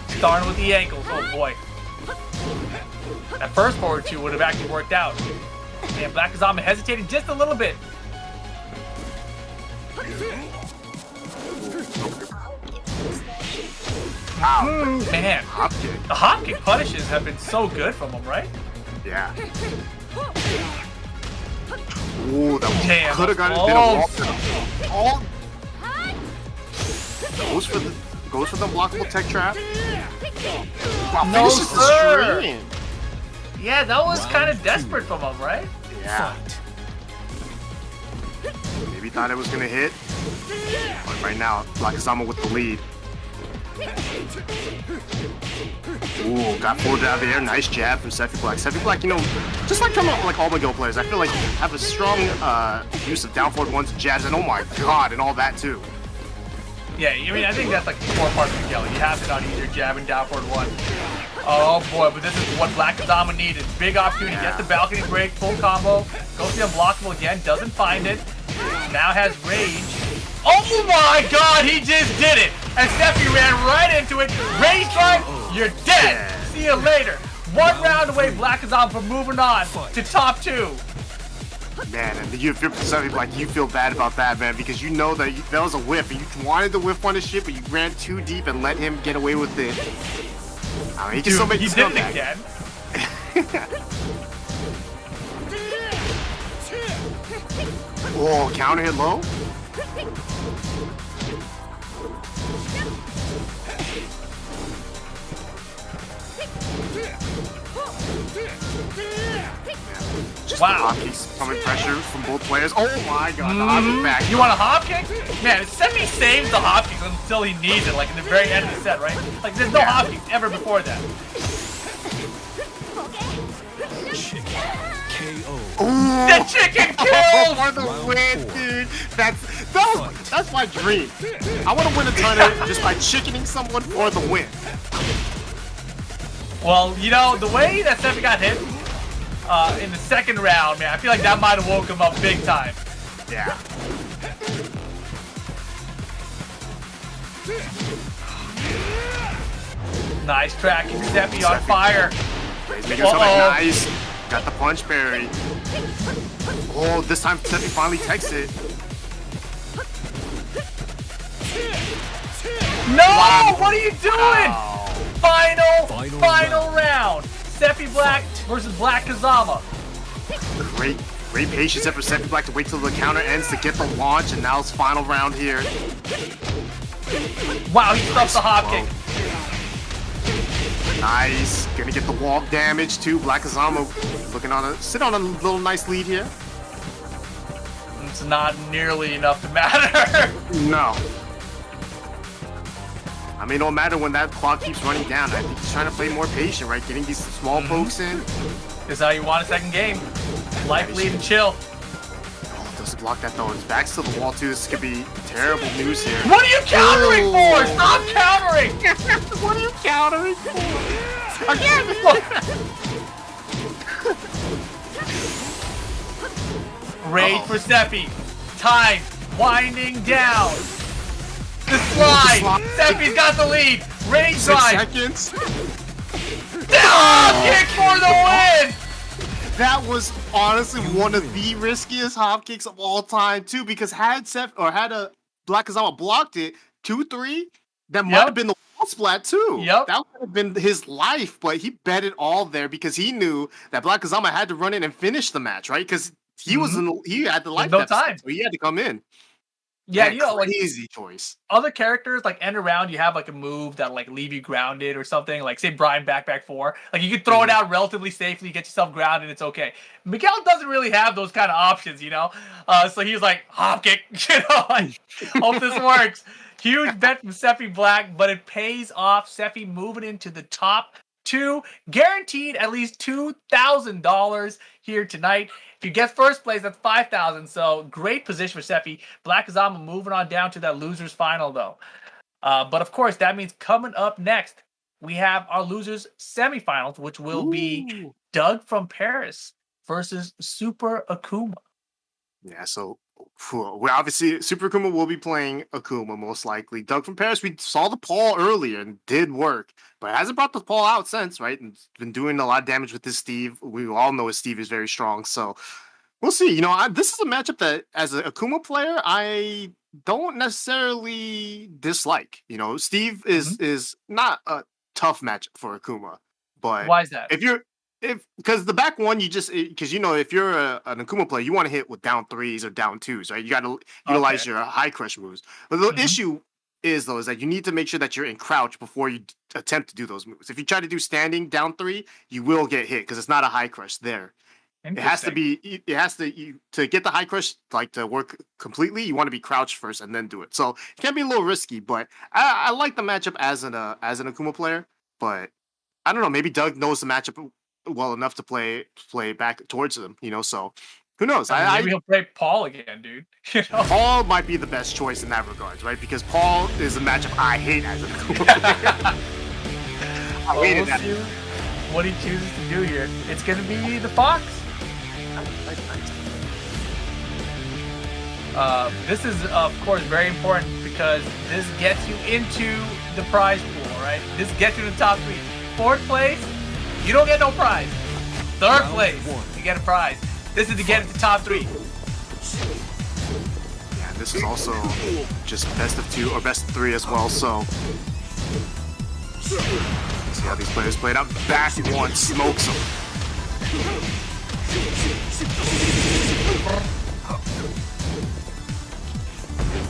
Starting with the ankles. Oh, boy. That first forward 2 would have actually worked out. Man, Black Kazama hesitated just a little bit. Man, the hop kick punishes have been so good from him, right? Yeah. Ooh, that could have got it. All goes for the unblockable tech trap. Wow, No, finishes the sir. stream. Yeah, that was kind of desperate from him, right? Yeah. Maybe thought it was gonna hit. But right now, Black Kazama with the lead. Ooh, got pulled out of the air. Nice jab from Sepi Black. Sepi Black, you know, just like all Miguel players, I feel like have a strong use of down forward ones, jabs, and oh my god, and all that too. Yeah, I mean, I think that's like the core part of Miguel. You have to not use your jab and down forward 1. Oh boy, but this is what Black Kazama needed. Big opportunity, gets the balcony break, full combo, goes the unblockable again, doesn't find it. Now has rage. Oh my god, he just did it! and Sepi ran right into it. Rage drive, you're dead. See you later. One round away, Black Kazama from moving on to top 2. Man, and if you're Sepi Black, you feel bad about that, man, because you know that that was a whiff, and you wanted to whiff on his shit, but you ran too deep and let him get away with it. I mean, he can still make he the did it comeback. again. Oh, counter hit low. Just Wow. the hotkeys coming pressure from both players. Oh my god, the hop kick back. You want a hop kick? Man, Sepi saves the hop kick until he needs it, like in the very end of the set, right? Like there's no hop kicks ever before that. KO. Ooh. The chicken kill! For the win, dude. That's my dream. I want to win a tournament just by chickening someone for the win. Well, you know, the way that Sepi got hit in the second round, man, I feel like that might have woke him up big time. Yeah. Nice tracking, Sepi on fire. He's making something nice. Got the punch berry. Oh, this time Sepi finally takes it. No! What are you doing? Oh. Final round. Sepi Black versus Black Kazama. Great patience there for Sepi Black to wait till the counter ends to get the launch, and now it's final round here. Wow, he stuffed the hop kick. Nice. Gonna get the wall damage too. Black Kazama looking sit on a little nice lead here. It's not nearly enough to matter. No. I mean, it don't matter when that clock keeps running down. I think he's trying to play more patient, right? Getting these small pokes in. This is how you want a second game. Life lead and chill. Oh, doesn't block that though. His back's to the wall too. This could be terrible news here. What are you countering for? Stop countering! What are you countering for? Again! Rage for Sepi. Time winding down. The slide. Sepi's got the lead. Rage 6 drive. seconds. Hop kick for the win. That was honestly one of the riskiest hop kicks of all time too, because had Black Kazama blocked it 2-3, that might have been the wall splat too. Yep. That would have been his life, but he bet it all there because he knew that Black Kazama had to run in and finish the match, right? Because he he had the life deficit, time, so he had to come in. Yeah, you know, like easy choice. Other characters, like end around, you have like a move that like leave you grounded or something. Like say Brian back 4, like you could throw it out relatively safely, get yourself grounded, it's okay. Miguel doesn't really have those kind of options, you know. So he was like hop kick, you know. Like, hope this works. Huge bet from Sepi Black, but it pays off. Sepi moving into the top 2, guaranteed at least $2,000 here tonight. If you get first place, that's $5,000. So great position for Sepi. Black Kazama moving on down to that losers final though. But of course, that means coming up next, we have our losers semifinals, which will be Doug from Paris versus Super Akuma. Yeah, so we obviously Super Akuma will be playing Akuma most likely. Doug from Paris, we saw the Paul earlier and did work, but hasn't brought the Paul out since, right? And been doing a lot of damage with his Steve. We all know his Steve is very strong, so we'll see. You know, this is a matchup that, as an Akuma player, I don't necessarily dislike. You know, Steve is not a tough matchup for Akuma, but why is that? Because the back one, because you know, if you're an Akuma player, you want to hit with down 3s or down 2s, right? You got to utilize your high crush moves. But the issue is that you need to make sure that you're in crouch before you attempt to do those moves. If you try to do standing down 3, you will get hit because it's not a high crush there. It has to to get the high crush like to work completely. You want to be crouched first and then do it. So it can be a little risky, but I like the matchup as an Akuma player. But I don't know, maybe Doug knows the matchup well enough to play back towards him, you know, so who knows? Maybe he'll play Paul again, dude. You know? Paul might be the best choice in that regard, right? Because Paul is a matchup I hate as a player. We'll see what he chooses to do here. It's going to be the Fox. This is, of course, very important because this gets you into the prize pool, right? This gets you in the top 3. 4th place, you don't get no prize. 3rd place, you get a prize. This is to get into top 3. Yeah, this is also just best of 2 or best of 3 as well. So see how these players played out. Back one smokes them.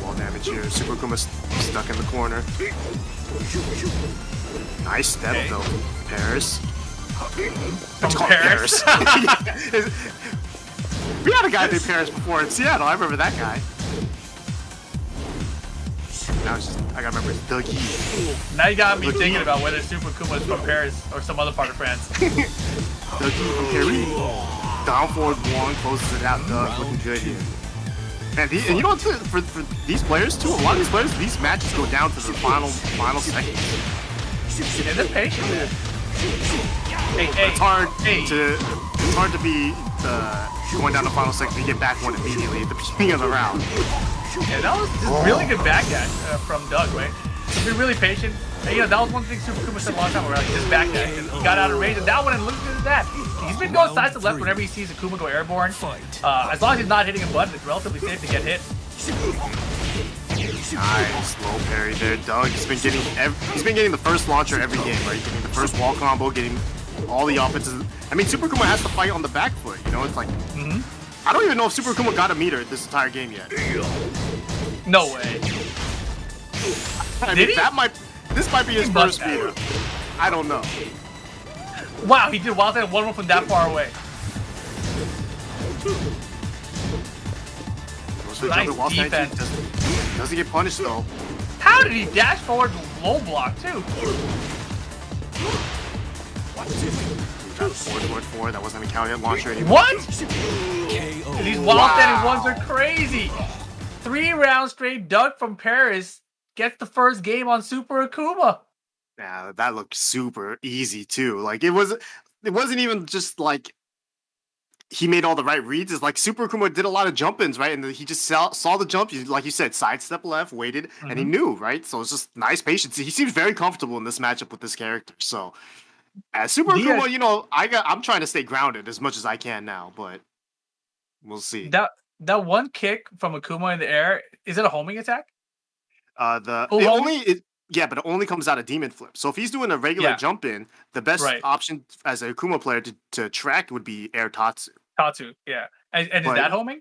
Wall damage here. Super Akuma stuck in the corner. Nice step though, Paris. From Paris. We had a guy named Paris before in Seattle. I remember that guy. Now it's just, I gotta remember it's Dougie. Now you got me thinking about whether Super Akuma is from Paris or some other part of France. Dougie from Paris. Down forward 1, closes it out. Doug looking good here. And you know what? For these players too, a lot of these players, these matches go down to the final seconds. Yeah, they're patient, man. Hey, It's hard to be going down the final seconds and get back one immediately at the beginning of the round. Yeah, that was just really good backdash from Doug, right? He's been really patient. And, that was one thing Super Akuma said a long time ago, like, just backdash. And he got out of range, and that one, and look at that. He's been going side to left whenever he sees Akuma go airborne. As long as he's not hitting a button, it's relatively safe to get hit. Nice low parry there, Doug. He's been getting the first launcher every game, right? Getting the first wall combo, getting all the offenses. I mean, Super Akuma has to fight on the back foot. It's like I don't even know if Super Akuma got a meter this entire game yet. No way. Did he? This might be his first meter. I don't know. Wow, he did wild stand 1-1 from that far away. Nice defense. Doesn't get punished though. How did he dash forward low block too? Forward. That wasn't a count hit launcher anymore. What? These wild standing ones are crazy. 3 rounds straight. Doug from Paris gets the first game on Super Akuma. Yeah, that looked super easy too. Like it wasn't even just like he made all the right reads. It's like Super Akuma did a lot of jump-ins, right? And he just saw the jump, like you said, sidestep left, waited, and he knew, right? So it's just nice patience. He seems very comfortable in this matchup with this character. So as Super Akuma, I'm trying to stay grounded as much as I can now, but we'll see. That one kick from Akuma in the air, is it a homing attack? But it only comes out of Demon Flip. So if he's doing a regular jump in, the best option as a Akuma player to track would be Air Tatsu. Tatsu, yeah. And is that homing?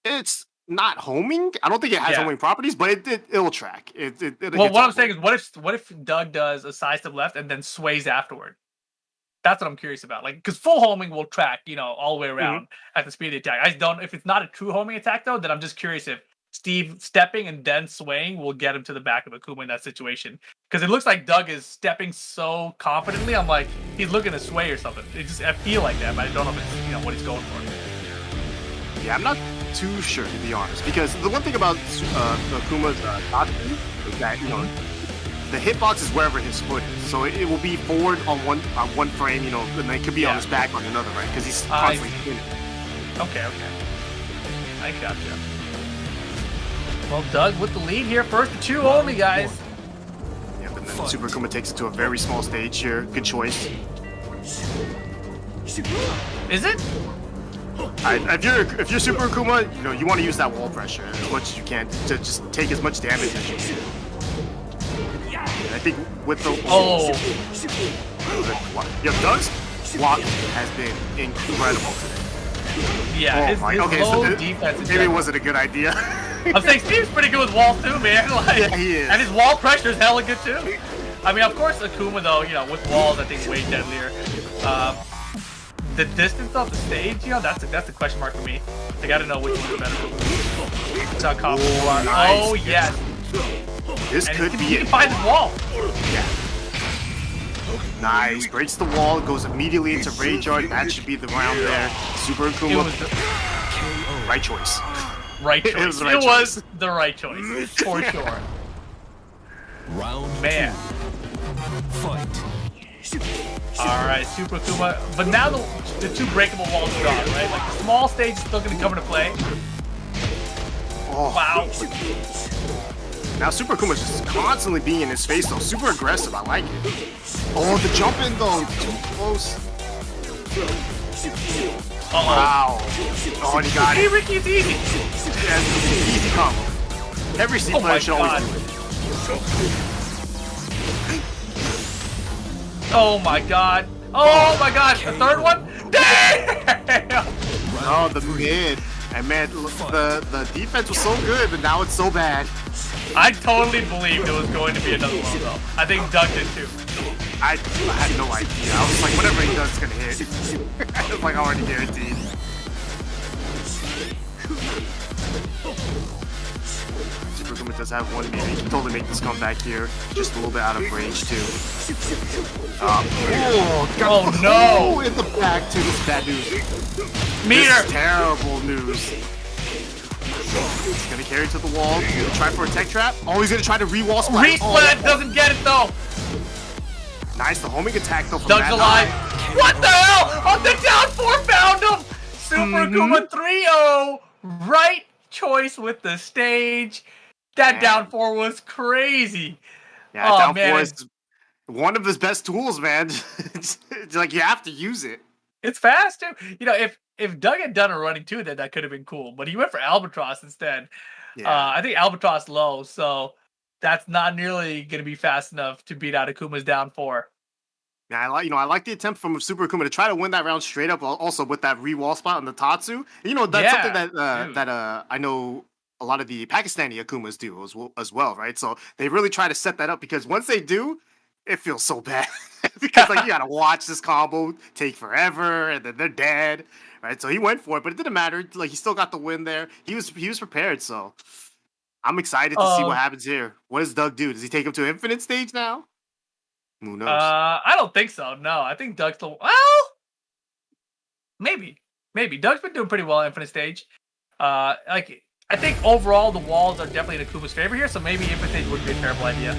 It's not homing. I don't think it has homing properties, but it'll track. Well, what I'm saying is, what if Doug does a sidestep left and then sways afterward? That's what I'm curious about. Like, because full homing will track, all the way around at the speed of the attack. I don't. If it's not a true homing attack though, then I'm just curious if Steve stepping and then swaying will get him to the back of Akuma in that situation. Because it looks like Doug is stepping so confidently. I'm like, he's looking to sway or something. I feel like that, but I don't know if it's what he's going for. Yeah, I'm not too sure to be honest. Because the one thing about Akuma's Tatsu is that the hitbox is wherever his foot is. So it will be forward on one frame, and then it could be on his back on another, right? Because he's constantly spinning. Okay. I gotcha. Well, Doug with the lead here. First to 2 only, guys. Yeah, but then Super Akuma takes it to a very small stage here. Good choice. Is it? If you're Super Akuma, you want to use that wall pressure as much as you can to just take as much damage as you can. And I think with the Doug's block has been incredible today. Yeah, his low defense. Maybe it wasn't a good idea. I'm saying Steve's pretty good with walls too, man. Yeah, he is. And his wall pressure is hella good too. I mean, of course, Akuma though, with walls, I think way deadlier. The distance of the stage, that's a question mark for me. I gotta know which one's better. That's how confident you are. Nice. Oh yes. This could be it. He can find his wall. Yeah. Nice. Breaks the wall, goes immediately into Rage Art. That should be the round there. Super Akuma. Right choice. Right choice. It was the right choice. For sure. Round man. Fight. Alright, Super Akuma. But now the 2 breakable walls are gone, right? Like the small stage is still going to come into play. Oh. Wow. Now Super Akuma's just constantly being in his face though. Super aggressive. I like it. Oh, the jump in though. Too close. Wow. Oh, and he got Hey, it. Ricky, it's easy. Yeah, easy combo. Every C Oh player my should always God. do it. Oh my God. Oh my God. The third one? Damn! Oh, the mid. And man, the defense was so good, but now it's so bad. I totally believed it was going to be another one though. I think Doug did too. I had no idea. I was like, whatever he does, it's gonna hit. It was like already guaranteed. Super Akuma does have one meter. He can totally make this comeback here. Just a little bit out of range too. Oh no! In the back too. This is bad news. Meter! This is terrible news. He's gonna carry to the wall. He's gonna try for a tech trap. Oh, he's gonna try to re-wall splat. Resplat doesn't get it though. Nice, the homing attack though from Doug's that alive. high. What the hell? On the down 4 found him. Super Akuma 3-0. Right choice with the stage. That Man. down 4 was crazy. Yeah, Oh, down man. 4 is one of his best tools, man. It's like you have to use it. It's fast too. You know, if Doug had done a running 2, then that could have been cool. But he went for Albatross instead. Yeah. I think Albatross low, so that's not nearly going to be fast enough to beat out Akuma's down 4. Yeah, I like the attempt from Super Akuma to try to win that round straight up. Also with that re-wall spot on the Tatsu. You know, that's Yeah, something that I know a lot of the Pakistani Akumas do as well, right? So they really try to set that up because once they do, it feels so bad because like you gotta watch this combo take forever and then they're dead, right? So he went for it, but it didn't matter. Like he still got the win there. He was prepared, so I'm excited to see what happens here. What does Doug do? Does he take him to infinite stage now? Who knows? I don't think so. No, I think Doug's still. Well, maybe. Doug's been doing pretty well at Infinite Stage. Like I think overall the walls are definitely in Akuma's favor here, so maybe Infinite Stage wouldn't be a terrible idea.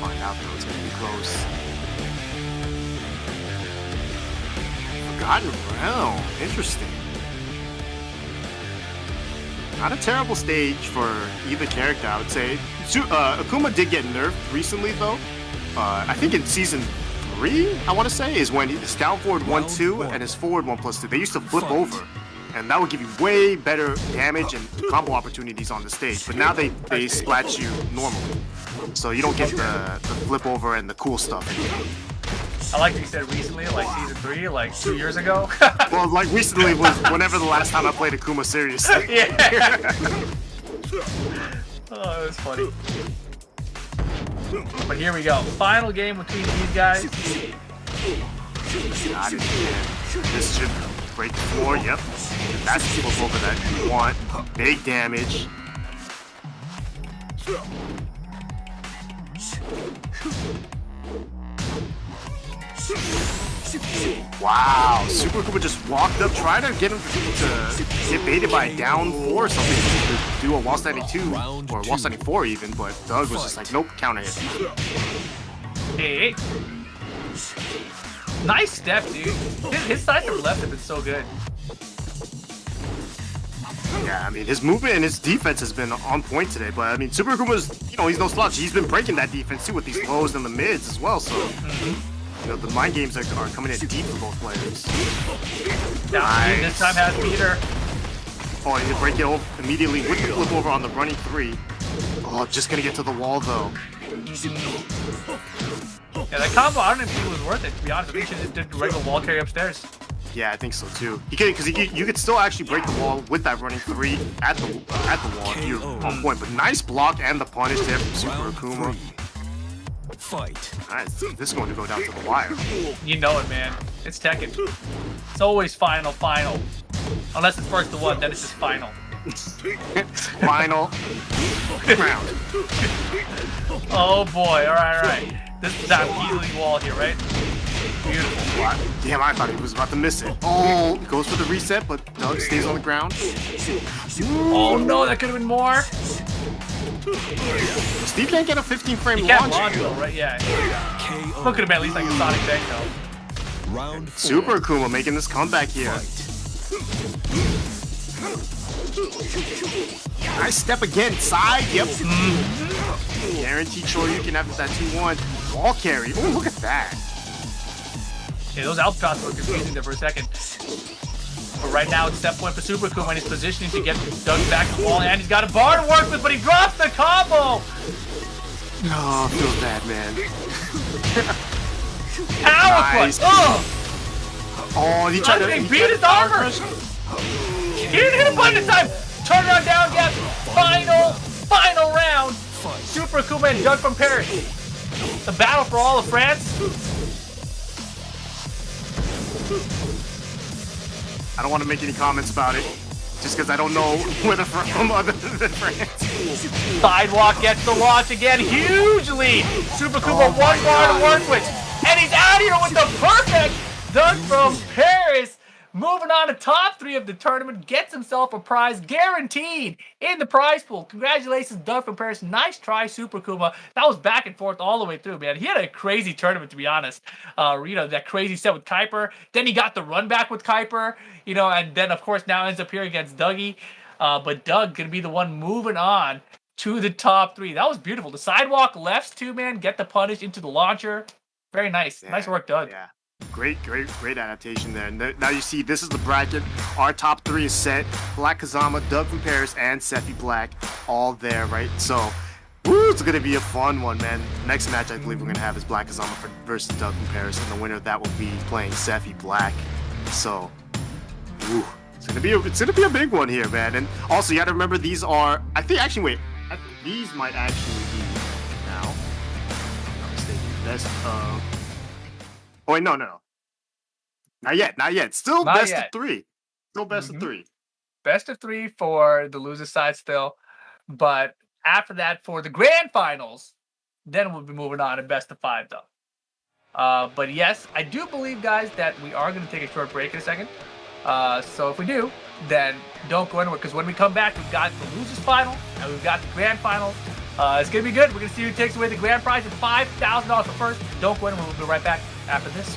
Find out though, it's gonna be close. Forgotten Realm, interesting. Not a terrible stage for either character, I would say. Akuma did get nerfed recently, though. I think in season 3, I want to say, is when his down forward 1-2 and his forward 1+2. They used to flip over, and that would give you way better damage and combo opportunities on the stage. But now they splat you normally, so you don't get the flip over and the cool stuff. I like what you said recently, like season 3, like 2 years ago. Well, like recently was whenever the last time I played Akuma seriously. Yeah. Oh, that was funny. But here we go. Final game between these guys. Got it. This should break the floor. Yep. That's the flip over that you want. Big damage. Wow, Super Akuma just walked up, trying to get him to get baited by a down 4 or something to do a wall standing 2 or wall standing 4 even, but Doug was just like, nope, counter hit. Hey. Nice step, dude. His side from left have been so good. Yeah, I mean, his movement and his defense has been on point today, but I mean, Super Akuma's, he's no slouch. He's been breaking that defense too with these lows and the mids as well, so... the mind games are coming in deep for both players. Nice. This time has meter. Oh, he break it over immediately with the flip over on the running 3. Oh, just gonna get to the wall though. Yeah, that combo, I don't even think it was worth it, to be honest. I think he just did regular wall carry upstairs. Yeah, I think so too. Because you could still actually break the wall with that running 3 at the wall if you're on point. But nice block and the punish there from Super Akuma. Fight. Alright, so this is going to go down to the wire. You know it, man. It's Tekken. It's always final. Unless it's first to 1, then it's just final. Final round. Oh boy, alright. This is that easily wall here, right? Beautiful. What? Damn, I thought he was about to miss it. Oh, he goes for the reset, but Doug stays on the ground. Oh no, that could have been more. Steve can't get a 15 frame He can't launch. launch though, right? Yeah. Look at him at least like a Sonic Bank though. Round 4. Super Akuma making this comeback here. Nice step again, side, yep. Guaranteed Shoryuken after that 2-1. Wall carry, oh, look at that. Yeah, those out shots were confusing there for a second. But right now it's step point for Super Akuma and he's positioning to get Doug back to the wall, and he's got a bar to work with, but he drops the combo! Oh, feels bad, man. Power Nice. clutch! Ugh! Oh, he tried to beat his armor! He didn't hit a button this time! Turnaround down gap, final round! Super Akuma and Doug from Paris. The battle for all of France. I don't want to make any comments about it, just because I don't know where they're from other than France. Sidewalk gets the launch again, huge lead. Super Akuma, Oh one my bar to God. work with. And he's out here with the perfect Doug from Paris. Moving on to top 3 of the tournament, gets himself a prize guaranteed in the prize pool. Congratulations, Doug from Paris. Nice try, Super Akuma. That was back and forth all the way through, man. He had a crazy tournament, to be honest. That crazy set with Kuiper. Then he got the run back with Kuiper, and then, of course, now ends up here against Dougie. But Doug going to be the one moving on to the top 3. That was beautiful. The sidewalk lefts, too, man. Get the punish into the launcher. Very nice. Yeah, Nice work, Doug. Yeah. Great adaptation there. Now you see, this is the bracket. Our top 3 is set. Black Kazama, Doug from Paris, and Sepi Black all there, right? So, woo, it's going to be a fun one, man. Next match I believe we're going to have is Black Kazama versus Doug from Paris, and the winner of that will be playing Sepi Black. So, woo, it's going to be a big one here, man. And also, you got to remember, these are, these might actually be now, if I'm not mistaken, best of. Oh wait, no. Not yet. Still Not best yet. of 3. Still best of 3. Best of 3 for the loser side still. But after that, for the grand finals, then we'll be moving on to best of 5, though. But yes, I do believe, guys, that we are going to take a short break in a second. So if we do, then don't go anywhere, because when we come back, we've got the losers final and we've got the grand final. It's going to be good. We're going to see who takes away the grand prize of $5,000 for first. Don't go anywhere. We'll be right back after this.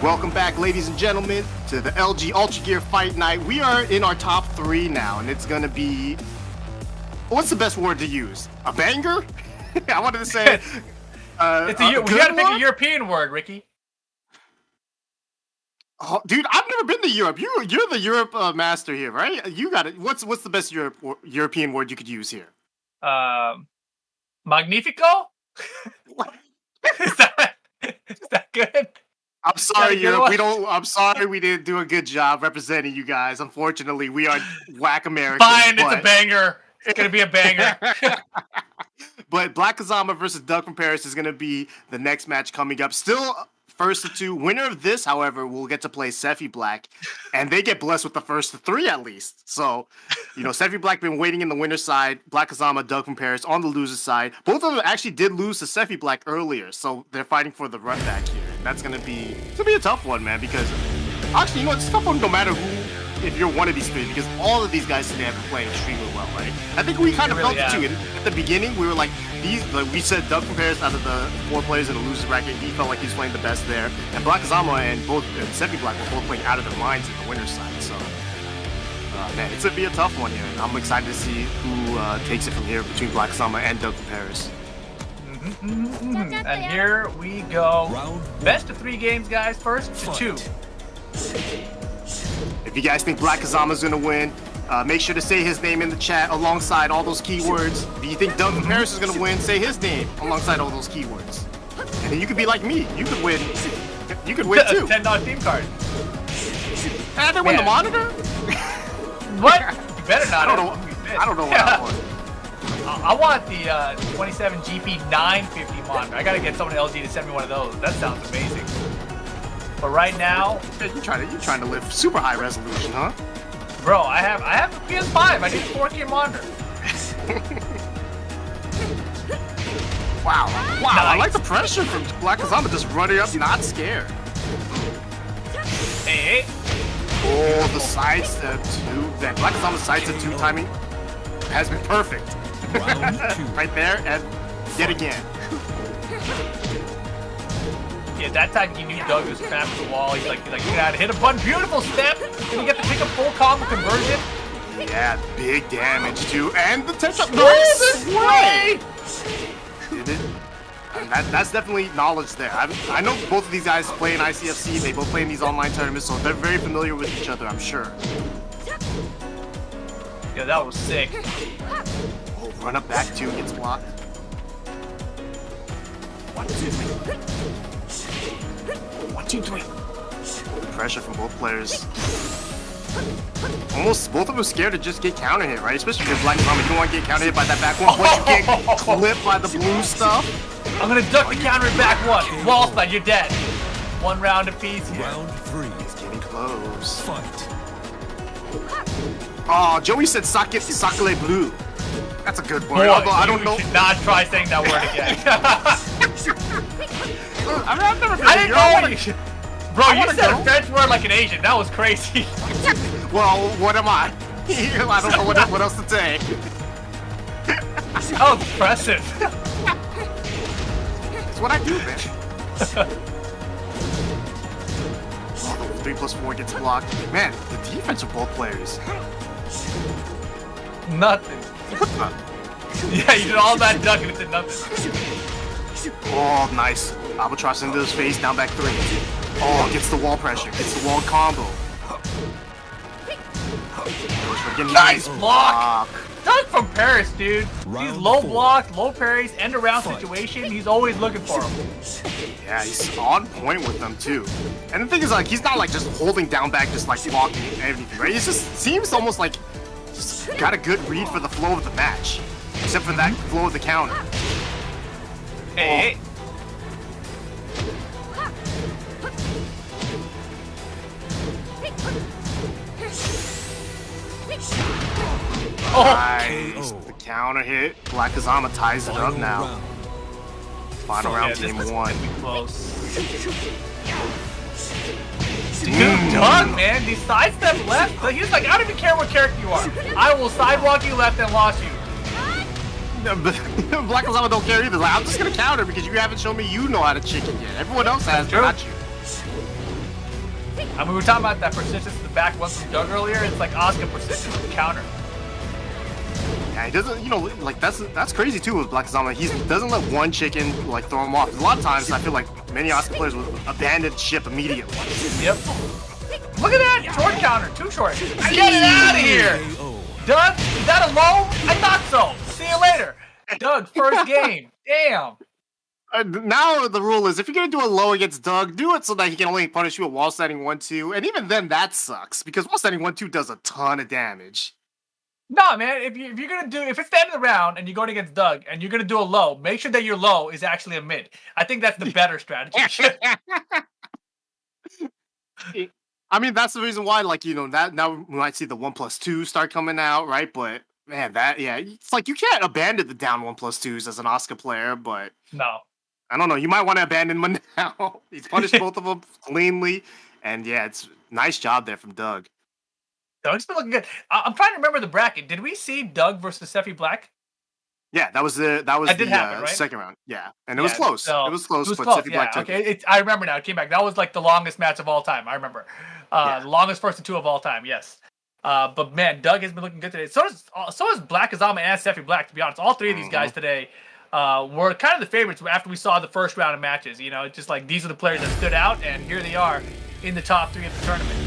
Welcome back, ladies and gentlemen, to the LG UltraGear Fight Night. We are in our top 3 now, and it's gonna be... What's the best word to use? A banger? I wanted to say... we gotta pick a European word, Ricky. Oh, dude, I've never been to Europe. You're the Europe master here, right? You got it. What's the best European word you could use here? Magnifico? is that good? I'm sorry, Europe. I'm sorry we didn't do a good job representing you guys. Unfortunately, we are whack Americans. Fine, it's a banger. It's gonna be a banger. But Black Kazama versus Doug from Paris is gonna be the next match coming up. Still first to 2. Winner of this, however, will get to play Sepi Black, and they get blessed with the first to 3 at least. So, Sepi Black been waiting in the winner's side. Black Kazama, Doug from Paris on the loser's side. Both of them actually did lose to Sepi Black earlier, so they're fighting for the run back here. And that's gonna be a tough one, man. Because actually, it's a tough one no matter who. If you're one of these 3, because all of these guys today have been playing extremely well, right? I think we kind of felt it too. At the beginning, we were like, we said Doug from Paris out of the 4 players in the loser's bracket, he felt like he was playing the best there. And Black Kazama and Sepi Black were both playing out of their minds in the winner's side. So, man, it's gonna be a tough one here. I'm excited to see who takes it from here between Black Kazama and Doug from Paris. And here we go. Best of 3 games, guys. First to 2. If you guys think Black Kazama's gonna win, make sure to say his name in the chat alongside all those keywords. If you think Doug from Paris is gonna win, say his name alongside all those keywords. And then you could be like me. You could win. You could win too. $10 team card. And they win the monitor? What? You better not. I don't know what I want. I want the 27 GP 950 monitor. I gotta get someone at LG to send me one of those. That sounds amazing. But right now, you're trying to live super high resolution, huh? Bro, I have a PS5. I need a 4K monitor. Wow, nice. I like the pressure from Black Kazama just running up, not scared. Hey. Oh, the sidestep 2. That Black Kazama's sidestep 2 timing has been perfect. Right there, and yet again. Yeah, that time he knew Doug was trapped in the wall. He's like, you gotta hit a button. Beautiful step. Then you get to pick a full combo conversion. Yeah, big damage too. And the touch-up. Nice way! Did it? And that's definitely knowledge there. I know both of these guys play in ICFC. They both play in these online tournaments, so they're very familiar with each other, I'm sure. Yeah, that was sick. Oh, run up back 2 gets blocked. 1, 2, 3. 1, 2, 3. Pressure from both players. Almost both of them scared to just get counter hit, right? Especially if you're Black Kazama, you don't want to get counter hit by that back one. Once you get clipped by the blue stuff. I'm gonna duck the counter hit back 1. Wall slide, you're dead. 1 round apiece here. Round 3. It's getting close. Fight. Oh, Joey said Sakale Blue. That's a good word. Boy, Although I don't know. You should not try saying that word again. I've never been I didn't know what you... Bro, you said go. a French word like an Asian. That was crazy. Well, what am I? I don't know what else to say. That was impressive. That's what I do, man. 3+4 gets blocked. Man, the defense of both players. Nothing. Yeah, you did all that duck and it did nothing. Oh, nice. Albatross into his face, down back 3. Oh, gets the wall pressure, gets the wall combo. Nice block! Doug from Paris, dude. He's low block, low parries, end around situation. He's always looking for him. Yeah, he's on point with them too. And the thing is, like, he's not like just holding down back, just like blocking everything, right? It just seems almost like just got a good read for the flow of the match, except for that flow of the counter. Hey. Oh. Nice. The counter hit. Black Kazama ties it up now. Final round, game 1. Close. Dude, Doug, man, these sidestep left. He's like, I don't even care what character you are. I will sidewalk you left and lost you. Black Kazama don't care either. Like, I'm just gonna counter because you haven't shown me you know how to chicken yet. Everyone else has, but not you. I mean, we were talking about that persistence in the back one from Doug earlier. It's like Asuka persistence with counter. Yeah, he doesn't, you know, like that's crazy too with Black Kazama. He doesn't let one chicken like throw him off. A lot of times I feel like many Asuka players would abandon ship immediately. Yep. Look at that short counter, too short. Get it out of here, Doug. Is that a low? I thought so. See you later, Doug. First game. Damn. Now the rule is if you're gonna do a low against Doug, do it so that he can only punish you at wall standing 1-2, and even then that sucks because wall standing 1-2 does a ton of damage. No, man. If it's the end of the round and you're going against Doug and you're gonna do a low, make sure that your low is actually a mid. I think that's the better strategy. I mean, that's the reason why, like, you know, that now we might see the 1+2 start coming out, right? But man, it's like you can't abandon the down 1+2s as an Asuka player, but no. I don't know. You might want to abandon him now. He's punished both of them cleanly, and yeah, it's nice job there from Doug. Doug's been looking good. I'm trying to remember the bracket. Did we see Doug versus Sepi Black? Yeah, that was the happen, right? second round. Yeah, and it was close. So it was close, but close. Sepi Black took it. Okay, I remember now. It came back. That was like the longest match of all time. I remember. The longest first to two of all time. Yes. But man, Doug has been looking good today. So is Black Kazama and Sepi Black. To be honest, all three of these guys today were kind of the favorites after we saw the first round of matches. You know, it's just like these are the players that stood out, and here they are in the top three of the tournament.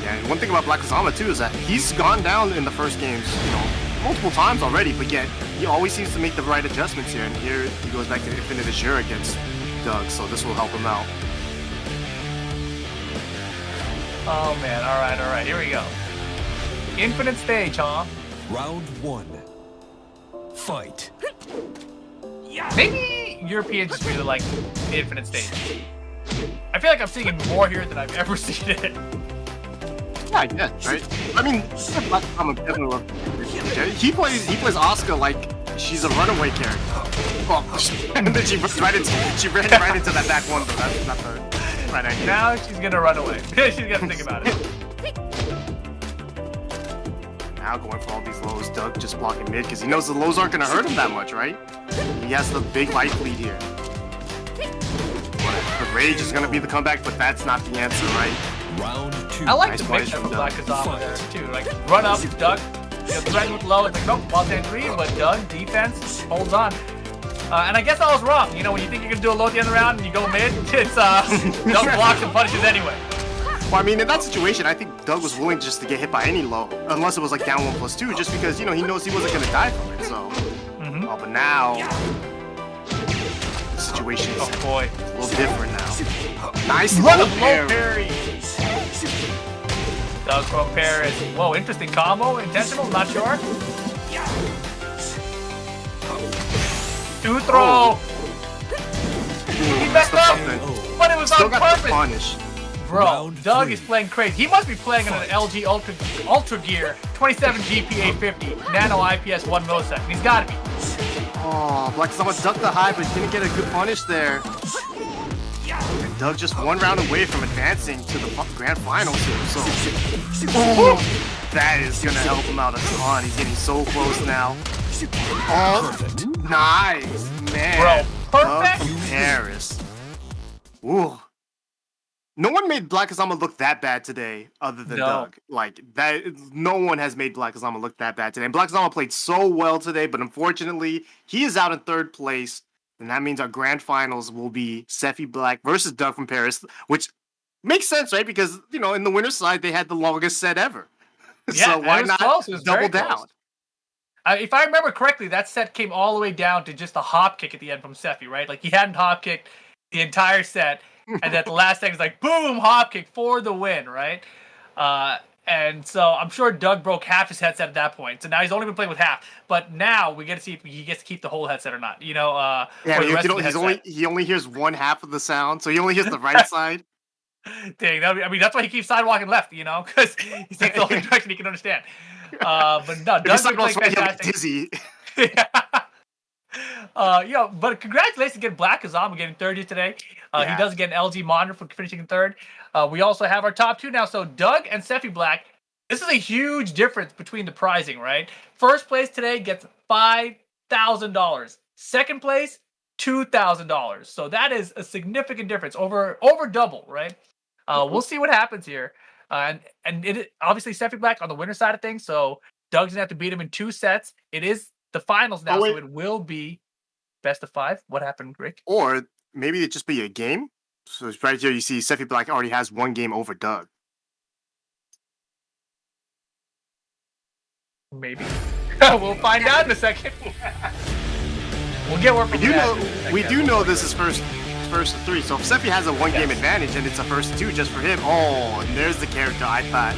Yeah, and one thing about Black Kazama too is that he's gone down in the first games, you know, multiple times already, but yet he always seems to make the right adjustments here. And here he goes back to Infinite Azure against Doug, so this will help him out. Oh man, all right, here we go. Infinite stage, huh? Round 1. Fight. Maybe Europeans just really like Infinite stage. I feel like I'm seeing it more here than I've ever seen it. Yeah, I guess, right? I mean, Black Kazama definitely loves he plays Asuka like she's a runaway character. Oh, and then she ran right into that back one, though. That's not the right idea. Now she's gonna run away. She's gonna think about it. Now going for all these lows, Doug just blocking mid because he knows the lows aren't gonna hurt him that much, right? He has the big life lead here. The rage is gonna be the comeback, but that's not the answer, right? Round 2. I like Nice the mix punish of from Black Doug. Kazama there too. Like run up, Doug, threaten with low. It's like nope, ball 10-3, but Doug defense holds on. And I guess I was wrong. You know, when you think you're gonna do a low at the end of the round and you go mid, it's Doug blocks and punishes anyway. Well, I mean, in that situation, I think Doug was willing just to get hit by any low, unless it was like down 1+2, just because, you know, he knows he wasn't gonna die from it. So, oh, but now the situation is Oh boy, a little different now. Nice low low parry. parry. Doug from Paris. Whoa, interesting combo. Intentional? Not sure. Two throw. He messed up, but it was Still on got the purpose. punish. Bro, Round Doug 3. is playing crazy. He must be playing on an LG UltraGear 27 GPA 50 Nano IPS 1 millisecond. He's got to be. Oh, Black Kazama ducked the high, but didn't get a good punish there. And Doug just one round away from advancing to the grand finals here, so that is gonna help him out a ton. He's getting so close now. Oh, Perfect. nice, man. Bro, Doug perfect. from Paris. Ooh. No one made Black Kazama look that bad today, other than No. Doug. Like that, no one has made Black Kazama look that bad today. And Black Kazama played so well today, but unfortunately, he is out in third place. And that means our grand finals will be Sepi Black versus Doug from Paris, which makes sense, right? Because, you know, in the winner's side, they had the longest set ever. Yeah, So why it was not close. It was double very close. down? If I remember correctly, that set came all the way down to just a hop kick at the end from Sepi, right? Like he hadn't hop kicked the entire set, and at the last second, it's like boom, hop kick for the win, right? And so I'm sure Doug broke half his headset at that point. So now he's only been playing with half. But now we get to see if he gets to keep the whole headset or not. You know, Yeah, or the rest of the headset. he only hears one half of the sound, so he only hears the right side. Dang, that's why he keeps sidewalking left, you know, because he's like the only direction he can understand. But no, If he Doug's been playing sidewalks right, he'll get fantastic. dizzy. But congratulations again, Black Kazama getting third here today. He does get an LG monitor for finishing in third. We also have our top two now. So Doug and Sepi Black. This is a huge difference between the pricing, right? First place today gets $5,000. Second place, $2,000. So that is a significant difference, over double, right? We'll see what happens here. And it obviously Sepi Black on the winner side of things, so Doug's gonna have to beat him in 2 sets. It is the finals now, so it will be best of 5. What happened, Rick? Or maybe it just be a game. So right here you see Sepi Black already has 1 game over Doug. Maybe. We'll find out in a second. We'll get word from We do know this is first to 3. So if Sepi has a 1 game advantage and it's a first to 2 just for him, oh, and there's the character I thought.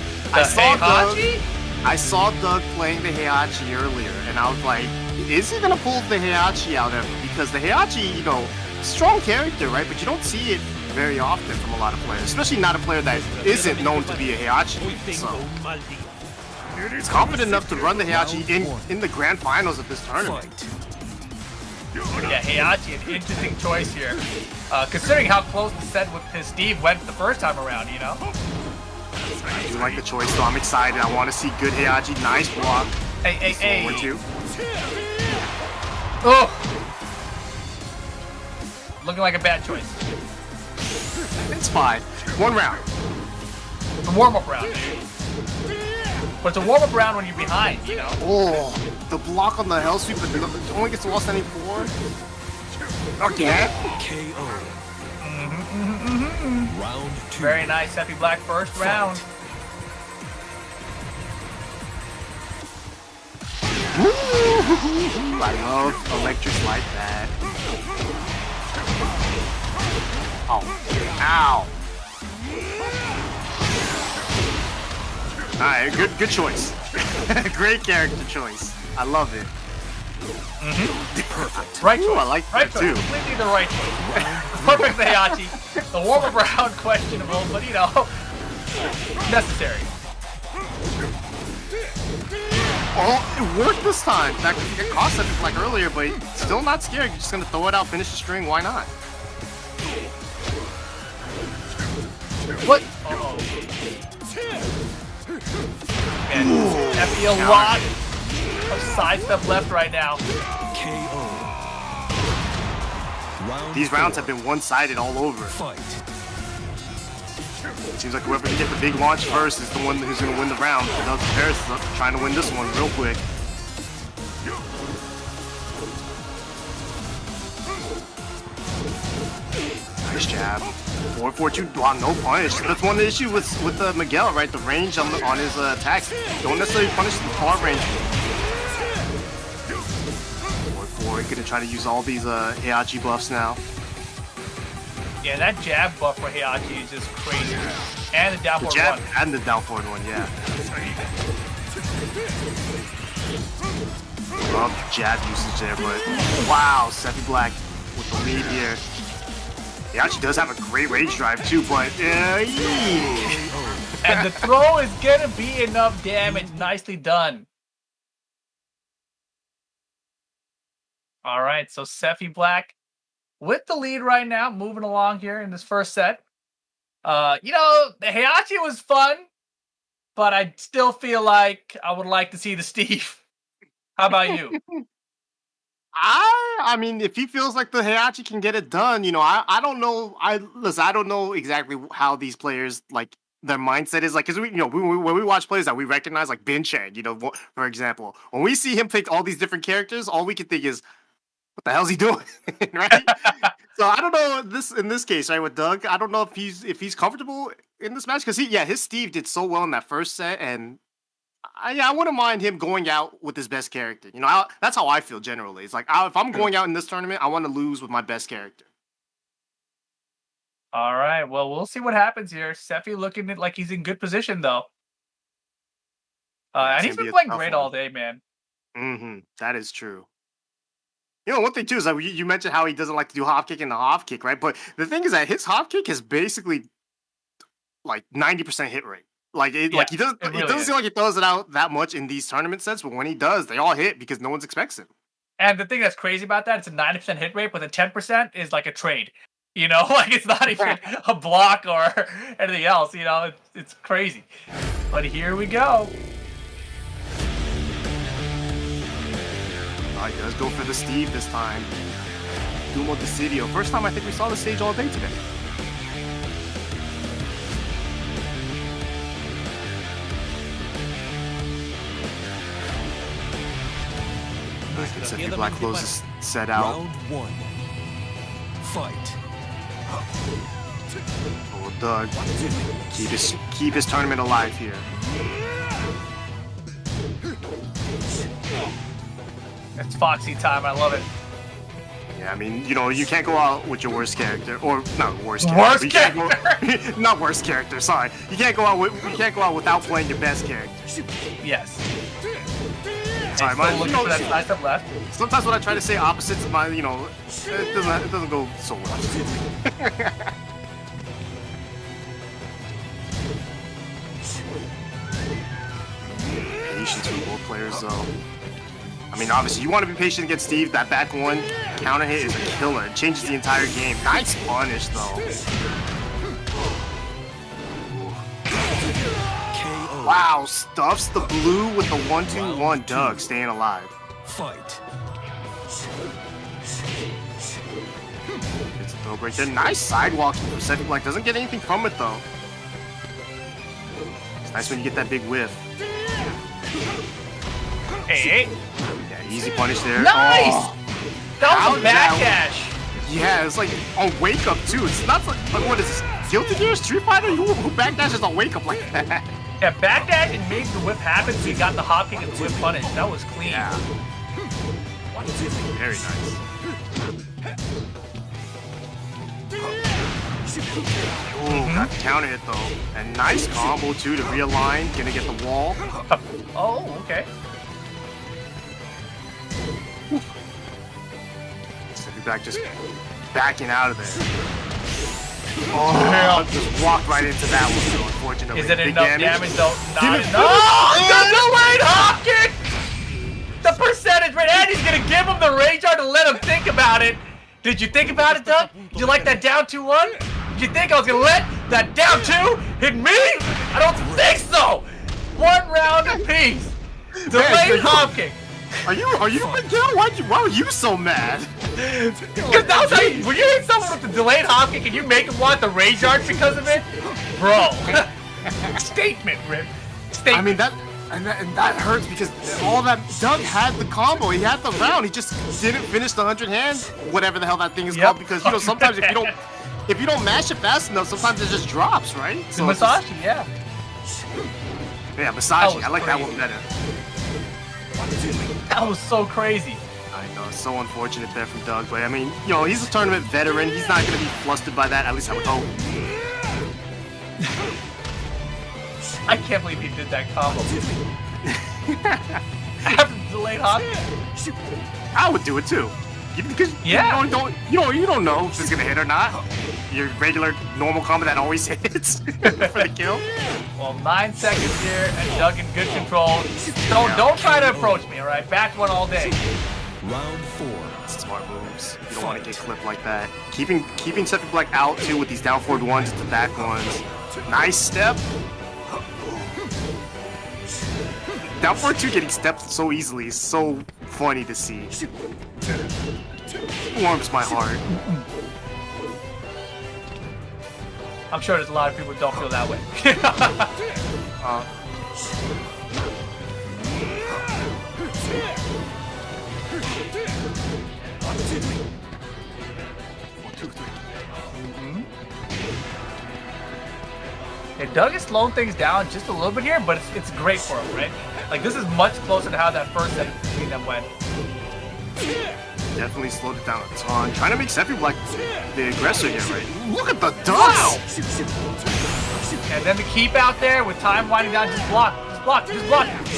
I saw Doug playing the Heihachi earlier, and I was like, is he gonna pull the Heihachi out ever? Because the Heihachi, you know, strong character, right? But you don't see it very often from a lot of players, especially not a player that isn't known to be a Heihachi. So he's confident enough to run the Heihachi in the grand finals of this tournament. Yeah, Heihachi, an interesting choice here. Considering how close the set with his Steve went the first time around, you know? I do like the choice, so I'm excited. I want to see good Heihachi. Nice block. Hey. 1-2. Oh! Looking like a bad choice. It's fine. 1 round. It's a warm-up round, dude. But it's a warm-up round when you're behind, you know? Oh, the block on the Hell Sweep, but it only gets lost 94. Again? KO. Round 2. Very nice, Sepi Black first round. I love electrics like that. Oh, ow. Alright, good choice. Great character choice. I love it. Perfect. Right choice. Ooh, I like right that choice. too. Completely the right choice. Perfect Heihachi. The warm-up round questionable, but you know, necessary. Oh, it worked this time. That it cost Sepi like earlier, but still not scared. You're just gonna throw it out, finish the string. Why not? What? Uh-oh. And Sepi a lot of sidestep left right now. KO. Round These rounds have been one-sided all over. Fight. Seems like whoever can get the big launch first is the one who's going to win the round. Doug Paris is trying to win this one real quick. Nice jab. 4-4-2. Wow, no punish. That's one issue with Miguel, right? The range on his attacks. Don't necessarily punish the far range. 4-4. Going to try to use all these Heihachi buffs now. Yeah, that jab buff for Heihachi is just crazy. And the down The forward jab one. and the down forward one, yeah. Love jab usage there, but wow, Sepi Black with the lead here. He actually does have a great range drive too, but yeah. And the throw is gonna be enough damage. Nicely done. All right, so Sepi Black with the lead right now, moving along here in this first set. You know, the Heihachi was fun, but I still feel like I would like to see the Steve. How about you? I mean, if he feels like the Heihachi can get it done, you know, I don't know. I don't know exactly how these players like their mindset is like, because we, you know, when we watch players that we recognize, like Bin Chang, you know, for example, when we see him pick all these different characters, all we can think is, what the hell's he doing, right? So I don't know in this case, right, with Doug, I don't know if he's comfortable in this match because his Steve did so well in that first set, and I wouldn't mind him going out with his best character. You know, that's how I feel generally. It's like if I'm going out in this tournament, I want to lose with my best character. All right, well, we'll see what happens here. Sepi looking like he's in good position though, and he's been playing great all day, man. That is true. You know, one thing too is that you mentioned how he doesn't like to do hop kick and the hop kick, right? But the thing is that his hop kick is basically like 90% hit rate. Like he doesn't seem like he throws it out that much in these tournament sets, but when he does, they all hit because no one expects him. And the thing that's crazy about that, it's a 90% hit rate, but the 10% is like a trade. You know, like it's not even a block or anything else. You know, it's crazy. But here we go. he does go for the Steve this time. Dumo Decidio. First time I think we saw the stage all day today. Sepi Black closes set out. Round 1. Fight. Oh, Doug. Keep his tournament alive here. It's Foxy time. I love it. Yeah, I mean, you know, you can't go out with your worst character, or not worst character. Worst You can't go- character. not worst character. Sorry, you can't go out without playing your best character. Yes. Sorry, Still looking for that side step left. Sometimes when I try to say opposites, it doesn't go so well. Patience from both players, though. I mean, obviously, you want to be patient against Steve. That back one counter hit is a killer. It changes the entire game. Nice punish, though. KO. Wow, stuffs the blue with the 1-2-1. Doug staying alive. Fight. It's a throw break there. Nice sidewalking from Sepi Black. Doesn't get anything from it, though. It's nice when you get that big whiff. Hey. Yeah, easy punish there. Nice! Oh, That was How a back that- dash. yeah, it's like a wake up too. It's not like what is this? Guilty Gear Street Fighter? Who backdashes a wake up like that? Yeah, back dash and made the whip happen, so you got the hop kick and the whip punish. That was clean. Yeah. Very nice. Ooh, got the counter hit though. And nice combo too to realign. Gonna get the wall. Oh, okay. Sepi Black just backing out of there. Oh, just walked right into that one, so unfortunately. Is it Big enough damage though? Not Give it- enough. Oh, the delayed hop kick! The percentage rate, and he's gonna give him the rage art to let him think about it. Did you think about it, Doug? Did you like that down 2-1? Did you think I was gonna let that down 2 hit me? I don't think so. 1 round apiece. Delayed hop kick. Are you Miguel? Why are you so mad? Because that was how you, when you hit someone with the delayed hop kick and you make him want the rage art because of it, bro. Statement, Rip. Statement. I mean that hurts because all that Doug had the combo, he had the round, he just didn't finish the 100 hands, whatever the hell that thing is called. Because you know sometimes if you don't mash it fast enough, sometimes it just drops, right? the massage, yeah. Yeah, Masashi. was I like that one crazy. better. That was so crazy. I know, it's so unfortunate there from Doug, but I mean, you know, he's a tournament veteran. He's not gonna be flustered by that. At least I would hope. I can't believe he did that combo. After the delayed hop kick. I would do it too. Because Yeah. you don't know if it's gonna hit or not. Your regular normal combo that always hits for the kill. Well, 9 seconds here, and Doug in good control. Don't try to approach me, all right? Back one all day. Round 4. Smart moves. You don't want to get clipped like that. Keeping Sepi Black out too with these down forward ones to back ones. Nice step. Down forward 2 getting stepped so easily is so funny to see. Warms my heart. I'm sure there's a lot of people who don't feel that way. Yeah, Doug is slowing things down just a little bit here, but it's great for him, right? Like, this is much closer to how that first set between them went. Definitely slowed it down a ton. Trying to make Sepi Black the aggressor here, right? Look at the dust! And then the keep out there with time winding down, just block. You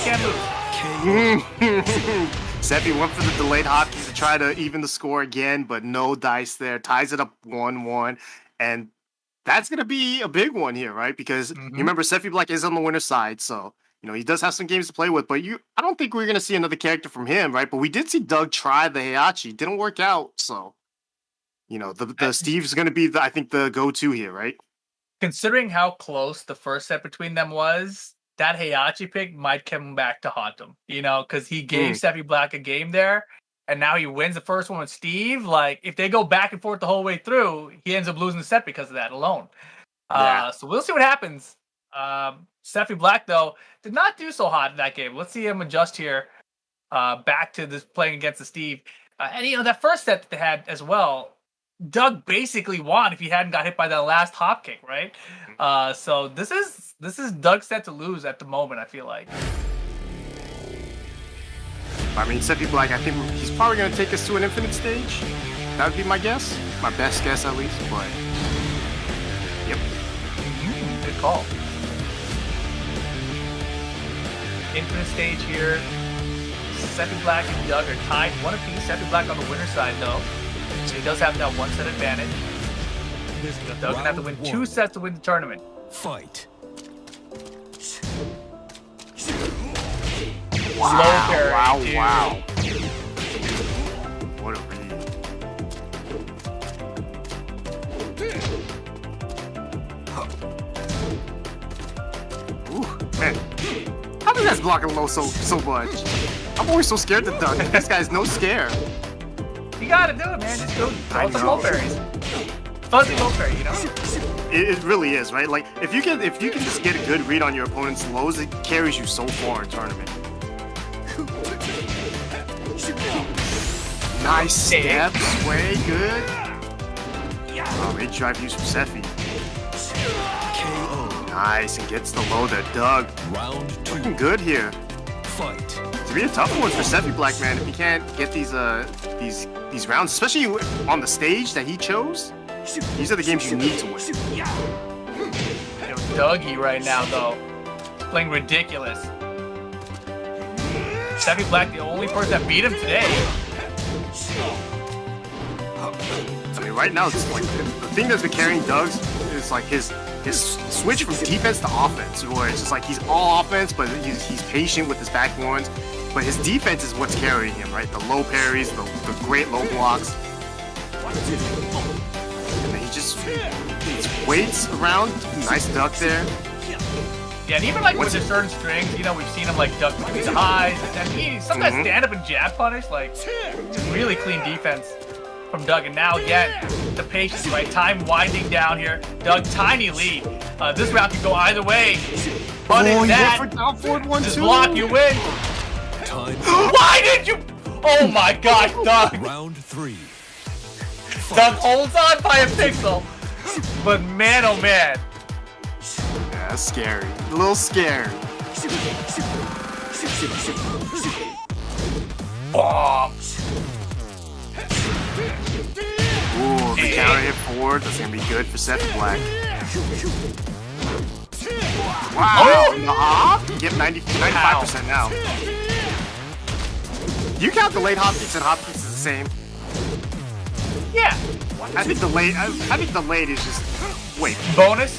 can't lose. Sepi went for the delayed hotkey to try to even the score again, but no dice there. Ties it up 1-1. And that's going to be a big one here, right? Because you remember Sepi Black is on the winner's side, so you know he does have some games to play with. But I don't think we're going to see another character from him, right? But we did see Doug try the Heihachi. Didn't work out, so you know the Steve's going to be I think the go-to here, right? Considering how close the first set between them was, that Heihachi pick might come back to haunt him, you know, because he gave Sepi Black a game there, and now he wins the first one with Steve. Like, if they go back and forth the whole way through, he ends up losing the set because of that alone. So we'll see what happens. Sepi Black, though, did not do so hot in that game. Let's see him adjust here back to this playing against the Steve. And, you know, that first set that they had as well, Doug basically won if he hadn't got hit by that last hop kick, right? So this is Doug's set to lose at the moment, I feel like. I mean, Sepi Black, I think he's probably going to take us to an infinite stage. That would be my guess. My best guess, at least. But, yep. Good call. Infinite stage here. Sepi Black and Doug are tied 1 apiece. Sepi Black on the winner's side, though. So he does have that 1 set advantage. Doug's going to have to win 2 sets to win the tournament. Fight. Slow parry, Wow. What a read. Ooh, man. How do you guys block a low so much? I'm always so scared to Doug. This guy's no scare. You gotta do it, man. Just go throw some low parries. Fuzzy low parry, you know? It really is, right? Like, if you can just get a good read on your opponent's lows, it carries you so far in tournament. Nice step, sway, good. Oh, great drive use from Sepi. KO. Nice, and gets the low there. Doug, Round 2. looking good here. Fight. It's be a tough one for Sepi Black, man. If he can't get these rounds, especially on the stage that he chose, these are the games you need to win. Yo, Dougie right now, though, playing ridiculous. Sepi Black, the only person that beat him today. I mean, right now, it's like the thing that's been carrying Doug's is like his switch from defense to offense, where it's just like he's all offense, but he's patient with his back ones. But his defense is what's carrying him, right? The low parries, the great low blocks. And then he just waits around. Nice duck there. Yeah, and even like with the certain strings, you know, we've seen him like duck between the highs, and he sometimes stand up and jab punish, like just really clean defense from Doug. And now again, the patience, right? Time winding down here. Doug, tiny lead. This round could go either way. But in that, went for down forward 1-2. just block, you win. Time. Why did you? Oh my gosh, Doug. Round 3. Doug holds on by a pixel. But man, oh man. Yeah, that's scary. A little scary. Bomb. Ooh, the counter hit forward. That's gonna be good for Sepi Black. Wow, in the hop? You get 95% now. You count the late hop kicks and hop kicks as the same. Yeah. I think the late is just wait. Bonus?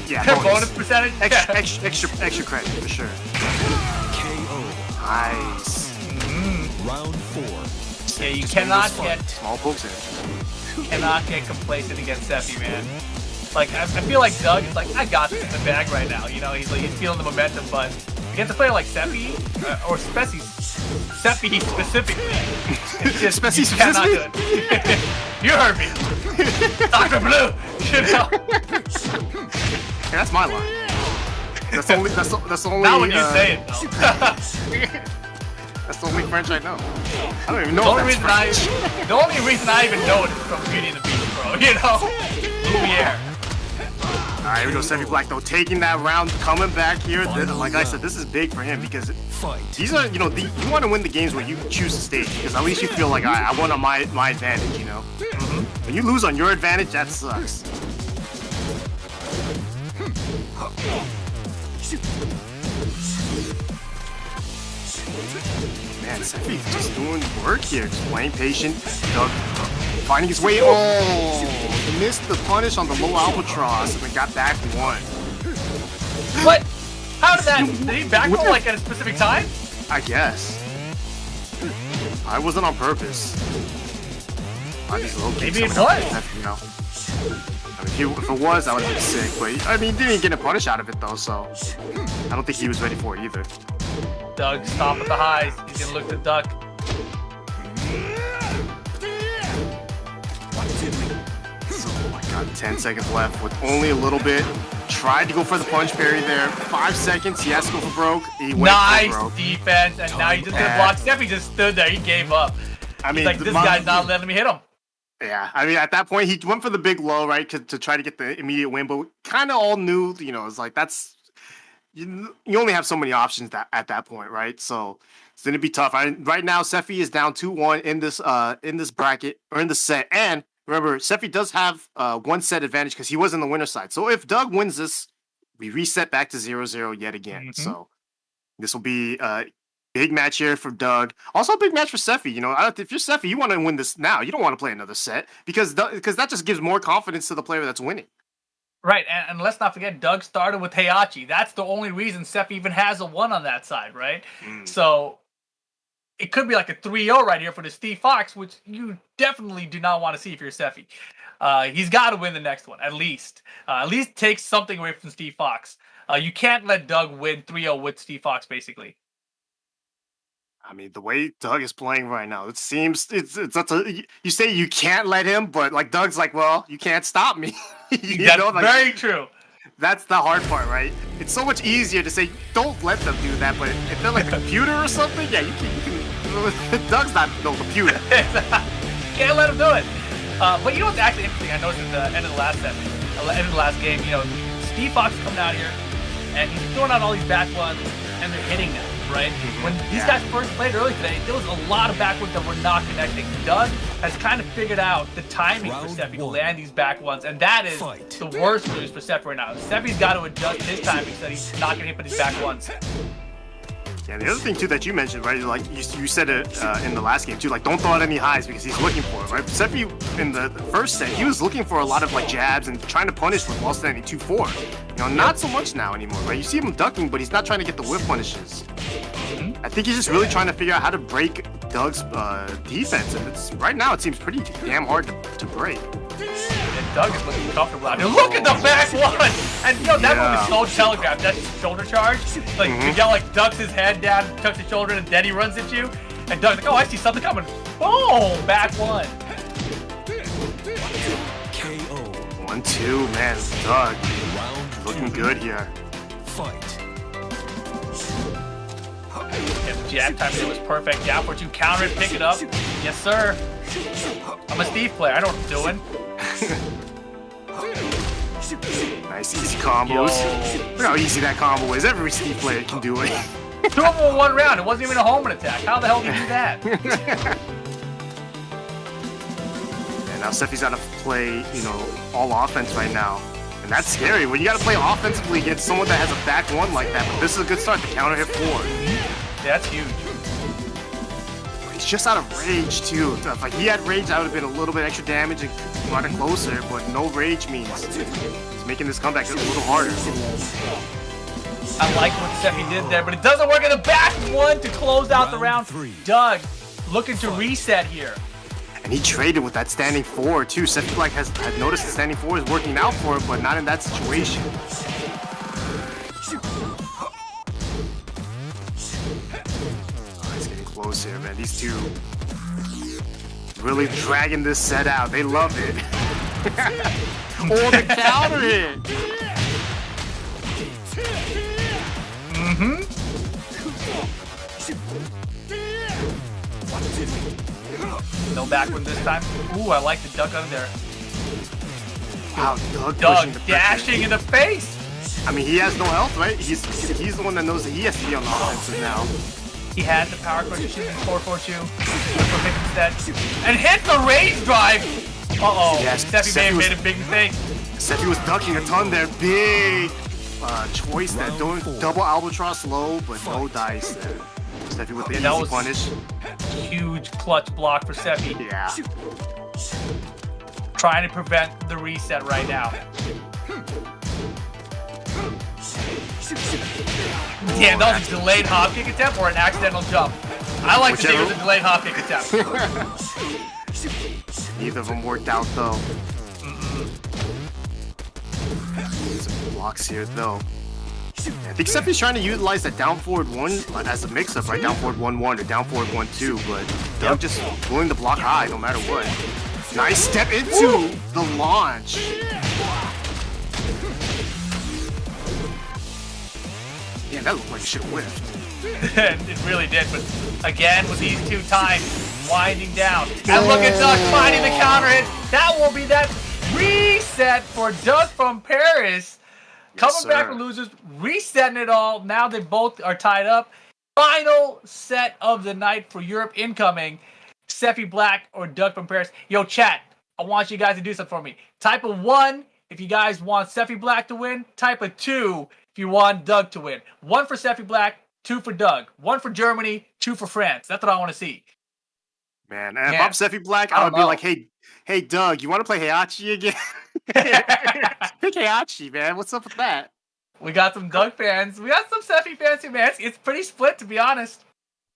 Yeah, bonus percentage? Extra credit for sure. KO. Nice. Round 4. Yeah, you cannot get Small pokes in. complacent against Sepi, man. Like, I feel like Doug is like, I got this in the bag right now. You know, he's feeling the momentum, but against a player like Sepi, or Sepi specifically, it's just, Sepi you cannot do it. You heard me. Dr. Blue, you know? Hey, that's my line. That's the only. Not when you say it, though. That's the only French I know. I don't even know The only reason I even know it is from Beauty and the Beast, bro. You know? Lumiere. Alright, here we go, Sepi Black though, taking that round, coming back here. Like I said, this is big for him because Fight. these are, you know, you want to win the games where you choose the stage because at least you feel like I won on my advantage, you know. When you lose on your advantage, that sucks. Man, Sepi's just doing work here, just playing patient. Doug finding his way. Oh, he missed the punish on the low albatross and then got back one. What? How did that? Did he back roll like at a specific time? I guess. I wasn't on purpose. Maybe it was. You know. I mean, if it was, I would have been sick. But I mean, he didn't get a punish out of it though, so I don't think he was ready for it either. Doug, stop at the highs. He's gonna look to duck. Got 10 seconds left with only a little bit. Tried to go for the punch parry there. 5 seconds. He has to go for broke. He went Nice for broke. defense, and now he just gonna block. Sepi just stood there. He gave up. I mean, He's like, this guy's not letting me hit him. Yeah, I mean, at that point, he went for the big low, right, to try to get the immediate win. But kind of all knew, you know, it's like that's you only have so many options at that point, right? So it's gonna be tough. Right now, Sepi is down 2-1 in this bracket or in the set. And remember, Sepi does have 1 set advantage because he was in the winner's side. So if Doug wins this, we reset back to 0-0 yet again. Mm-hmm. So this will be big match here for Doug. Also a big match for Sepi. You know, if you're Sepi, you want to win this now. You don't want to play another set because that just gives more confidence to the player that's winning. Right, and let's not forget, Doug started with Heihachi. That's the only reason Sepi even has a 1 on that side, right? So it could be like a 3-0 right here for the Steve Fox, which you definitely do not want to see if you're Sepi. He's got to win the next one, at least. At least take something away from Steve Fox. You can't let Doug win 3-0 with Steve Fox, basically. I mean, the way Doug is playing right now, it seems you say you can't let him, but like Doug's like, well, you can't stop me. Very true. That's the hard part, right? It's so much easier to say don't let them do that, but if they're like a computer or something, yeah, you can. Doug's not no computer. Can't let him do it. But you know what's actually interesting? I noticed at the end of the last game, you know, Steve Fox is coming out here and he's throwing out all these back ones and they're hitting them. Right? When these guys first played early today, there was a lot of back ones that were not connecting. Doug has kind of figured out the timing for Sepi to land these back ones, and that is the worst news for Sepi right now. Sepi's got to adjust his timing so that he's not going to hit with these back ones. Yeah, the other thing too that you mentioned, right? Like you said it in the last game too. Like, don't throw out any highs because he's looking for it, right? Sepi in the first set, he was looking for a lot of like jabs and trying to punish with while standing 2-4. You know, not so much now anymore, right? You see him ducking, but he's not trying to get the whip punishes. I think he's just really trying to figure out how to break Doug's defense, and right now it seems pretty damn hard to break. And Doug is looking comfortable out here. Look at the back one! And you know, that move is so telegraphed. That's his shoulder charge. Like, the guy like ducks his head down, tucks his shoulder, and then he runs at you. And Doug's like, oh, I see something coming. Boom! Back one. KO. 1-2, man. Doug looking good here. Fight. Yeah, the jab time there was perfect. Down for 2, counter it, pick it up. Yes, sir. I'm a Steve player. I know what I'm doing. Nice easy combos. Look how easy that combo is. Every Steve player can do it. 2 of them in 1 round. It wasn't even a homing attack. How the hell did you do that? And now Sepi's got to play, you know, all offense right now. And that's scary. When you got to play offensively against someone that has a back one like that. But this is a good start to counter hit 4. Yeah, that's huge. He's just out of rage, too. If like, he had rage, that would have been a little bit extra damage and brought it closer. But no rage means he's making this comeback a little harder. I like what Sepi did there, but it doesn't work in the back one to close out the round. Doug looking to reset here. And he traded with that standing 4 too. Sepi like had noticed the standing 4 is working out for him, but not in that situation. Oh, it's getting close here, man. These two really dragging this set out. They love it. Oh, the counter hit. No back one this time. Ooh, I like the duck under there. Wow, Doug dashing in the face. I mean, he has no health, right? He's the one that knows that he has to be on the offensive now. He had the power crunch shooting 4-4-2 for pick instead. And hit the rage drive! Uh-oh. Yes, Sepi may have made a big mistake. Sepi was ducking a ton there. Big choice there. Doing double albatross low, but no dice there. Sepi with the easy punish. Huge clutch block for Sepi. Yeah. Trying to prevent the reset right now. Damn, that was a delayed hop kick attempt or an accidental jump. I like to think it was a delayed hop kick attempt. Neither of them worked out though. Some blocks here though. I think Sepi's trying to utilize that down forward 1 as a mix-up, right? Down forward 1-1 or down forward 1-2, but Doug just willing to block high no matter what. Nice step into the launch. Yeah, that looked like it should have whiffed. It really did, but again with these two times winding down. And look at Doug finding the counter hit. That will be that reset for Doug from Paris. Coming back from losers, resetting it all. Now they both are tied up. Final set of the night for Europe incoming. Sepi Black or Doug from Paris. Yo, chat, I want you guys to do something for me. Type of 1 if you guys want Sepi Black to win. Type of 2 if you want Doug to win. 1 for Sepi Black, 2 for Doug. 1 for Germany, 2 for France. That's what I want to see. Man, and if I'm Sepi Black, I would be like, hey, Doug, you want to play Heihachi again? Pick Heihachi, man. What's up with that? We got some Doug fans. We got some Sepi fans too, man. It's pretty split, to be honest.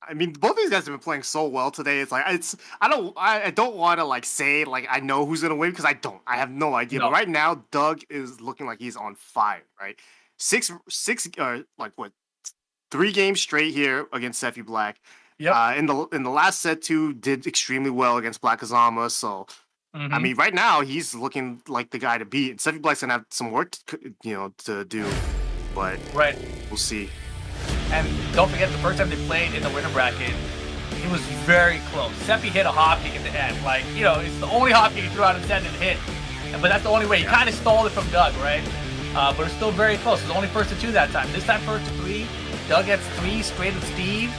I mean, both of these guys have been playing so well today. It's like I don't want to like say like I know who's gonna win because I don't. I have no idea. No. But right now, Doug is looking like he's on fire. Right, six like what 3 games straight here against Sepi Black. Yeah. In the last set, 2 did extremely well against Black Kazama. So I mean, right now he's looking like the guy to beat. And Sepi Black's gonna have some work to do, but we'll see. And don't forget, the first time they played in the winner bracket, it was very close. Sepi hit a hop kick at the end. Like, it's the only hop kick he threw out and sent it hit. But that's the only way. He kind of stole it from Doug, right? But it's still very close. It was only first to 2 that time. This time first to 3. Doug gets 3 straight of Steve.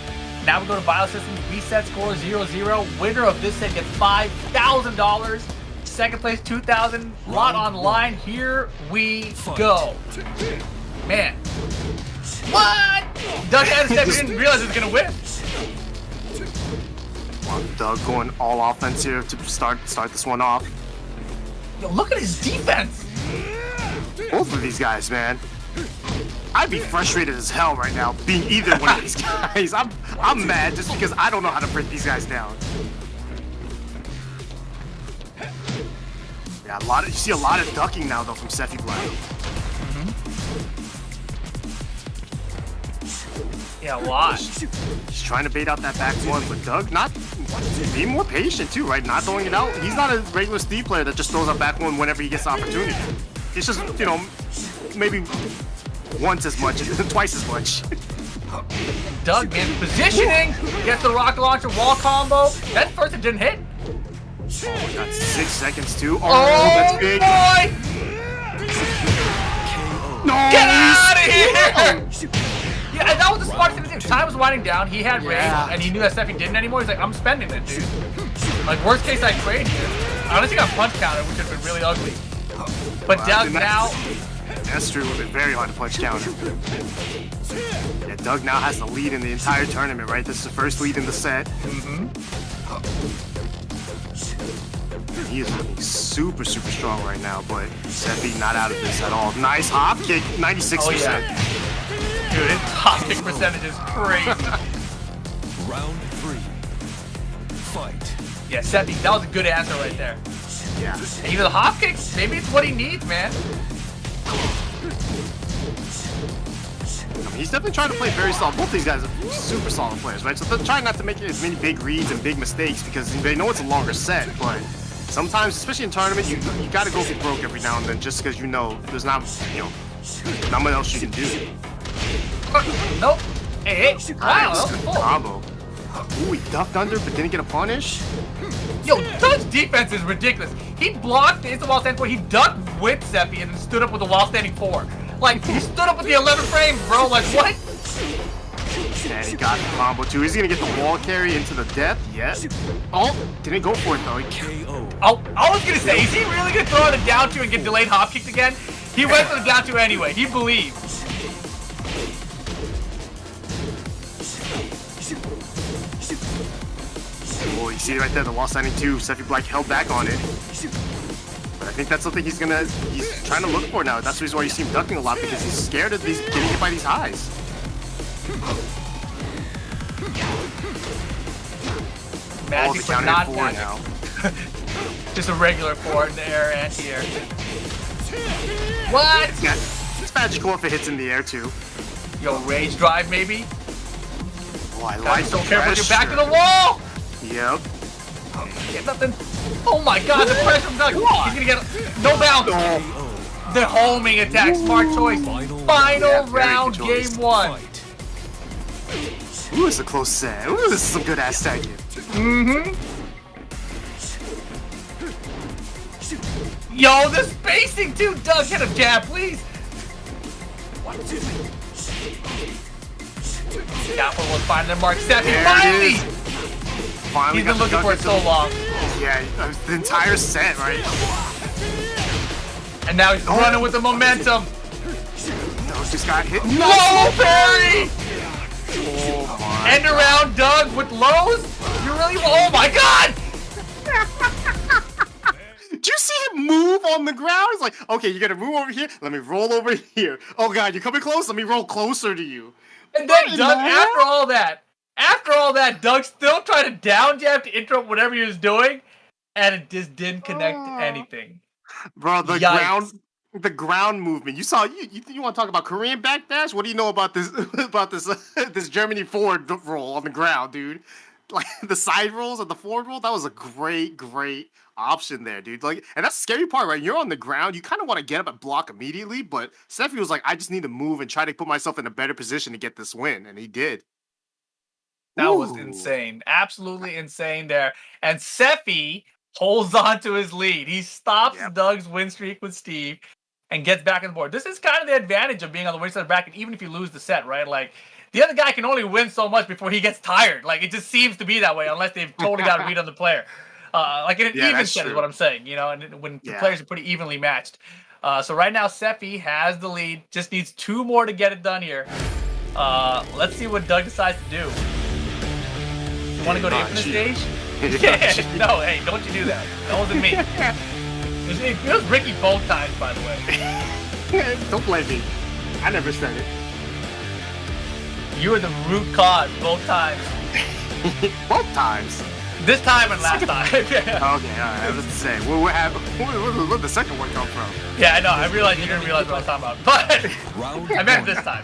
Now we go to Biosystems. Reset score 0-0. Winner of this set gets $5,000. Second place, $2,000. Lot on line. Here we go. Man. What? Doug had a step. He didn't realize he was going to win. Well, Doug going all offense here to start this one off. Yo, look at his defense. Both of these guys, man. I'd be frustrated as hell right now being either one of these guys. I'm mad just because I don't know how to break these guys down. Yeah, you see a lot of ducking now though from Sepi Black. Yeah, a lot. He's trying to bait out that back 1, but Doug not being more patient too, right? Not throwing it out. He's not a regular Steve player that just throws out back 1 whenever he gets the opportunity. He's just, maybe once as much, twice as much. Doug, man, positioning, gets the rocket launcher, wall combo. That first it didn't hit. Oh, got 6 seconds too. Oh, that's big. Boy! No, get out of here! Yeah, and that was the smartest thing to do. Time was winding down. He had range, and he knew that Sepi didn't anymore. He's like, I'm spending it, dude. Like, worst case, I trade here. Unless he got punch counter, which would have been really ugly. But Doug now... That's true. It would have been very hard to punch counter. Yeah, Doug now has the lead in the entire tournament, right? This is the first lead in the set. He is looking super, super strong right now, but Sepi not out of this at all. Nice hop kick, 96%. Oh, yeah. Dude, his hop kick percentage is crazy. Round 3. Fight. Yeah, Sepi, that was a good answer right there. Yeah. And either the hop kicks, maybe it's what he needs, man. I mean, he's definitely trying to play very solid. Both these guys are super solid players, right? So they're trying not to make as many big reads and big mistakes because they know it's a longer set, but sometimes, especially in tournaments, you got to go for broke every now and then just because there's not much else you can do. Nope. Hey. Wow, that was good full. combo. Ooh, he ducked under but didn't get a punish. Yo, Doug's defense is ridiculous. He blocked the instant wall standing 4. He ducked with Sepi and then stood up with the wall standing 4. Like, he stood up with the 11 frames, bro. Like, what? And he got the combo too. Is he gonna get the wall carry into the depth? Yes. Oh, didn't go for it though. KO. Oh, I was gonna say, is he really gonna throw it down 2 and get delayed hop kicked again? He went for the down 2 anyway. He believed. Oh, you see it right there, the wall standing 2. Sepi Black held back on it. But I think that's something he's trying to look for now. That's the reason why you see him ducking a lot, because he's scared of getting hit by these highs. Magic, the counter not 4 magic. now. Just a regular 4 in the air and here. What? Yeah, it's magical if it hits in the air too. Yo, rage drive maybe? Oh, I Gotta like be the so careful with your back to pressure. the wall! Yep. Get nothing. Oh my god, the pressure from Doug. He's gonna get no bounce. The homing attack, smart choice. Final round, game 1. Fight. Ooh, it's a close set. Ooh, this is some good ass Tekken. Yo, the spacing too. Doug, hit him, jab, please. That one was finding the mark. Sepi, There it finally! is. Finally He's been got looking the for it so long. Yeah, the entire set, right? And now he's running with the momentum. Doug just got hit. No, Barry! Oh my. End around Doug with lows? You really? Oh my god! Did you see him move on the ground? He's like, okay, you're gonna move over here. Let me roll over here. Oh god, you're coming close. Let me roll closer to you. And then Doug, after all that, Doug still tried to down jab to interrupt whatever he was doing, and it just didn't connect to anything. Bro, the Yikes. ground movement. You saw you want to talk about Korean backdash? What do you know about this this Germany forward roll on the ground, dude? Like the side rolls and the forward roll, that was a great option there, dude. Like, and that's the scary part, right? You're on the ground, you kind of want to get up and block immediately, but Sepi was like, I just need to move and try to put myself in a better position to get this win, and he did. That was Ooh. insane. Absolutely insane there. And Sepi holds on to his lead. He stops Doug's win streak with Steve and gets back on the board. This is kind of the advantage of being on the winning side of the bracket, even if you lose the set, right? Like, the other guy can only win so much before he gets tired. Like, it just seems to be that way unless they've totally got a read on the player. Like in an even set is what I'm saying, you know, and when the players are pretty evenly matched. So right now, Sepi has the lead. Just needs 2 more to get it done here. Let's see what Doug decides to do. You want to go to Infinite Stage? Yeah. No, hey, don't you do that. That wasn't me. It was Ricky both times, by the way. Don't blame me. I never said it. You were the root cause both times. Both times. This time and last time. Okay, all right. I was to say, where'd the second one come from? Yeah, I know. I realized you didn't realize what I was talking about, but Round I meant 1. this time,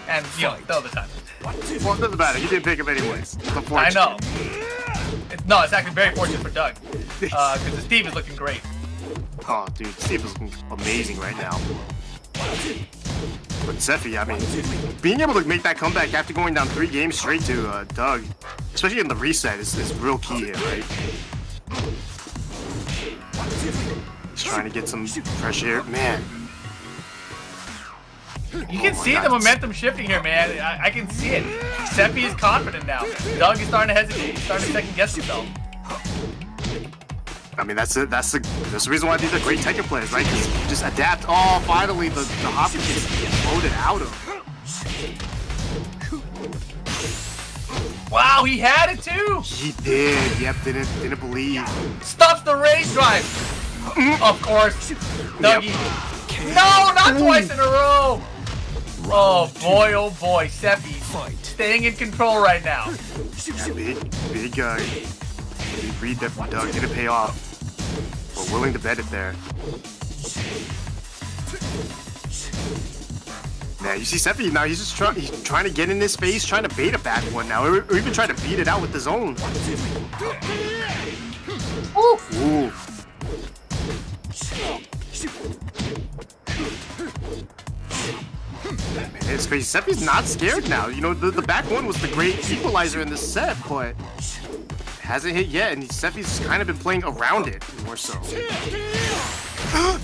and you know, the other time. Well, it doesn't matter. You didn't pick him anyways. It's I unfortunate. know. It's actually very fortunate for Doug, because Steve is looking great. Oh, dude, Steve is looking amazing right now. But Sepi, I mean, being able to make that comeback after going down 3 games straight to Doug, especially in the reset, is real key here, right? He's trying to get some pressure here. Man. You can see the momentum shifting here, man. I can see it. Sepi is confident now. Doug is starting to hesitate. He's starting to second guess himself. I mean, that's the reason why these are great Tekken players, right? Just adapt. Oh, finally, the hop gets loaded out of. Wow, he had it too. He did. Yep, didn't believe. Stuffs the rage drive. Of course. Dougie. Yep. No, not twice in a row. Oh boy, Sepi staying in control right now. Yeah, big read there from Doug. Didn't pay off. We're willing to bet it there. Man, you see Sepi now. He's just trying to get in his face, trying to bait a back one now, or even trying to beat it out with his own. Ooh. Man, it's crazy. Sepi's not scared now. You know, the back one was the great equalizer in this set, but hasn't hit yet, and Sepi's kind of been playing around it more so.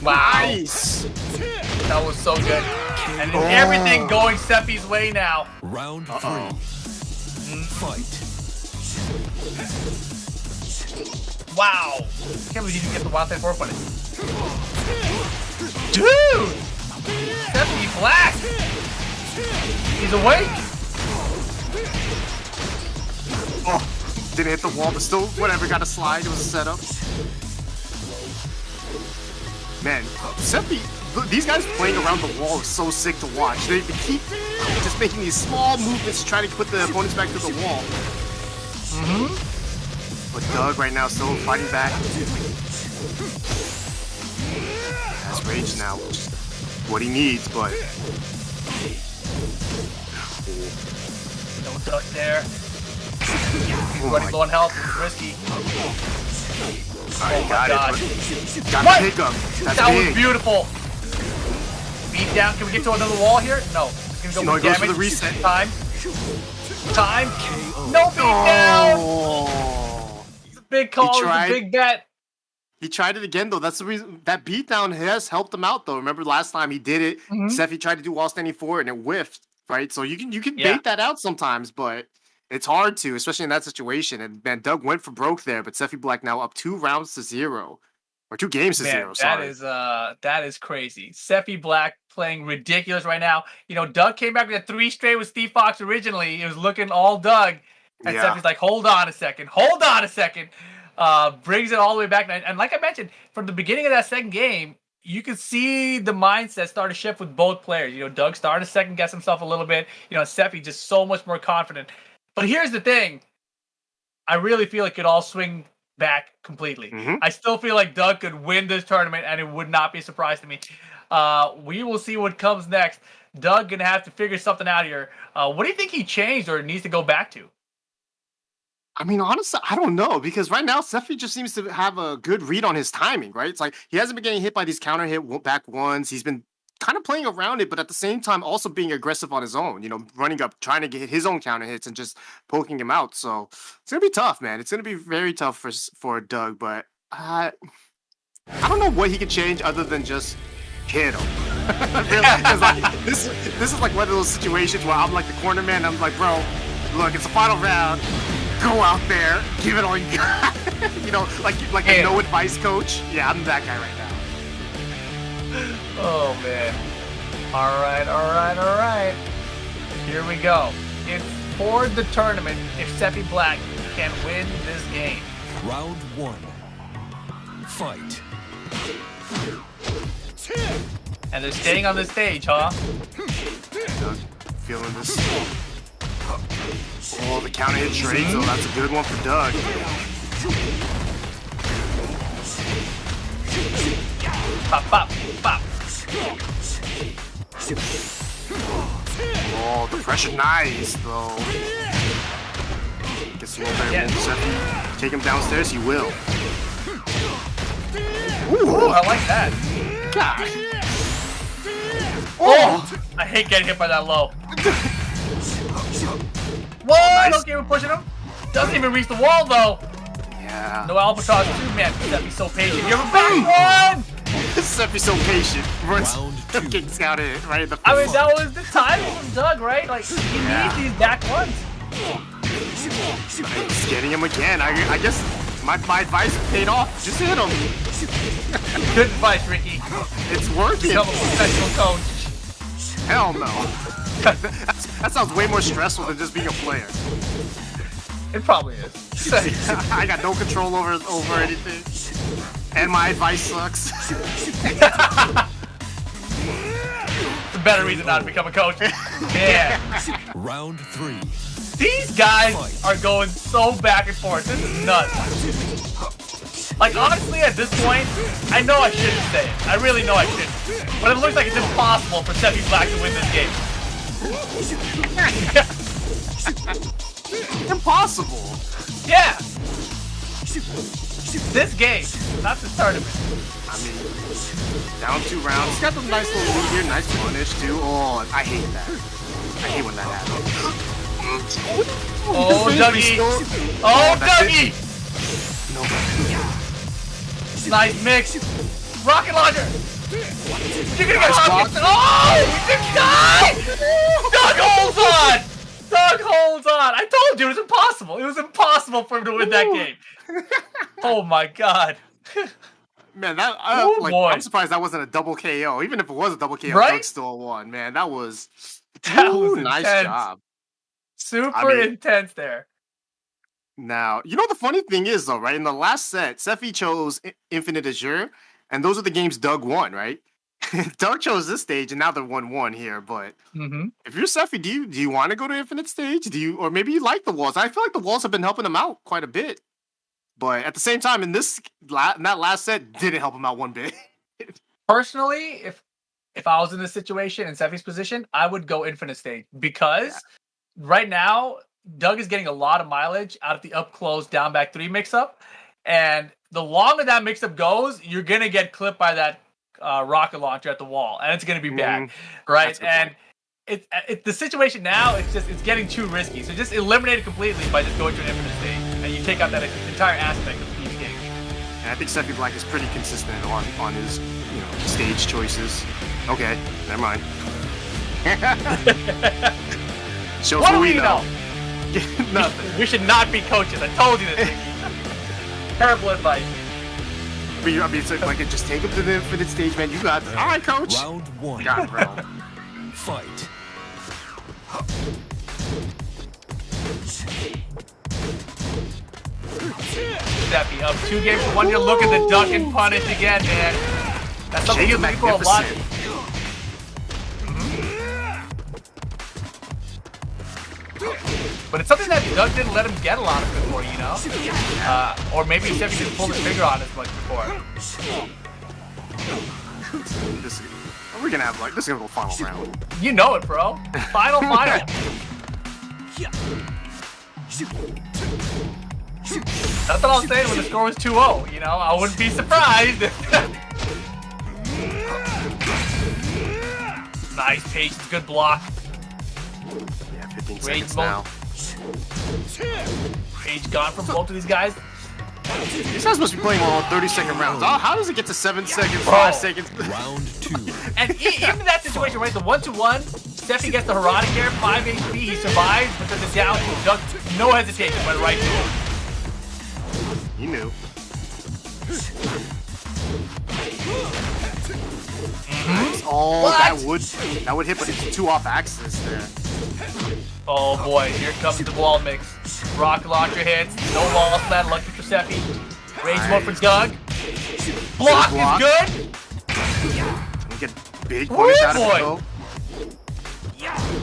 Wow. Nice. That was so good. And everything going Sepi's way now. Round 3. Fight. Wow. I can't believe you didn't get the wild type 4 punish. Dude! Sepi black! He's awake! Oh, didn't hit the wall, but still, whatever, got a slide. It was a setup. Man, Sepi, these guys playing around the wall is so sick to watch. They keep just making these small movements to try to put the opponents back to the wall. But Doug right now still fighting back. Has rage now, which is what he needs, but... No duck there. He's running low on health. It's risky. Alright, got God. it. Got What? the pickup. That's That big. was beautiful. Beat down. Can we get to another wall here? No. It's gonna go No, for it goes damage. for the reset. Time. No beat down. Oh. Big call. It's a tried. big bet. He tried it again, though. That's the reason that beatdown has helped him out, though. Remember last time he did it, Sepi tried to do wall standing forward and it whiffed, right? So you can bait that out sometimes, but it's hard to, especially in that situation. And man, Doug went for broke there, but Sepi Black now up 2 rounds to 0. Or 2 games to 0, sorry. That is crazy. Sepi Black playing ridiculous right now. You know, Doug came back with 3 straight with Steve Fox originally. It was looking all Doug. And Sepi's like, hold on a second. Brings it all the way back. And like I mentioned, from the beginning of that second game, you could see the mindset start to shift with both players. You know, Doug started to second guess himself a little bit. You know, Sepi just so much more confident. But here's the thing. I really feel it could all swing back completely. I still feel like Doug could win this tournament, and it would not be a surprise to me. We will see what comes next. Doug gonna have to figure something out here. What do you think he changed or needs to go back to? I mean, honestly, I don't know, because right now Sefi just seems to have a good read on his timing, right? It's like he hasn't been getting hit by these counter hit back ones. He's been kind of playing around it, but at the same time also being aggressive on his own, you know, running up, trying to get his own counter hits and just poking him out. So it's going to be tough, man. It's going to be very tough for Doug, but I don't know what he could change other than just hit him. Really? 'Cause, like, this is like one of those situations where I'm like the corner man. I'm like, bro, look, it's a final round. Go out there, give it all you got. You know, like a no advice coach. Yeah, I'm that guy right now. Oh man. All right. Here we go. It's for the tournament if Sepi Black can win this game. Round 1. Fight. And they're staying on the stage, huh? Doug, feeling this. Oh, the counter hit trade, so that's a good one for Doug. Pop. Oh, the pressure, nice, though. Gets a little better. Take him downstairs, he will. Ooh, I like that. God. Oh, I hate getting hit by that low. Whoa, nice. okay, we're pushing him. Doesn't even reach the wall, though. Yeah. No Albatross 2, man. Sepi's so patient. You're back one! Sepi's so patient. Runs, Round 2. getting scouted right in the I face. mean, that was the timing from Doug, right? Like, he needs these back ones. He's getting him again. I guess my advice paid off. Just hit him. Good advice, Ricky. It's working. Become a professional coach. Hell no. That sounds way more stressful than just being a player. It probably is. I got no control over anything. And my advice sucks. It's a better reason not to become a coach. Yeah. Round 3. These guys are going so back and forth. This is nuts. Like, honestly, at this point, I know I shouldn't say it. I really know I shouldn't. But it looks like it's impossible for Sepi Black to win this game. Impossible. Yeah. This game, not the tournament. I mean, down 2 rounds. He's got the nice little lead here. Nice punish, too. Oh, I hate that. I hate when that happens. Oh, Dougie. Oh, Dougie. No. Nice mix. Rocket launcher. You're gonna get hot. Oh, the guy. Doug holds on. I told you it was impossible. It was impossible for him to win that game. Oh my god. Man, that boy. I'm surprised that wasn't a double KO. Even if it was a double KO, Right? Doug still won. Man, that was nice intense. job. Super intense there. Now, you know the funny thing is though, right? In the last set, Sefi chose Infinite Azure, and those are the games Doug won, right? Doug chose this stage, and now they're 1-1 here. But if you're Sefi, do you want to go to Infinite stage? Or maybe you like the walls? I feel like the walls have been helping him out quite a bit. But at the same time, in that last set, didn't help him out one bit. Personally, if I was in this situation in Sefi's position, I would go Infinite stage because right now Doug is getting a lot of mileage out of the up close down back 3 mix up, and the longer that mix up goes, you're gonna get clipped by that rocket launcher at the wall, and it's gonna be bad, right? And it's the situation now. It's getting too risky. So just eliminate it completely by just going to an infinite stage, and you take out that entire aspect of the game. And I think Sepi Black is pretty consistent on his stage choices. Okay, never mind. Shows What who do we we know? Nothing. We should not be coaches. I told you this. Terrible advice. I mean, it's like just take him to the infinite stage, man. You got this. All right, coach. Round 1. Got it, bro. Fight. Sepi up 2 games to 1. You're looking to duck and punish again, man. That's something Shades he's of looking for a lot. But it's something that Doug didn't let him get a lot of before, or maybe Sepi didn't pull the trigger on as much before. We're gonna have this is gonna go final round. You know it, bro. Final. That's what I was saying when the score was 2-0. I wouldn't be surprised if... Nice patience, good block. Yeah, 15 Rage seconds mode. now. Rage gone from both of these guys. These guys must be playing all 30-second rounds. How does it get to 7 seconds, Bro. 5 seconds? Round 2. And even in that situation, right, the 1-to-1, Sepi gets the Herodic Air, 5 HP, he survives, but then the down, Doug, no hesitation, went right to him. You knew. Oh, What? that would hit, but it's 2 off axis there. Oh boy, here comes the wall mix. Rocket launcher hits, no wall slat, lucky for Sepi. Rage mode for Doug. Block is good. We get big punish out of boy. it though.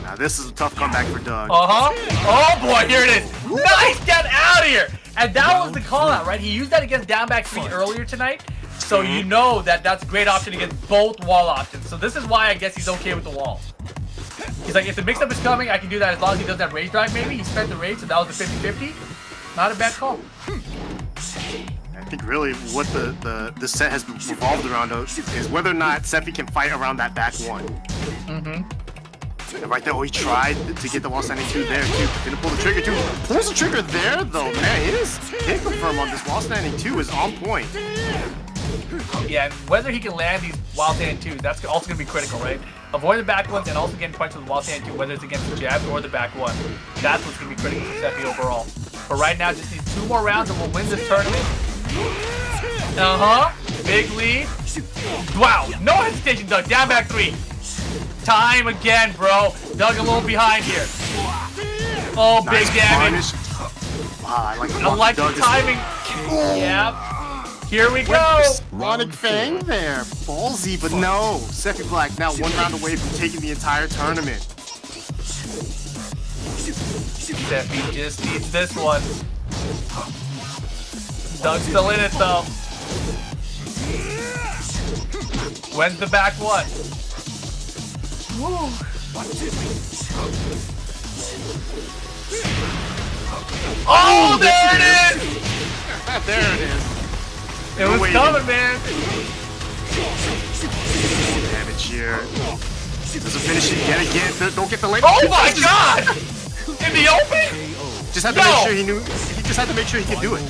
Now this is a tough comeback for Doug. Oh boy, here it is. Nice, get out of here. And that was the call out, right? He used that against down back 3 earlier tonight. So you know that's a great option against both wall options. So this is why I guess he's okay with the wall. He's like, if the mix-up is coming, I can do that as long as he doesn't have rage drive maybe. He spent the rage, so that was the 50-50. Not a bad call. I think really what the set has revolved around is whether or not Sepi can fight around that back 1. And right there, he tried to get the wall standing 2 there too. Didn't pull the trigger too. Pulls the trigger there though, man. His hit confirm on this wall standing 2 is on point. Yeah, and whether he can land these wall standing 2s, that's also going to be critical, right? Avoid the back ones and also getting punched with the wall standing 2, whether it's against the jab or the back 1. That's what's going to be critical for Sepi overall. But right now, just needs 2 more rounds and we'll win this tournament. Big lead. Wow, no hesitation, Doug. Down back 3. Time again, bro. Doug a little behind here. Oh, Nice big damage. punish. Wow, I like the timing. Yep. Here we go. Sonic Fang there. Ballsy, but no. Sepi Black now 1 round away from taking the entire tournament. Sepi just needs this one. Doug's still in it though. When's the back 1? Woo. Oh, there it is! There it is. It was coming, man. Damage here. Doesn't finish it yet again. Don't get the late. Oh my god! In the open? Just had to make sure he knew. He just had to make sure he could do it.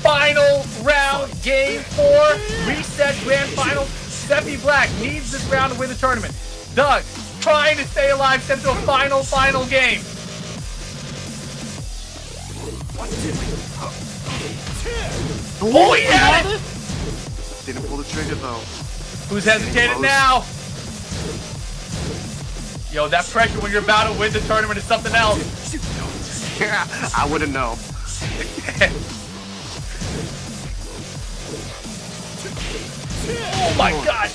Final round, game 4, reset grand final. Sepi Black needs this round to win the tournament. Doug, trying to stay alive, sent to a final game. Oh, he had it! Didn't pull the trigger though. Who's hesitated now? Yo, that pressure when you're about to win the tournament is something else. I wouldn't know. Oh my god!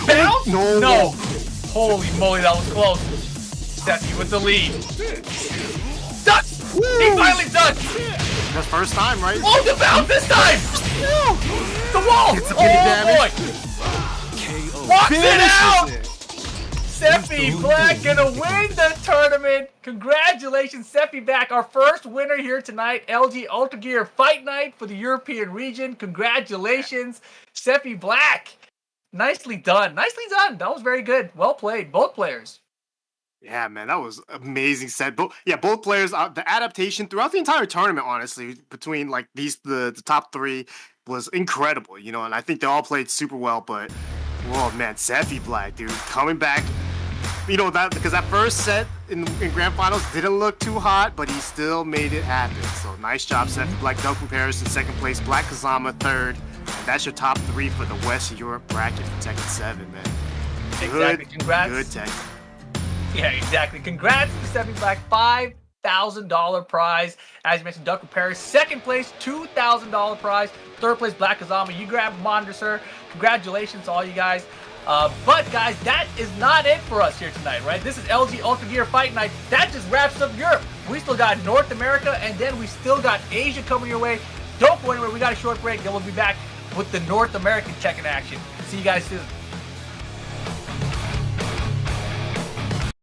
Bounce? No. Holy moly, that was close. Sepi with the lead. Duck! He finally ducked! That's first time, right? Oh, the bounce this time! The wall! Gets a bit of damage. Boy! Walks it out! Finishes it. Sepi Black gonna win the tournament. Congratulations, Sepi Black, our first winner here tonight. LG UltraGear Fight Night for the European region. Congratulations, Sepi Black. Nicely done. Nicely done. That was very good. Well played, both players. Yeah, man, that was amazing set. Both players, the adaptation throughout the entire tournament, honestly, between like the top three was incredible, you know, and I think they all played super well. But, whoa, man, Sepi Black, dude, coming back, you know, that because that first set in grand finals didn't look too hot, but he still made it happen. So nice job, Sepi Black. No comparison, second place. Black Kazama third. And that's your top three for the West Europe bracket for Tekken 7, man. Exactly. Congrats. Good Tekken. Yeah, exactly. Congrats to Sepi Black, $5,000 prize. As you mentioned, Duck Paris, second place, $2,000 prize. Third place, Black Kazama. You grabbed a monitor, sir. Congratulations to all you guys. But guys, that is not it for us here tonight, right? This is LG UltraGear Fight Night. That just wraps up Europe. We still got North America, and then we still got Asia coming your way. Don't go anywhere. We got a short break, then we'll be back with the North American Tekken action. See you guys soon.